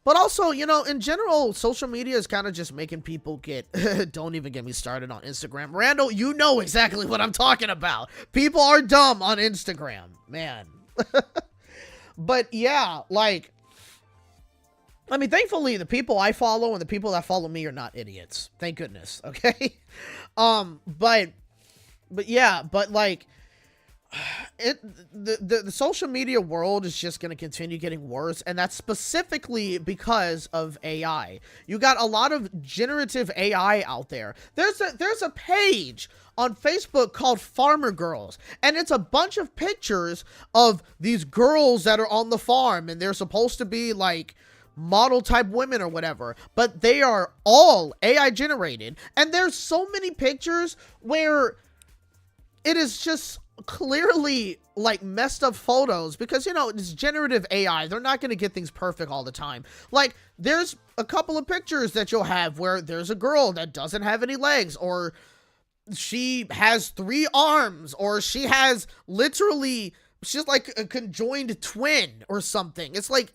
Speaker 1: But also, you know, in general, social media is kind of just making people get, don't even get me started on Instagram. Randall, you know exactly what I'm talking about. People are dumb on Instagram, man. But yeah, like, I mean, thankfully, the people I follow and the people that follow me are not idiots. Thank goodness, okay? But yeah, but like, the social media world is just going to continue getting worse, and that's specifically because of AI. You got a lot of generative AI out there. There's a page on Facebook called Farmer Girls, and it's a bunch of pictures of these girls that are on the farm, and they're supposed to be like model type women or whatever, but they are all AI generated. And there's so many pictures where it is just clearly like messed up photos, because you know it's generative AI. They're not going to get things perfect all the time. Like there's a couple of pictures that you'll have where there's a girl that doesn't have any legs, or she has 3 arms, or she has literally, she's like a conjoined twin or something. It's like,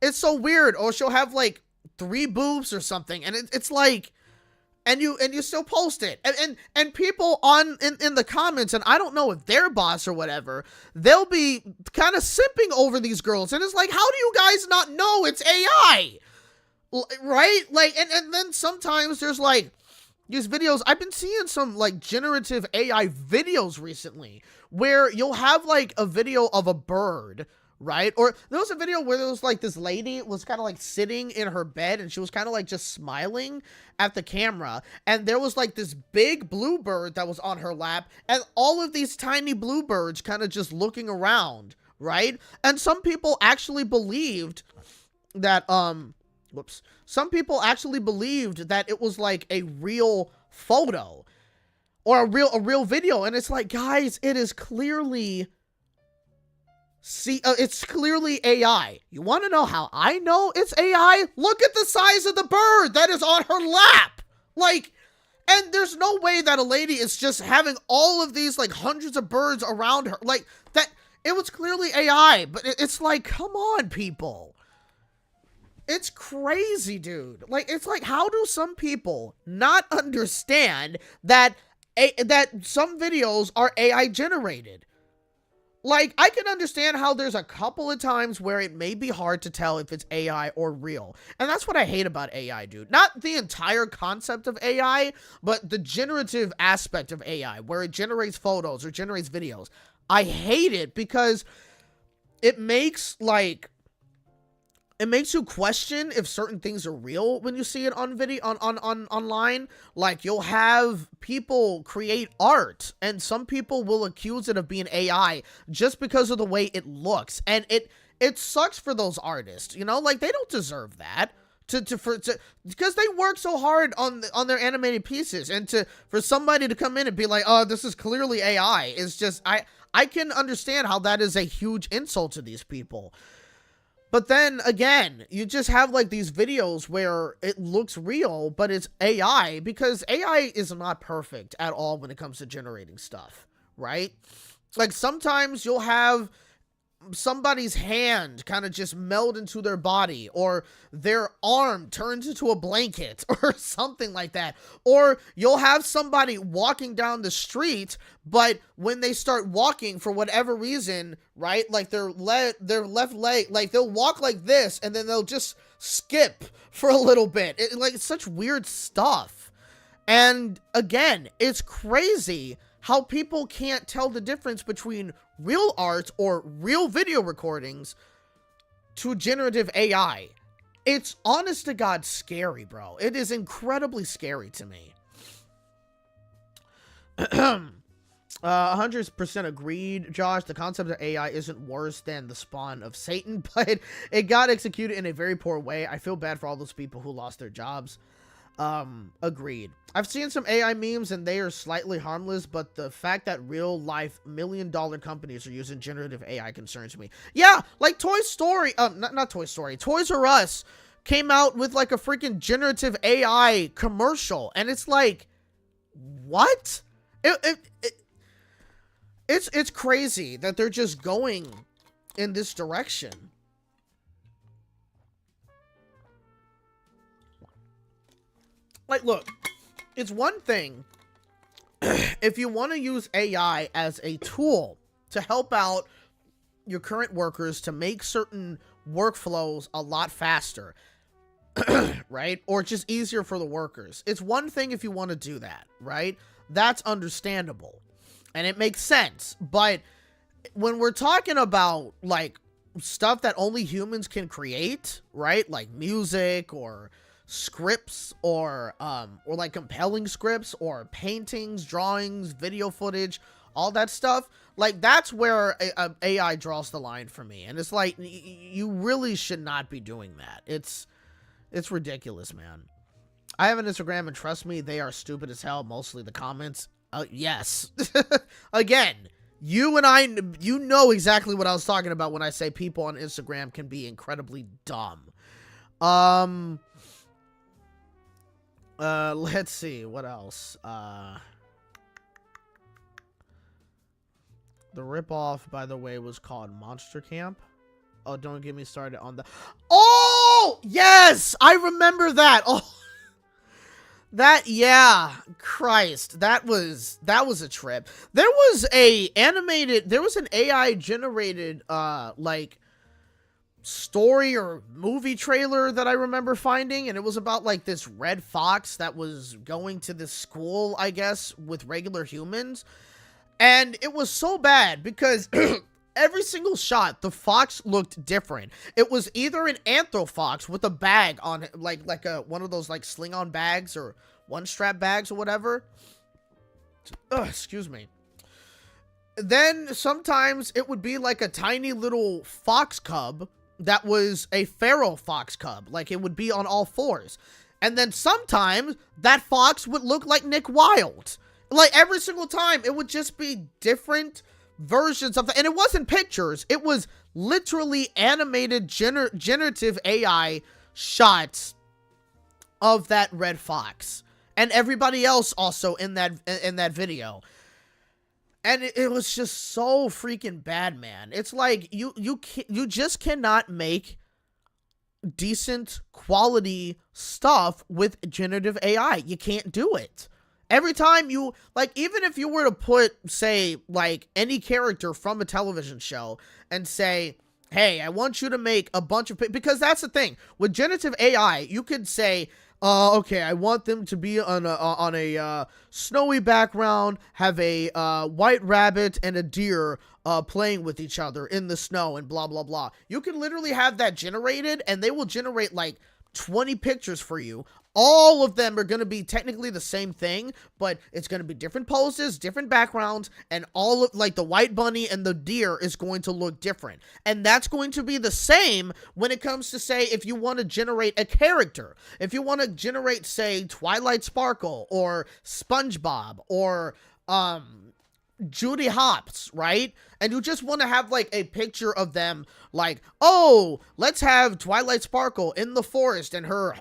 Speaker 1: it's so weird. Or she'll have like 3 boobs or something, and it's like, and you still post it, and people in the comments, and I don't know if they're bots or whatever, they'll be kind of simping over these girls, and it's like, how do you guys not know it's AI, right? Like, and then sometimes there's like these videos. I've been seeing some like generative AI videos recently where you'll have like a video of a bird, right? Or there was a video where there was like this lady was kind of like sitting in her bed, and she was kind of like just smiling at the camera, and there was like this big bluebird that was on her lap, and all of these tiny bluebirds kind of just looking around, right? And some people actually believed that some people actually believed that it was like a real photo or a real video, and it's like, guys, it is clearly it's clearly AI. You want to know how I know it's AI? Look at the size of the bird that is on her lap. Like, and there's no way that a lady is just having all of these like hundreds of birds around her. Like that, it was clearly AI, but it's like, come on, people. It's crazy, dude. Like, it's like, how do some people not understand that that some videos are AI generated? Like, I can understand how there's a couple of times where it may be hard to tell if it's AI or real. And that's what I hate about AI, dude. Not the entire concept of AI, but the generative aspect of AI, where it generates photos or generates videos. I hate it because it makes, like, it makes you question if certain things are real when you see it on video online. Like, you'll have people create art and some people will accuse it of being AI just because of the way it looks, and it sucks for those artists, you know, like, they don't deserve that because they work so hard on their animated pieces, and for somebody to come in and be like, oh, this is clearly AI, is just, I can understand how that is a huge insult to these people. But then again, you just have like these videos where it looks real, but it's AI, because AI is not perfect at all when it comes to generating stuff, right? Like, sometimes you'll have somebody's hand kind of just meld into their body, or their arm turns into a blanket or something like that. Or you'll have somebody walking down the street, but when they start walking for whatever reason, right, like their left leg, like they'll walk like this and then they'll just skip for a little bit. It's such weird stuff. And again, it's crazy how people can't tell the difference between real art or real video recordings to generative AI. It's honest to God scary, bro. It is incredibly scary to me. 100% agreed, Josh. The concept of AI isn't worse than the spawn of Satan, but it got executed in a very poor way. I feel bad for all those people who lost their jobs. Agreed. I've seen some AI memes and they are slightly harmless, but the fact that real life $1 million companies are using generative AI concerns me. Yeah, like Toy Story, not Toy Story, Toys R Us came out with like a freaking generative AI commercial, and it's like, what? It's crazy that they're just going in this direction. Like, look, it's one thing if you want to use AI as a tool to help out your current workers to make certain workflows a lot faster, right? Or just easier for the workers. It's one thing if you want to do that, right? That's understandable and it makes sense. But when we're talking about like stuff that only humans can create, right? Like music or scripts or like compelling scripts or paintings, drawings, video footage, all that stuff, like that's where AI draws the line for me. And it's like, you really should not be doing that. It's ridiculous, man. I have an Instagram and trust me, they are stupid as hell, mostly the comments. Yes. Again, you and I, you know exactly what I was talking about when I say people on Instagram can be incredibly dumb. Let's see, what else? The ripoff, by the way, was called Monster Camp. Oh, don't get me started on the... Oh, yes! I remember that! Oh, that, yeah. Christ, that was a trip. There was an AI-generated, like, story or movie trailer that I remember finding, and it was about like this red fox that was going to this school, I guess, with regular humans, and it was so bad because every single shot the fox looked different. It was either an anthro fox with a bag on it, like a one of those like sling on bags or one strap bags or whatever. Excuse me. Then sometimes it would be like a tiny little fox cub that was a feral fox cub, like it would be on all fours. And then sometimes that fox would look like Nick Wilde. Like every single time, it would just be different versions of and it wasn't pictures, it was literally animated generative AI shots of that red fox and everybody else also in that video. And it was just so freaking bad, man. It's like you just cannot make decent quality stuff with generative AI. You can't do it. Every time you, like, even if you were to put, say, like, any character from a television show and say, hey, I want you to make a bunch of, because that's the thing. With generative AI, you could say, Okay, I want them to be on a snowy background, have a white rabbit and a deer playing with each other in the snow and blah blah blah. You can literally have that generated, and they will generate like 20 pictures for you. All of them are going to be technically the same thing, but it's going to be different poses, different backgrounds, and all of like the white bunny and the deer is going to look different. And that's going to be the same when it comes to, say, if you want to generate a character. If you want to generate, say, Twilight Sparkle or SpongeBob or Judy Hopps, right? And you just want to have like a picture of them, like, oh, let's have Twilight Sparkle in the forest and her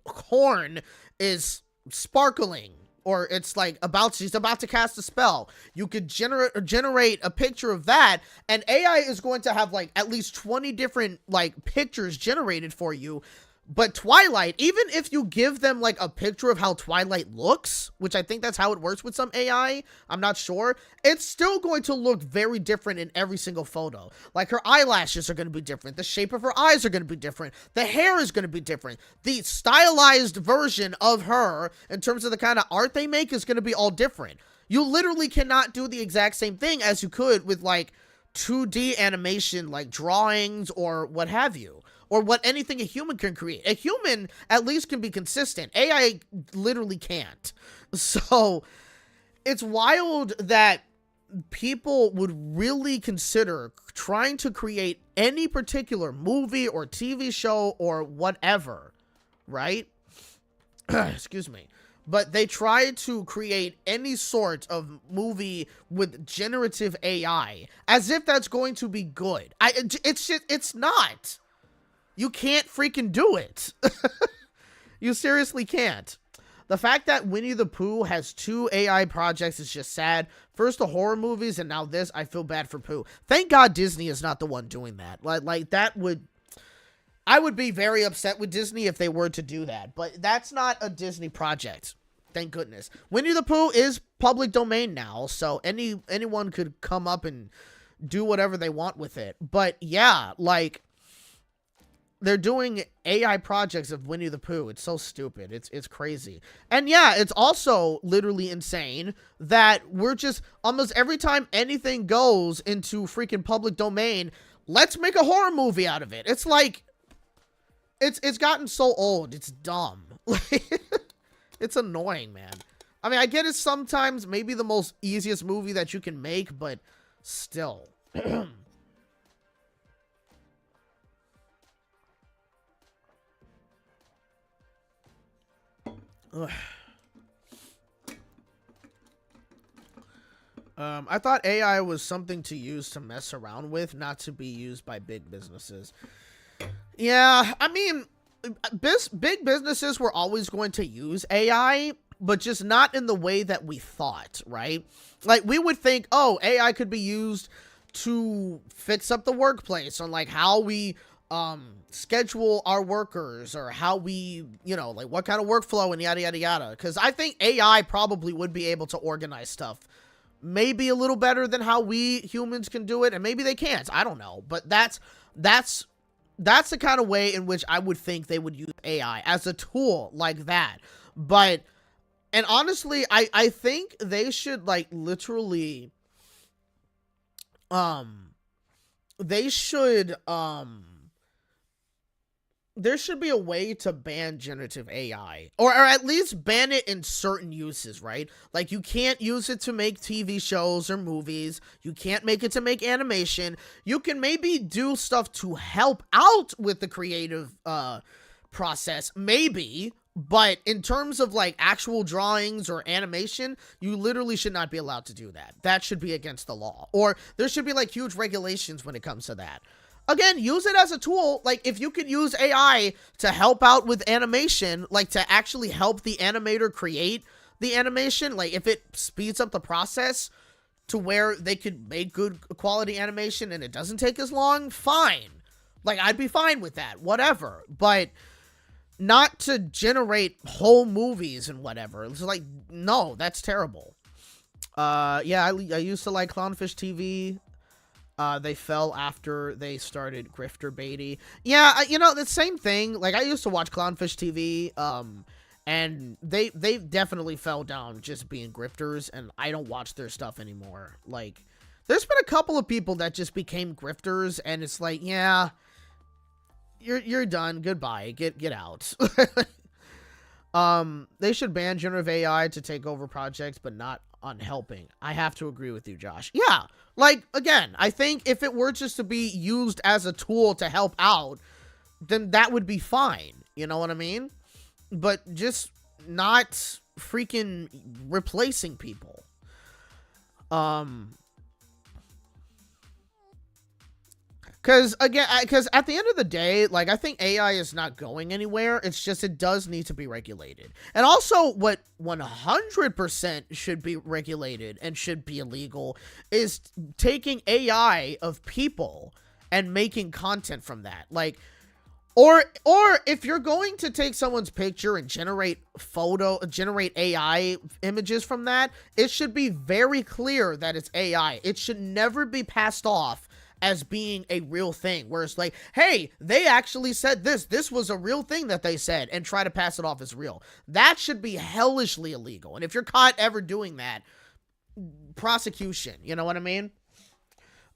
Speaker 1: horn is sparkling, or it's like she's about to cast a spell. You could generate a picture of that, and AI is going to have like at least 20 different like pictures generated for you. But Twilight, even if you give them like a picture of how Twilight looks, which I think that's how it works with some AI, I'm not sure, it's still going to look very different in every single photo. Like her eyelashes are going to be different. The shape of her eyes are going to be different. The hair is going to be different. The stylized version of her, in terms of the kind of art they make, is going to be all different. You literally cannot do the exact same thing as you could with like 2D animation, like drawings or what have you. Or what anything a human can create. A human at least can be consistent. AI literally can't. So it's wild that people would really consider trying to create any particular movie or TV show or whatever, right? Excuse me. But they try to create any sort of movie with generative AI as if that's going to be good. It's not. You can't freaking do it. You seriously can't. The fact that Winnie the Pooh has 2 AI projects is just sad. First the horror movies, and now this. I feel bad for Pooh. Thank God Disney is not the one doing that. Like that would... I would be very upset with Disney if they were to do that. But that's not a Disney project. Thank goodness. Winnie the Pooh is public domain now, so anyone could come up and do whatever they want with it. But yeah, like... they're doing AI projects of Winnie the Pooh. It's so stupid. It's crazy. And yeah, it's also literally insane that we're just, almost every time anything goes into freaking public domain, let's make a horror movie out of it. It's like, it's gotten so old. It's dumb. It's annoying, man. I mean, I get it sometimes, maybe the most easiest movie that you can make, but still. I thought AI was something to use to mess around with, not to be used by big businesses. Yeah, I mean, big businesses were always going to use AI, but just not in the way that we thought, right? Like, we would think, oh, AI could be used to fix up the workplace, on like how we schedule our workers, or how we, you know, like what kind of workflow and yada yada yada. Because I think AI probably would be able to organize stuff maybe a little better than how we humans can do it, and maybe they can't. I don't know, but that's the kind of way in which I would think they would use AI as a tool like that. But, and honestly, I think they should like literally they should there should be a way to ban generative AI, or at least ban it in certain uses, right? Like, you can't use it to make TV shows or movies. You can't make it to make animation. You can maybe do stuff to help out with the creative process, maybe, but in terms of like actual drawings or animation, you literally should not be allowed to do that. That should be against the law, or there should be like huge regulations when it comes to that. Again, use it as a tool. Like, if you could use AI to help out with animation, like to actually help the animator create the animation, like if it speeds up the process to where they could make good quality animation and it doesn't take as long, fine. Like, I'd be fine with that, whatever. But not to generate whole movies and whatever. It's like, no, that's terrible. Yeah, I used to like Clownfish TV. They fell after they started grifter baity. Yeah, you know, the same thing. Like, I used to watch Clownfish TV, and they definitely fell down just being grifters, and I don't watch their stuff anymore. Like, there's been a couple of people that just became grifters, and it's like, yeah, you're done. Goodbye. Get out. They should ban generative AI to take over projects, but not on helping. I have to agree with you, Josh. Yeah, like, again, I think if it were just to be used as a tool to help out, then that would be fine. You know what I mean? But just not freaking replacing people. Because at the end of the day, like, I think AI is not going anywhere. It's just, it does need to be regulated. And also, what 100% should be regulated and should be illegal is taking AI of people and making content from that. Like, or if you're going to take someone's picture and generate AI images from that, it should be very clear that it's AI. It should never be passed off as being a real thing, where it's like, hey, they actually said this was a real thing that they said, and try to pass it off as real. That should be hellishly illegal. And if you're caught ever doing that, prosecution, you know what I mean?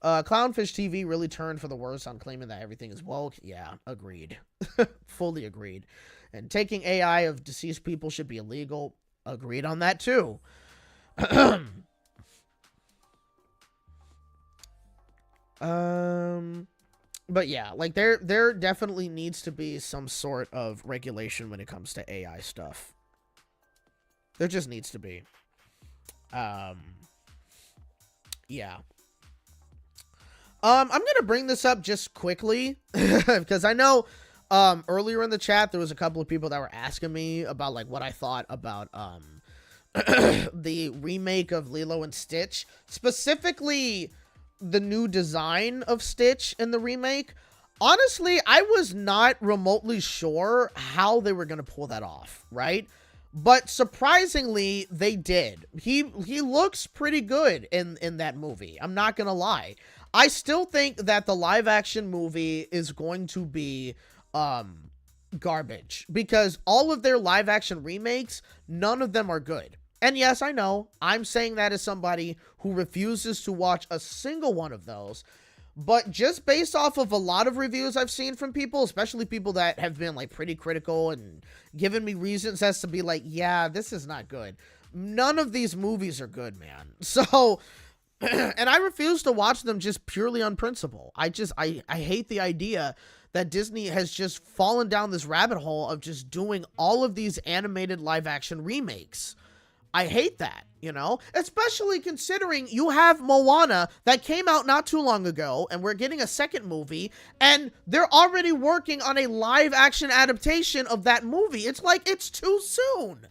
Speaker 1: Clownfish TV really turned for the worse on claiming that everything is woke. Yeah, agreed. Fully agreed. And taking AI of deceased people should be illegal. Agreed on that too. But yeah, like, there definitely needs to be some sort of regulation when it comes to AI stuff. There just needs to be. Yeah. I'm gonna bring this up just quickly because I know earlier in the chat there was a couple of people that were asking me about, like, what I thought about the remake of Lilo and Stitch, specifically the new design of Stitch in the remake. Honestly, I was not remotely sure how they were going to pull that off, right? But surprisingly, they did. He looks pretty good in that movie. I'm not going to lie. I still think that the live action movie is going to be garbage, because all of their live action remakes, none of them are good. And yes, I know, I'm saying that as somebody who refuses to watch a single one of those, but just based off of a lot of reviews I've seen from people, especially people that have been, like, pretty critical and given me reasons as to be like, yeah, this is not good. None of these movies are good, man. So, and I refuse to watch them just purely on principle. I hate the idea that Disney has just fallen down this rabbit hole of just doing all of these animated live action remakes. I hate that, you know, especially considering you have Moana that came out not too long ago, and we're getting a second movie, and they're already working on a live action adaptation of that movie. It's like, it's too soon.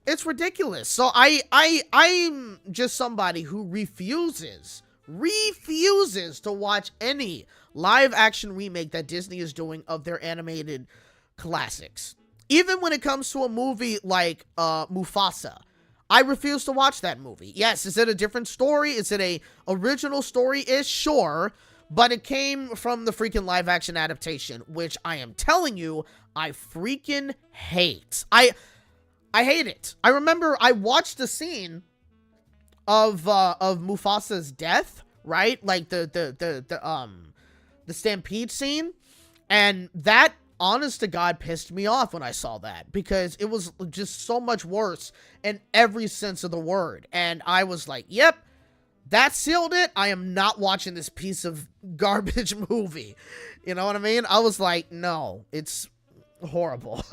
Speaker 1: It's ridiculous. So I'm just somebody who refuses to watch any live action remake that Disney is doing of their animated classics. Even when it comes to a movie like Mufasa, I refuse to watch that movie. Yes, is it a different story? Is it a original story-ish? Sure, but it came from the freaking live-action adaptation, which I am telling you, I freaking hate. I hate it. I remember I watched the scene of Mufasa's death, right? Like the stampede scene, and that, honest to God, pissed me off when I saw that, because it was just so much worse in every sense of the word. And I was like, yep, that sealed it. I am not watching this piece of garbage movie. You know what I mean? I was like, no, it's horrible.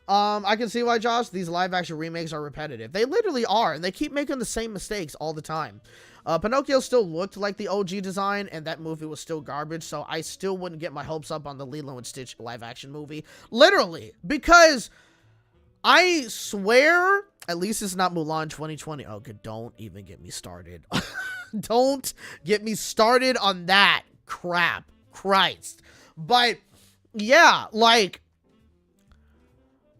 Speaker 1: I can see why, Josh, these live action remakes are repetitive. They literally are, and they keep making the same mistakes all the time. Pinocchio still looked like the OG design, and that movie was still garbage, so I still wouldn't get my hopes up on the Lilo and Stitch live-action movie. Literally, because I swear, at least it's not Mulan 2020. Oh, good, don't even get me started. Don't get me started on that crap. Christ. But, yeah, like,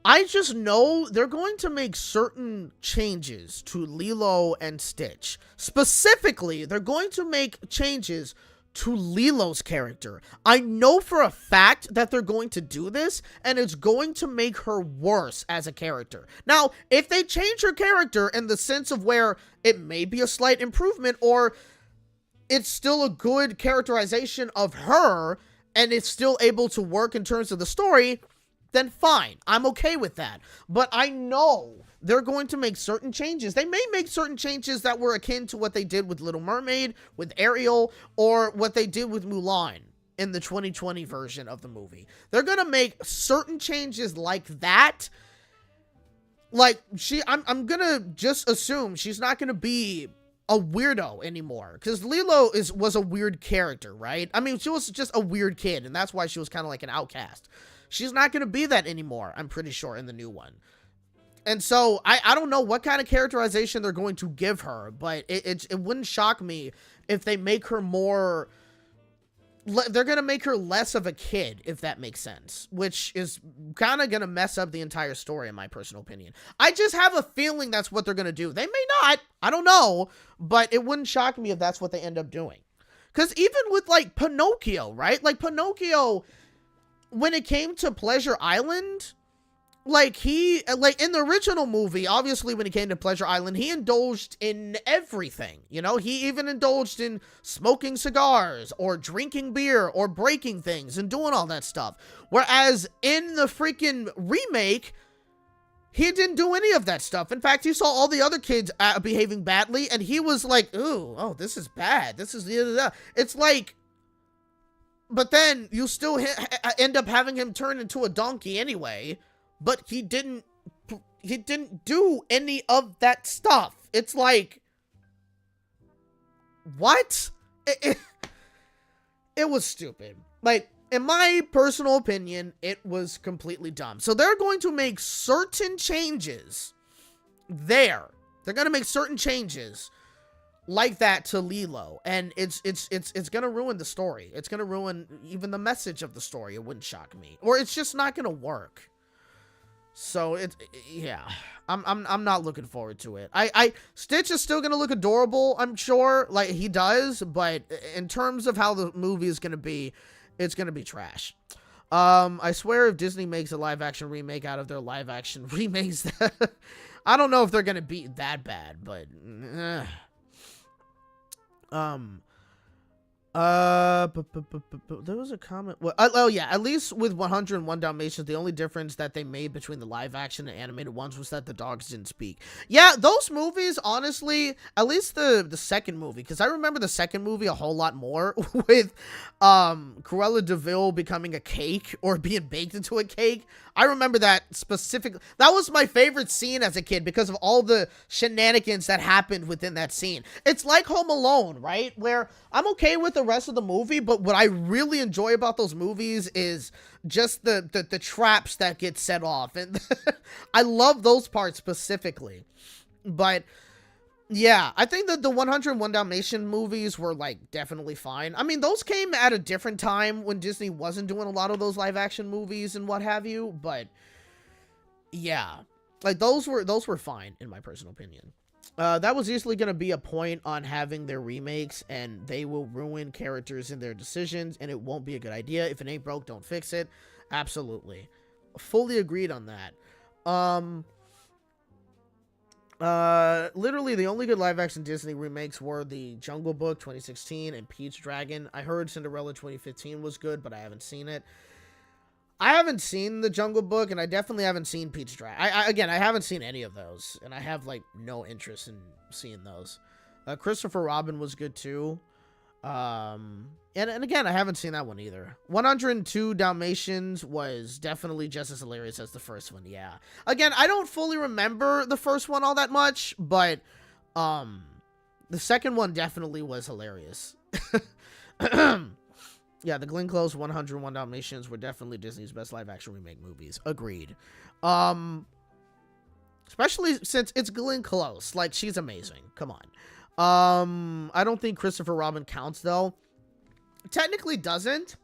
Speaker 1: I just know they're going to make certain changes to Lilo and Stitch. Specifically, they're going to make changes to Lilo's character. I know for a fact that they're going to do this, and it's going to make her worse as a character. Now, if they change her character in the sense of where it may be a slight improvement, or it's still a good characterization of her, and it's still able to work in terms of the story, then fine. I'm okay with that. But I know they're going to make certain changes. They may make certain changes that were akin to what they did with Little Mermaid, with Ariel, or what they did with Mulan in the 2020 version of the movie. They're going to make certain changes like that. Like, I'm going to just assume she's not going to be a weirdo anymore, because Lilo was a weird character, right? I mean, she was just a weird kid, and that's why she was kind of like an outcast. She's not going to be that anymore, I'm pretty sure, in the new one. And so, I don't know what kind of characterization they're going to give her, but it wouldn't shock me if they make her more... They're going to make her less of a kid, if that makes sense, which is kind of going to mess up the entire story, in my personal opinion. I just have a feeling that's what they're going to do. They may not. I don't know, but it wouldn't shock me if that's what they end up doing. Because even with, like, Pinocchio, right? Like, Pinocchio, when it came to Pleasure Island... Like, in the original movie, obviously, when he came to Pleasure Island, he indulged in everything, you know? He even indulged in smoking cigars, or drinking beer, or breaking things, and doing all that stuff. Whereas, in the freaking remake, he didn't do any of that stuff. In fact, he saw all the other kids behaving badly, and he was like, ooh, oh, this is bad. This is... It's like... But then, you still end up having him turn into a donkey anyway... But he didn't do any of that stuff. It's like, what? It was stupid. Like, in my personal opinion, it was completely dumb. So they're going to make certain changes there. They're going to make certain changes like that to Lilo, and it's going to ruin the story. It's going to ruin even the message of the story. It wouldn't shock me. Or it's just not going to work. So yeah, I'm not looking forward to it. Stitch is still gonna look adorable, I'm sure, like he does, but in terms of how the movie is gonna be, it's gonna be trash. I swear if Disney makes a live action remake out of their live action remakes, I don't know if they're gonna be that bad, but there was a comment. Well, oh yeah, at least with 101 Dalmatians, the only difference that they made between the live action and animated ones was that the dogs didn't speak. Yeah, those movies, honestly, at least the second movie, because I remember the second movie a whole lot more with Cruella de Vil becoming a cake or being baked into a cake. I remember that specifically. That was my favorite scene as a kid because of all the shenanigans that happened within that scene. It's like Home Alone, right? Where I'm okay with the rest of the movie, but what I really enjoy about those movies is just the traps that get set off. And I love those parts specifically. But yeah, I think that the 101 Dalmatian movies were, like, definitely fine. I mean, those came at a different time when Disney wasn't doing a lot of those live-action movies and what have you, but yeah. Like, those were fine, in my personal opinion. That was easily going to be a point on having their remakes, and they will ruin characters in their decisions, and it won't be a good idea. If it ain't broke, don't fix it. Absolutely. Fully agreed on that. Literally the only good live action Disney remakes were the Jungle Book 2016 and Pete's Dragon. I heard Cinderella 2015 was good, but I haven't seen it. I haven't seen the Jungle Book, and I definitely haven't seen Pete's Dragon. I haven't seen any of those, and I have, like, no interest in seeing those. Christopher Robin was good, too. And again, I haven't seen that one either. 102 Dalmatians was definitely just as hilarious as the first one, yeah. Again, I don't fully remember the first one all that much, but, the second one definitely was hilarious. Yeah, the Glenn Close 101 Dalmatians were definitely Disney's best live-action remake movies. Agreed. Especially since it's Glenn Close. Like, she's amazing. Come on. I don't think Christopher Robin counts, though. Technically doesn't,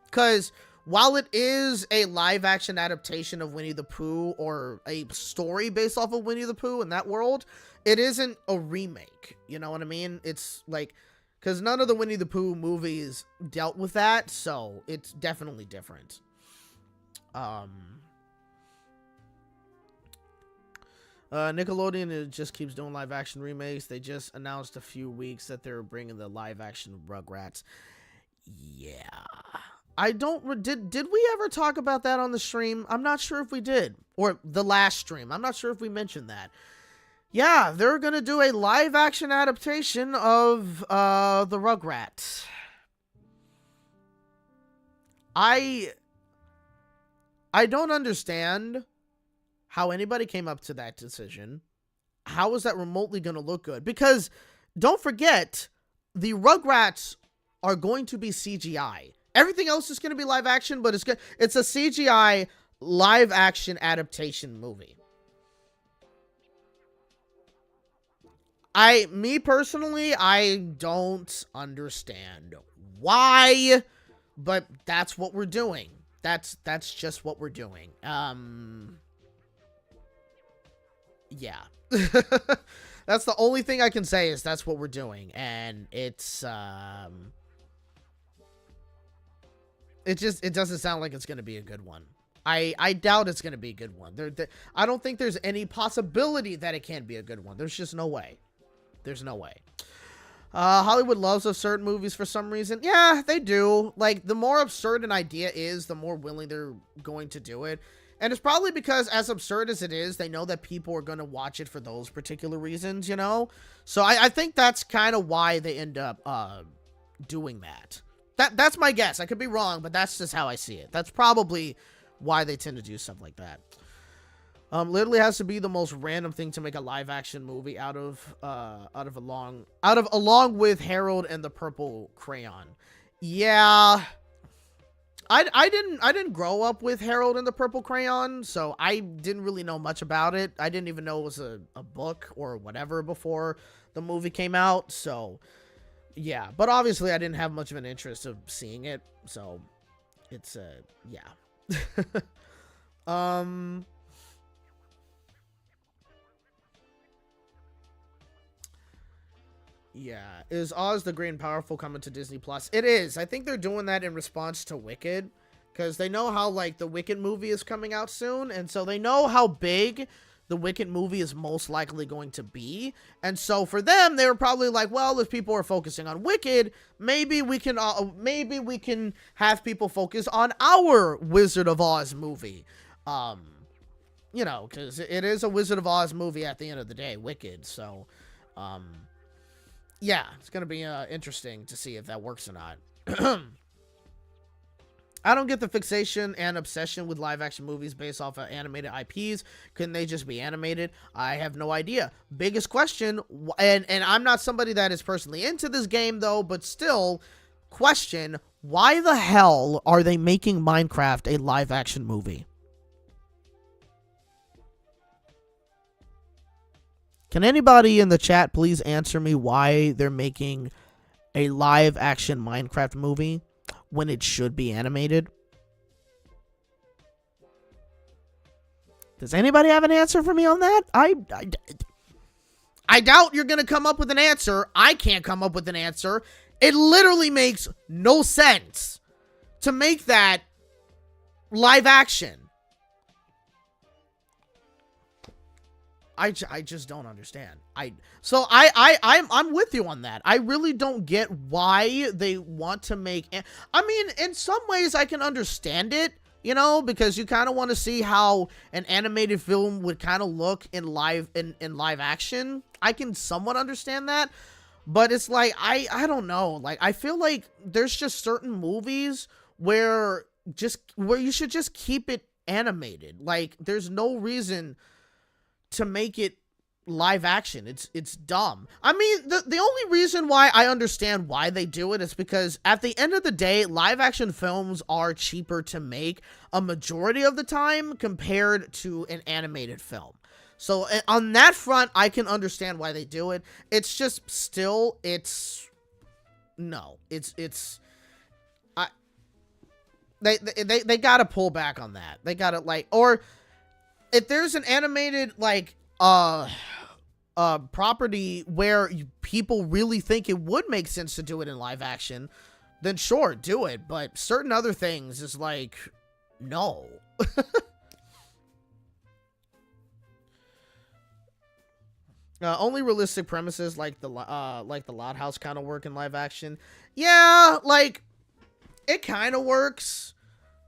Speaker 1: because while it is a live action adaptation of Winnie the Pooh, or a story based off of Winnie the Pooh in that world, it isn't a remake. You know what I mean? It's like, because none of the Winnie the Pooh movies dealt with that, so it's definitely different. Nickelodeon just keeps doing live action remakes. They just announced a few weeks that they're bringing the live action Rugrats. Yeah. I don't, did we ever talk about that on the stream? I'm not sure if we did, or the last stream. I'm not sure if we mentioned that. Yeah, they're gonna do a live action adaptation of the Rugrats. I don't understand how anybody came up to that decision. How is that remotely gonna look good? Because don't forget, the Rugrats are going to be CGI. Everything else is going to be live action, but it's a CGI live action adaptation movie. Me personally, I don't understand why, but that's what we're doing. That's just what we're doing. Yeah. That's the only thing I can say, is that's what we're doing, and it's it doesn't sound like it's going to be a good one. I doubt it's going to be a good one. I don't think there's any possibility that it can be a good one. There's just no way. There's no way. Hollywood loves absurd movies for some reason. Yeah, they do. Like, the more absurd an idea is, the more willing they're going to do it. And it's probably because, as absurd as it is, they know that people are going to watch it for those particular reasons, you know? So I think that's kind of why they end up doing that. That's my guess. I could be wrong, but that's just how I see it. That's probably why they tend to do stuff like that. Literally has to be the most random thing to make a live action movie out of along with Harold and the Purple Crayon. Yeah. I didn't grow up with Harold and the Purple Crayon, so I didn't really know much about it. I didn't even know it was a book or whatever before the movie came out, so yeah. But obviously I didn't have much of an interest of seeing it, so it's yeah. Yeah, is Oz the Great and Powerful coming to Disney Plus? It is. I think they're doing that in response to Wicked, because they know how, like, the Wicked movie is coming out soon, and so they know how big the Wicked movie is most likely going to be, and so for them, they were probably like, well, if people are focusing on Wicked, maybe we can have people focus on our Wizard of Oz movie, you know, because it is a Wizard of Oz movie at the end of the day, Wicked, so, yeah, it's going to be interesting to see if that works or not. I don't get the fixation and obsession with live-action movies based off of animated IPs. Couldn't they just be animated? I have no idea. Biggest question, and I'm not somebody that is personally into this game, though, but still, question, why the hell are they making Minecraft a live-action movie? Can anybody in the chat please answer me why they're making a live-action Minecraft movie when it should be animated? Does anybody have an answer for me on that? I doubt you're going to come up with an answer. I can't come up with an answer. It literally makes no sense to make that live action. I just don't understand. I'm with you on that. I really don't get why they want to make. I mean, in some ways, I can understand it, you know, because you kind of want to see how an animated film would kind of look in live action. I can somewhat understand that, but it's like I don't know. Like, I feel like there's just certain movies where you should just keep it animated. Like, there's no reason to make it live action. It's dumb. I mean, the only reason why I understand why they do it is because at the end of the day, live action films are cheaper to make a majority of the time compared to an animated film. So on that front, I can understand why they do it. It's just still, They gotta pull back on that. They gotta, like, or if there's an animated, like, property where people really think it would make sense to do it in live action, then sure, do it. But certain other things is like, no. Only realistic premises like the Loud House kind of work in live action. Yeah, like, it kind of works.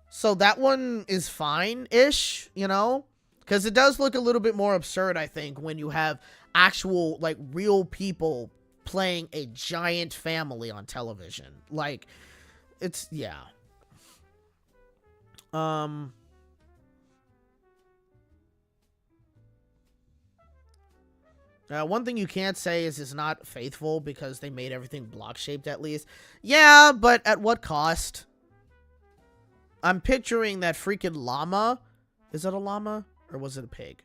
Speaker 1: So that one is fine-ish, you know? Because it does look a little bit more absurd, I think, when you have actual, like, real people playing a giant family on television. Like, it's, yeah. One thing you can't say is it's not faithful because they made everything block-shaped at least. Yeah, but at what cost? I'm picturing that freaking llama. Is it a llama? Or was it a pig?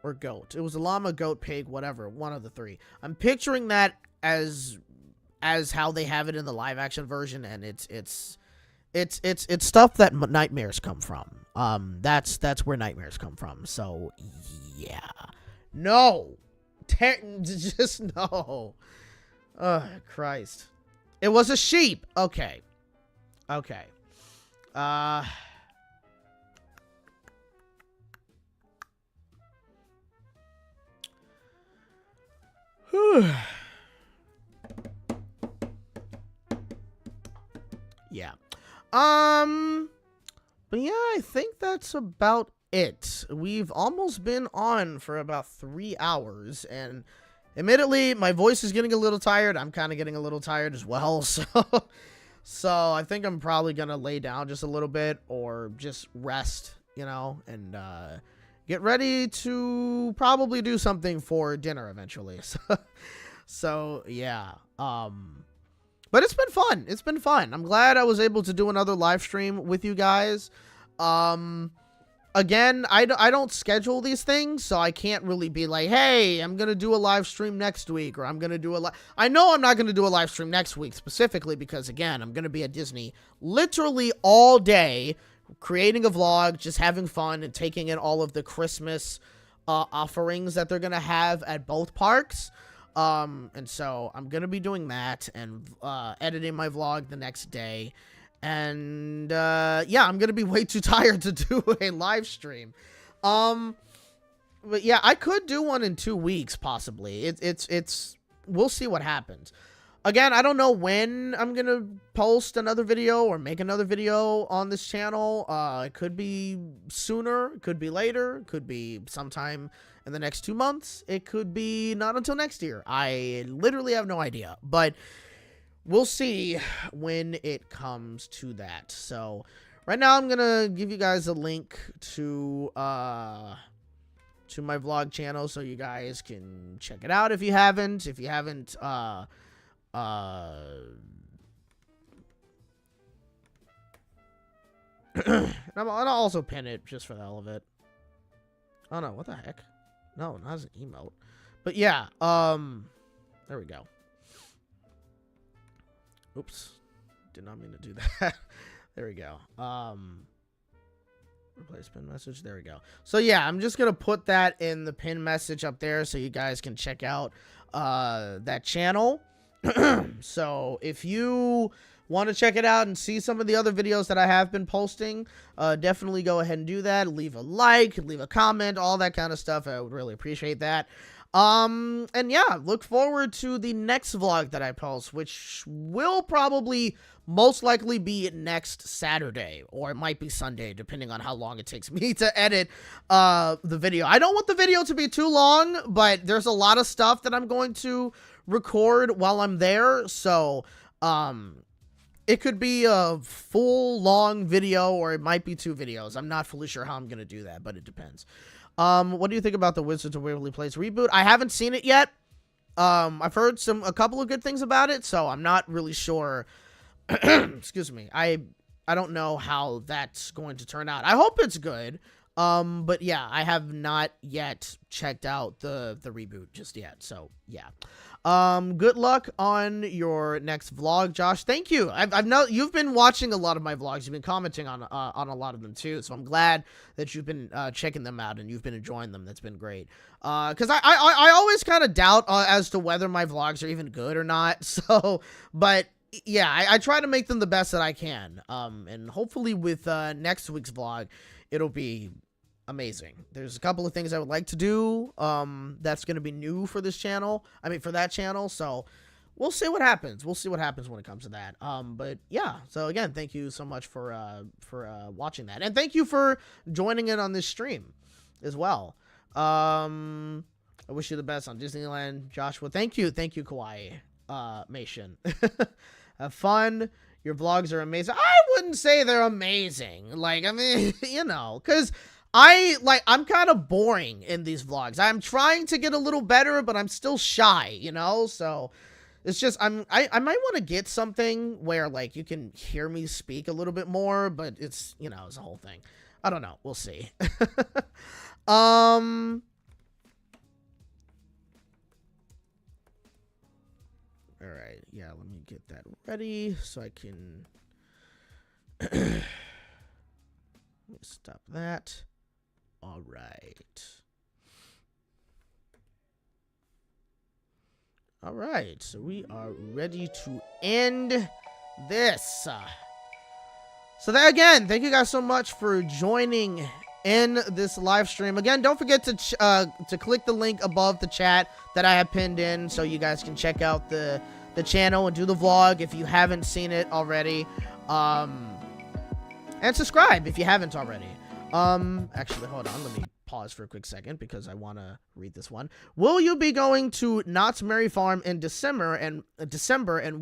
Speaker 1: Or goat? It was a llama, goat, pig, whatever. One of the three. I'm picturing that as how they have it in the live-action version, and it's stuff that nightmares come from. That's where nightmares come from. So, yeah. No. Just no. Oh, Christ. It was a sheep. Okay. Okay. Yeah. But yeah, I think that's about it. We've almost been on for about 3 hours, and admittedly, my voice is getting a little tired. I'm kind of getting a little tired as well, so I think I'm probably gonna lay down just a little bit or just rest, you know, and get ready to probably do something for dinner eventually. So yeah. But it's been fun. It's been fun. I'm glad I was able to do another live stream with you guys. Again, I don't schedule these things, so I can't really be like, hey, I'm going to do a live stream next week, or I'm going to do I know I'm not going to do a live stream next week, specifically because, again, I'm going to be at Disney literally all day, creating a vlog, just having fun, and taking in all of the Christmas offerings that they're going to have at both parks. And so I'm going to be doing that and editing my vlog the next day. And, yeah, I'm going to be way too tired to do a live stream. But yeah, I could do one in 2 weeks, possibly. It's, we'll see what happens. Again, I don't know when I'm going to post another video or make another video on this channel. It could be sooner, it could be later, it could be sometime in the next 2 months. It could be not until next year. I literally have no idea, but we'll see when it comes to that. So right now I'm going to give you guys a link to my vlog channel so you guys can check it out if you haven't. If you haven't, and I'll also pin it just for the hell of it. Oh no, what the heck? No, not as an emote. But yeah, there we go. Oops. Did not mean to do that. There we go. Replace pin message. There we go. So yeah, I'm just going to put that in the pin message up there so you guys can check out that channel. So if you want to check it out and see some of the other videos that I have been posting, definitely go ahead and do that. Leave a like, leave a comment, all that kind of stuff. I would really appreciate that. And yeah, look forward to the next vlog that I post, which will probably most likely be next Saturday, or it might be Sunday, depending on how long it takes me to edit the video. I don't want the video to be too long, but there's a lot of stuff that I'm going to record while I'm there, so it could be a full long video, or it might be 2 videos. I'm not fully sure how I'm gonna do that, but it depends. What do you think about the Wizards of Waverly Place reboot? I haven't seen it yet. I've heard a couple of good things about it, so I'm not really sure. Excuse me. I don't know how that's going to turn out. I hope it's good. But yeah, I have not yet checked out the reboot just yet. So yeah. Good luck on your next vlog, Josh. Thank you. I've know you've been watching a lot of my vlogs. You've been commenting on a lot of them too. So I'm glad that you've been checking them out and you've been enjoying them. That's been great. Because I always kind of doubt as to whether my vlogs are even good or not. So, but yeah, I try to make them the best that I can. And hopefully with next week's vlog, it'll be amazing. There's a couple of things I would like to do that's going to be new for this channel. I mean, for that channel. So we'll see what happens. We'll see what happens when it comes to that. But yeah, so again, thank you so much for watching that. And thank you for joining in on this stream as well. I wish you the best on Disneyland, Joshua. Thank you. Thank you, Kawaii Mation. Have fun. Your vlogs are amazing. I wouldn't say they're amazing. Like, I mean, you know, because I'm kind of boring in these vlogs. I'm trying to get a little better, but I'm still shy, you know? So it's just, I might want to get something where like you can hear me speak a little bit more, but it's, you know, it's a whole thing. I don't know. We'll see. All right. Yeah, let me get that ready so I can let me stop that. All right. All right. So we are ready to end this. So that again, thank you guys so much for joining in this live stream. Again, don't forget to click the link above the chat that I have pinned in so you guys can check out the channel and do the vlog if you haven't seen it already. And subscribe if you haven't already. Actually, hold on. Let me pause for a quick second because I want to read this one. Will you be going to Knott's Merry Farm in December, and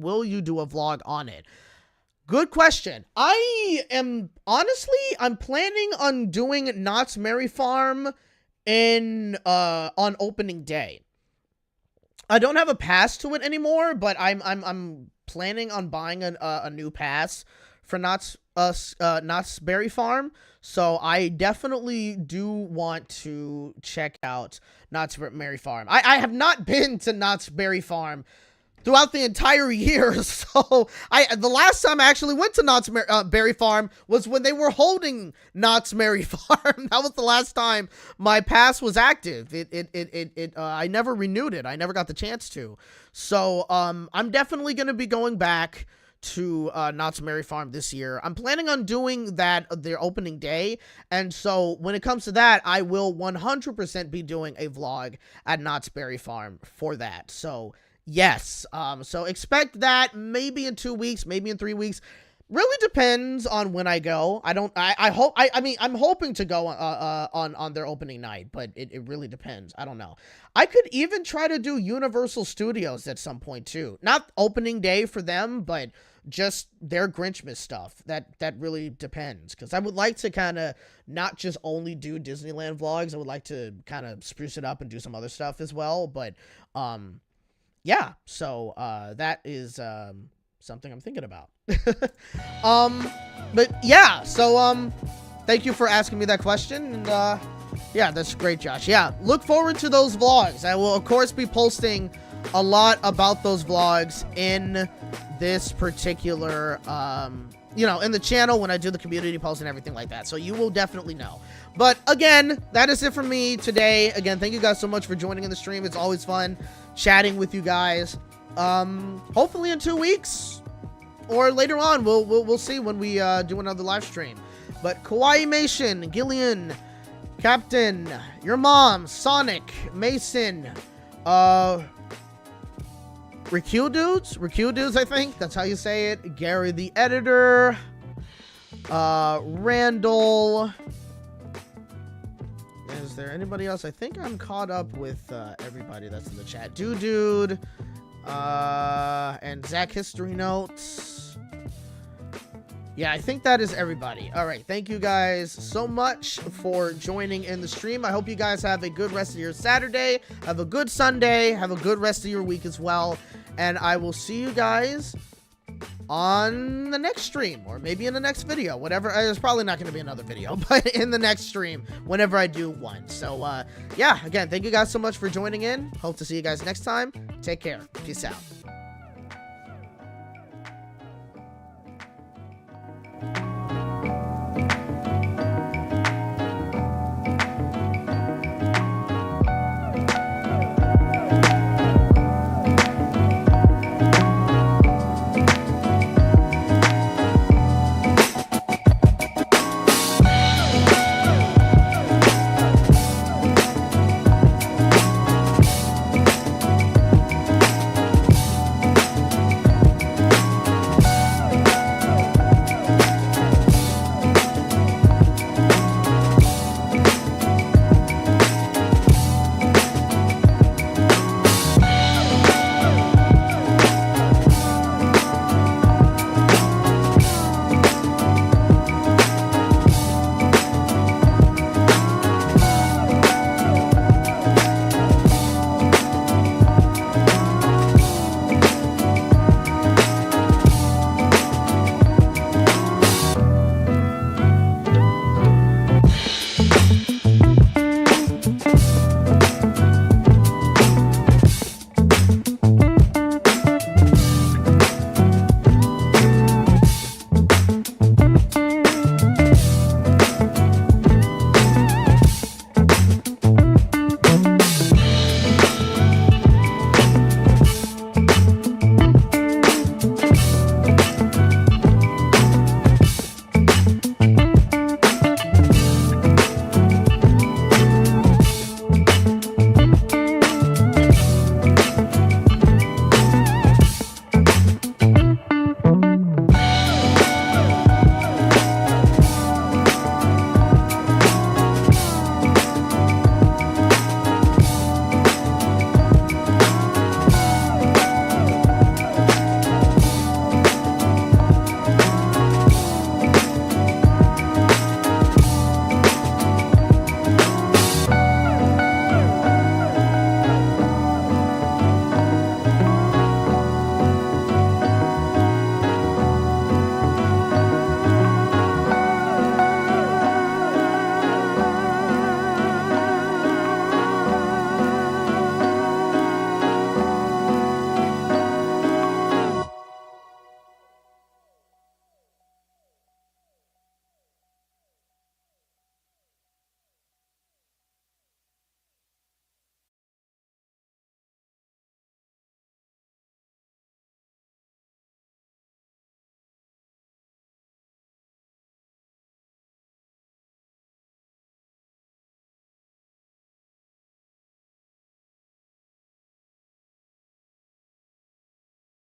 Speaker 1: will you do a vlog on it? Good question. I'm planning on doing Knott's Merry Farm on opening day. I don't have a pass to it anymore, but I'm planning on buying a new pass for Knott's Berry Farm. So I definitely do want to check out Knott's Berry Farm. I have not been to Knott's Berry Farm throughout the entire year. So the last time I actually went to Knott's Berry Farm was when they were holding Knott's Merry Farm. That was the last time my pass was active. I never renewed it. I never got the chance to. So I'm definitely going to be going back to Knott's Merry Farm this year. I'm planning on doing that their opening day, and so when it comes to that, I will 100% be doing a vlog at Knott's Berry Farm for that. So yes, so expect that maybe in 2 weeks, maybe in 3 weeks. Really depends on when I go. I mean, I'm hoping to go on their opening night, but it really depends. I don't know. I could even try to do Universal Studios at some point too. Not opening day for them, but just their Grinchmas stuff. That really depends, because I would like to kind of not just only do Disneyland vlogs. I would like to kind of spruce it up and do some other stuff as well. But yeah, so that is something I'm thinking about. But yeah, so thank you for asking me that question, and yeah, that's great, Josh. Yeah, look forward to those vlogs. I will of course be posting a lot about those vlogs in this particular you know, in the channel when I do the community posts and everything like that, so you will definitely know. But again, that is it for me today. Again, thank you guys so much for joining in the stream. It's always fun chatting with you guys. Hopefully in 2 weeks or later on, we'll see when we do another live stream. But Kawaii Mation, Gillian, Captain, your mom, Sonic, Mason, Recue Dudes, I think that's how you say it. Gary the editor, Randall. Is there anybody else? I think I'm caught up with everybody that's in the chat. Dude, and Zach History Notes. Yeah, I think that is everybody. All right, thank you guys so much for joining in the stream. I hope you guys have a good rest of your Saturday. Have a good Sunday. Have a good rest of your week as well. And I will see you guys on the next stream, or maybe in the next video, whatever. There's probably not going to be another video, but in the next stream, whenever I do one. So, yeah, again, thank you guys so much for joining in. Hope to see you guys next time. Take care. Peace out.